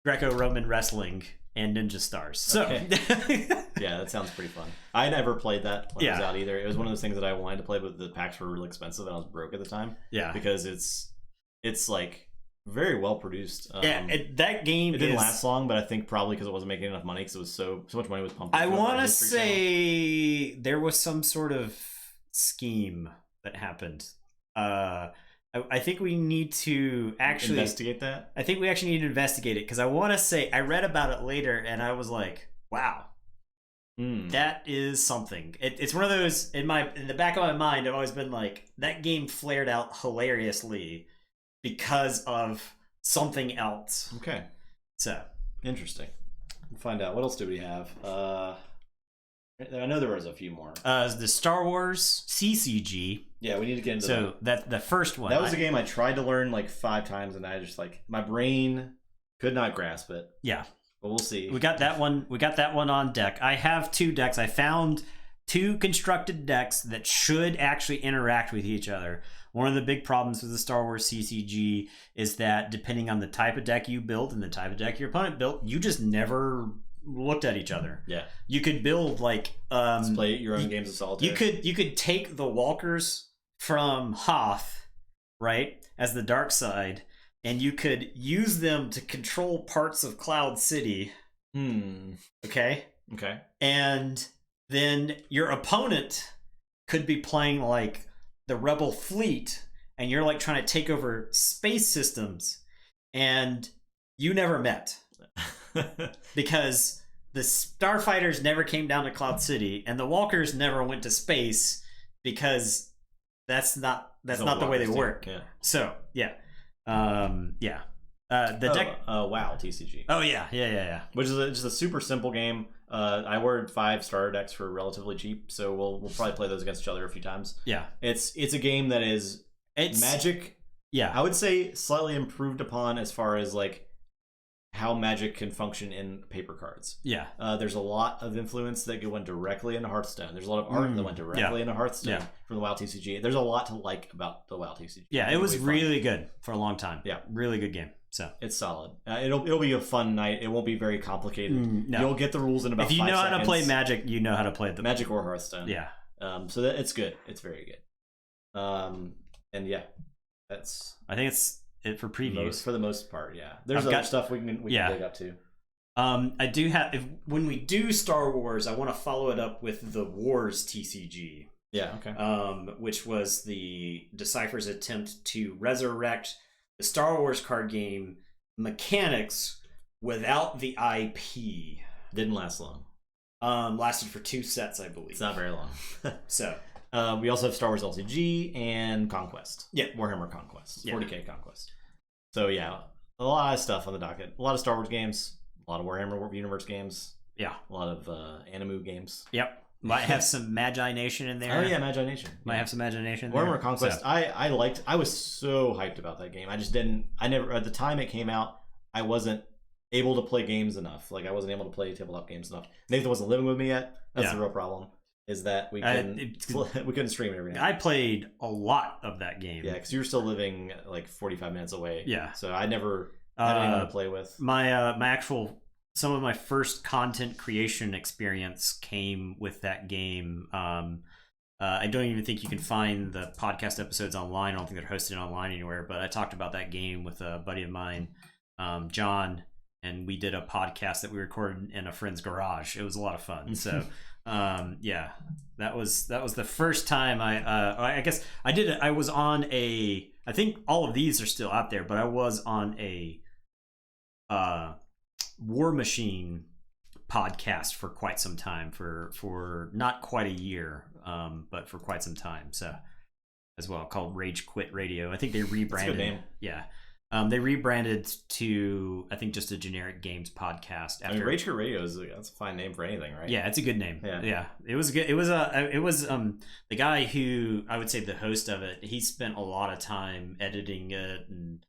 Greco-Roman wrestling and ninja stars. So yeah, that sounds pretty fun. I never played that when I was out either. It was one of those things that I wanted to play, but the packs were really expensive and I was broke at the time. Yeah, because it's like very well produced. That game it didn't last long, but I think probably because it wasn't making enough money because it was so much money was pumped. I want to say there was some sort of scheme that happened. I think we need to actually investigate that. I think we actually need to investigate it because I want to say I read about it later and I was like, wow. That is something. It's one of those in the back of my mind. I've always been like, that game flared out hilariously because of something else. Okay, so interesting. We'll find out. What else do we have? I know there was a few more. The Star Wars CCG. Yeah, we need to get into that. So that the first one. That was a game I tried to learn like 5 times, and I just my brain could not grasp it. Yeah. But we'll see. We got that one. We got that one on deck. I have 2 decks. I found 2 constructed decks that should actually interact with each other. One of the big problems with the Star Wars CCG is that depending on the type of deck you built and the type of deck your opponent built, you just never looked at each other. Yeah. You could build let's play your own games of solitaire. You could take the walkers from Hoth, right, as the dark side, and you could use them to control parts of Cloud City. Okay? Okay. And then your opponent could be playing the Rebel fleet, and you're trying to take over space systems, and you never met. Because the starfighters never came down to Cloud City, and the walkers never went to space because that's not the way they work. Yeah. So yeah. The deck. WoW TCG. Oh yeah. Which is just a super simple game. I ordered 5 starter decks for relatively cheap, so we'll probably play those against each other a few times. Yeah. It's a game that is Magic. Yeah. I would say slightly improved upon as far as how Magic can function in paper cards. Yeah. There's a lot of influence that went directly into Hearthstone. There's a lot of art that went directly into Hearthstone from the WoW TCG. There's a lot to like about the WoW TCG. Yeah, it was really good for a long time. Yeah. Really good game. So it's solid. It'll be a fun night. It won't be very complicated. No. You'll get the rules in about 5 seconds. If you know how to play Magic, you know how to play the Magic or Hearthstone. Yeah. So it's good. It's very good. And yeah, I think it's it for previews for the most part. Yeah. There's other stuff we can dig up to. I do have when we do Star Wars, I want to follow it up with the Wars TCG. Yeah. Okay. Which was the Decipher's attempt to resurrect the Star Wars card game mechanics without the IP. Didn't last long. Lasted for 2 sets, I believe. It's not very long. So we also have Star Wars LCG and Conquest. Yeah. Warhammer Conquest. 40k Conquest. So yeah, a lot of stuff on the docket. A lot of Star Wars games. A lot of Warhammer Universe games. Yeah. A lot of Animu games. Yep. Might have some Magi Nation in there. Oh yeah, Magi Nation. Might have some Magi Nation there. Warhammer Conquest. So. I was so hyped about that game. I never at the time it came out, I wasn't able to play games enough. I wasn't able to play tabletop games enough. Nathan wasn't living with me yet. That's the real problem. Is that we couldn't stream it every night. I played a lot of that game. Yeah, because you were still living 45 minutes away. Yeah. So I never had anyone to play with. Some of my first content creation experience came with that game. I don't even think you can find the podcast episodes online. I don't think they're hosted online anywhere, but I talked about that game with a buddy of mine, John, and we did a podcast that we recorded in a friend's garage. It was a lot of fun. So yeah, that was the first time I guess I did it. I was on I think all of these are still out there, but I was on a War Machine podcast for quite some time, for not quite a year, but for quite some time. So as well, called Rage Quit Radio. I think they rebranded. That's a good name. Yeah. They rebranded to, I think, just a generic games podcast. After Rage Quit Radio that's a fine name for anything, right? Yeah, it's a good name. Yeah. It was good. It was the guy who, I would say the host of it, he spent a lot of time editing it and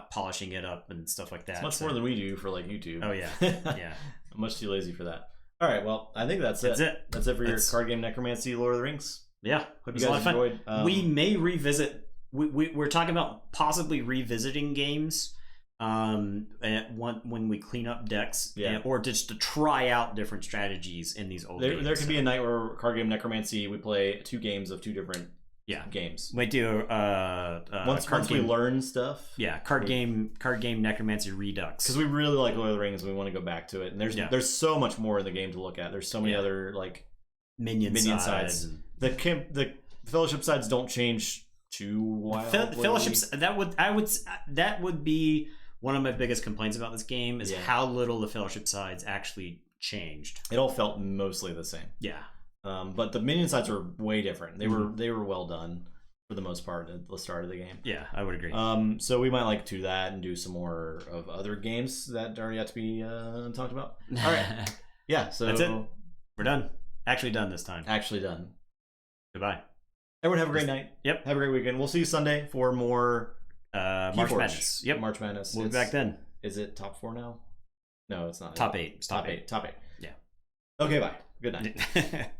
polishing it up and stuff like that. It's much more than we do for YouTube. Oh yeah. Yeah. I'm much too lazy for that. All right, well, I think that's it. That's it for your card game Necromancy Lord of the Rings. Yeah. Hope you guys enjoyed. We may revisit. We're talking about possibly revisiting games when we clean up decks, or just to try out different strategies in these old games. There could be a night where card game Necromancy we play 2 games of 2 different games. Might do once we learn stuff. Yeah, card game Necromancy Redux. Because we really like Lord of the Rings and we want to go back to it. And there's so much more in the game to look at. There's so many other like minion sides. The Fellowship sides don't change too wildly. Fellowships that would be one of my biggest complaints about this game is how little the Fellowship sides actually changed. It all felt mostly the same. Yeah. But the minion sides were way different. They were well done for the most part at the start of the game. Yeah, I would agree. So we might like to do that and do some more of other games that are yet to be talked about. All right. Yeah, so that's it. We're done. Actually done this time. Actually done. Goodbye. Everyone have a great night. Yep. Have a great weekend. We'll see you Sunday for more March Madness. Yep. March Madness. We'll be back then. Is it top 4 now? No, it's not. Top 8. Top 8. Yeah. Okay, bye. Good night.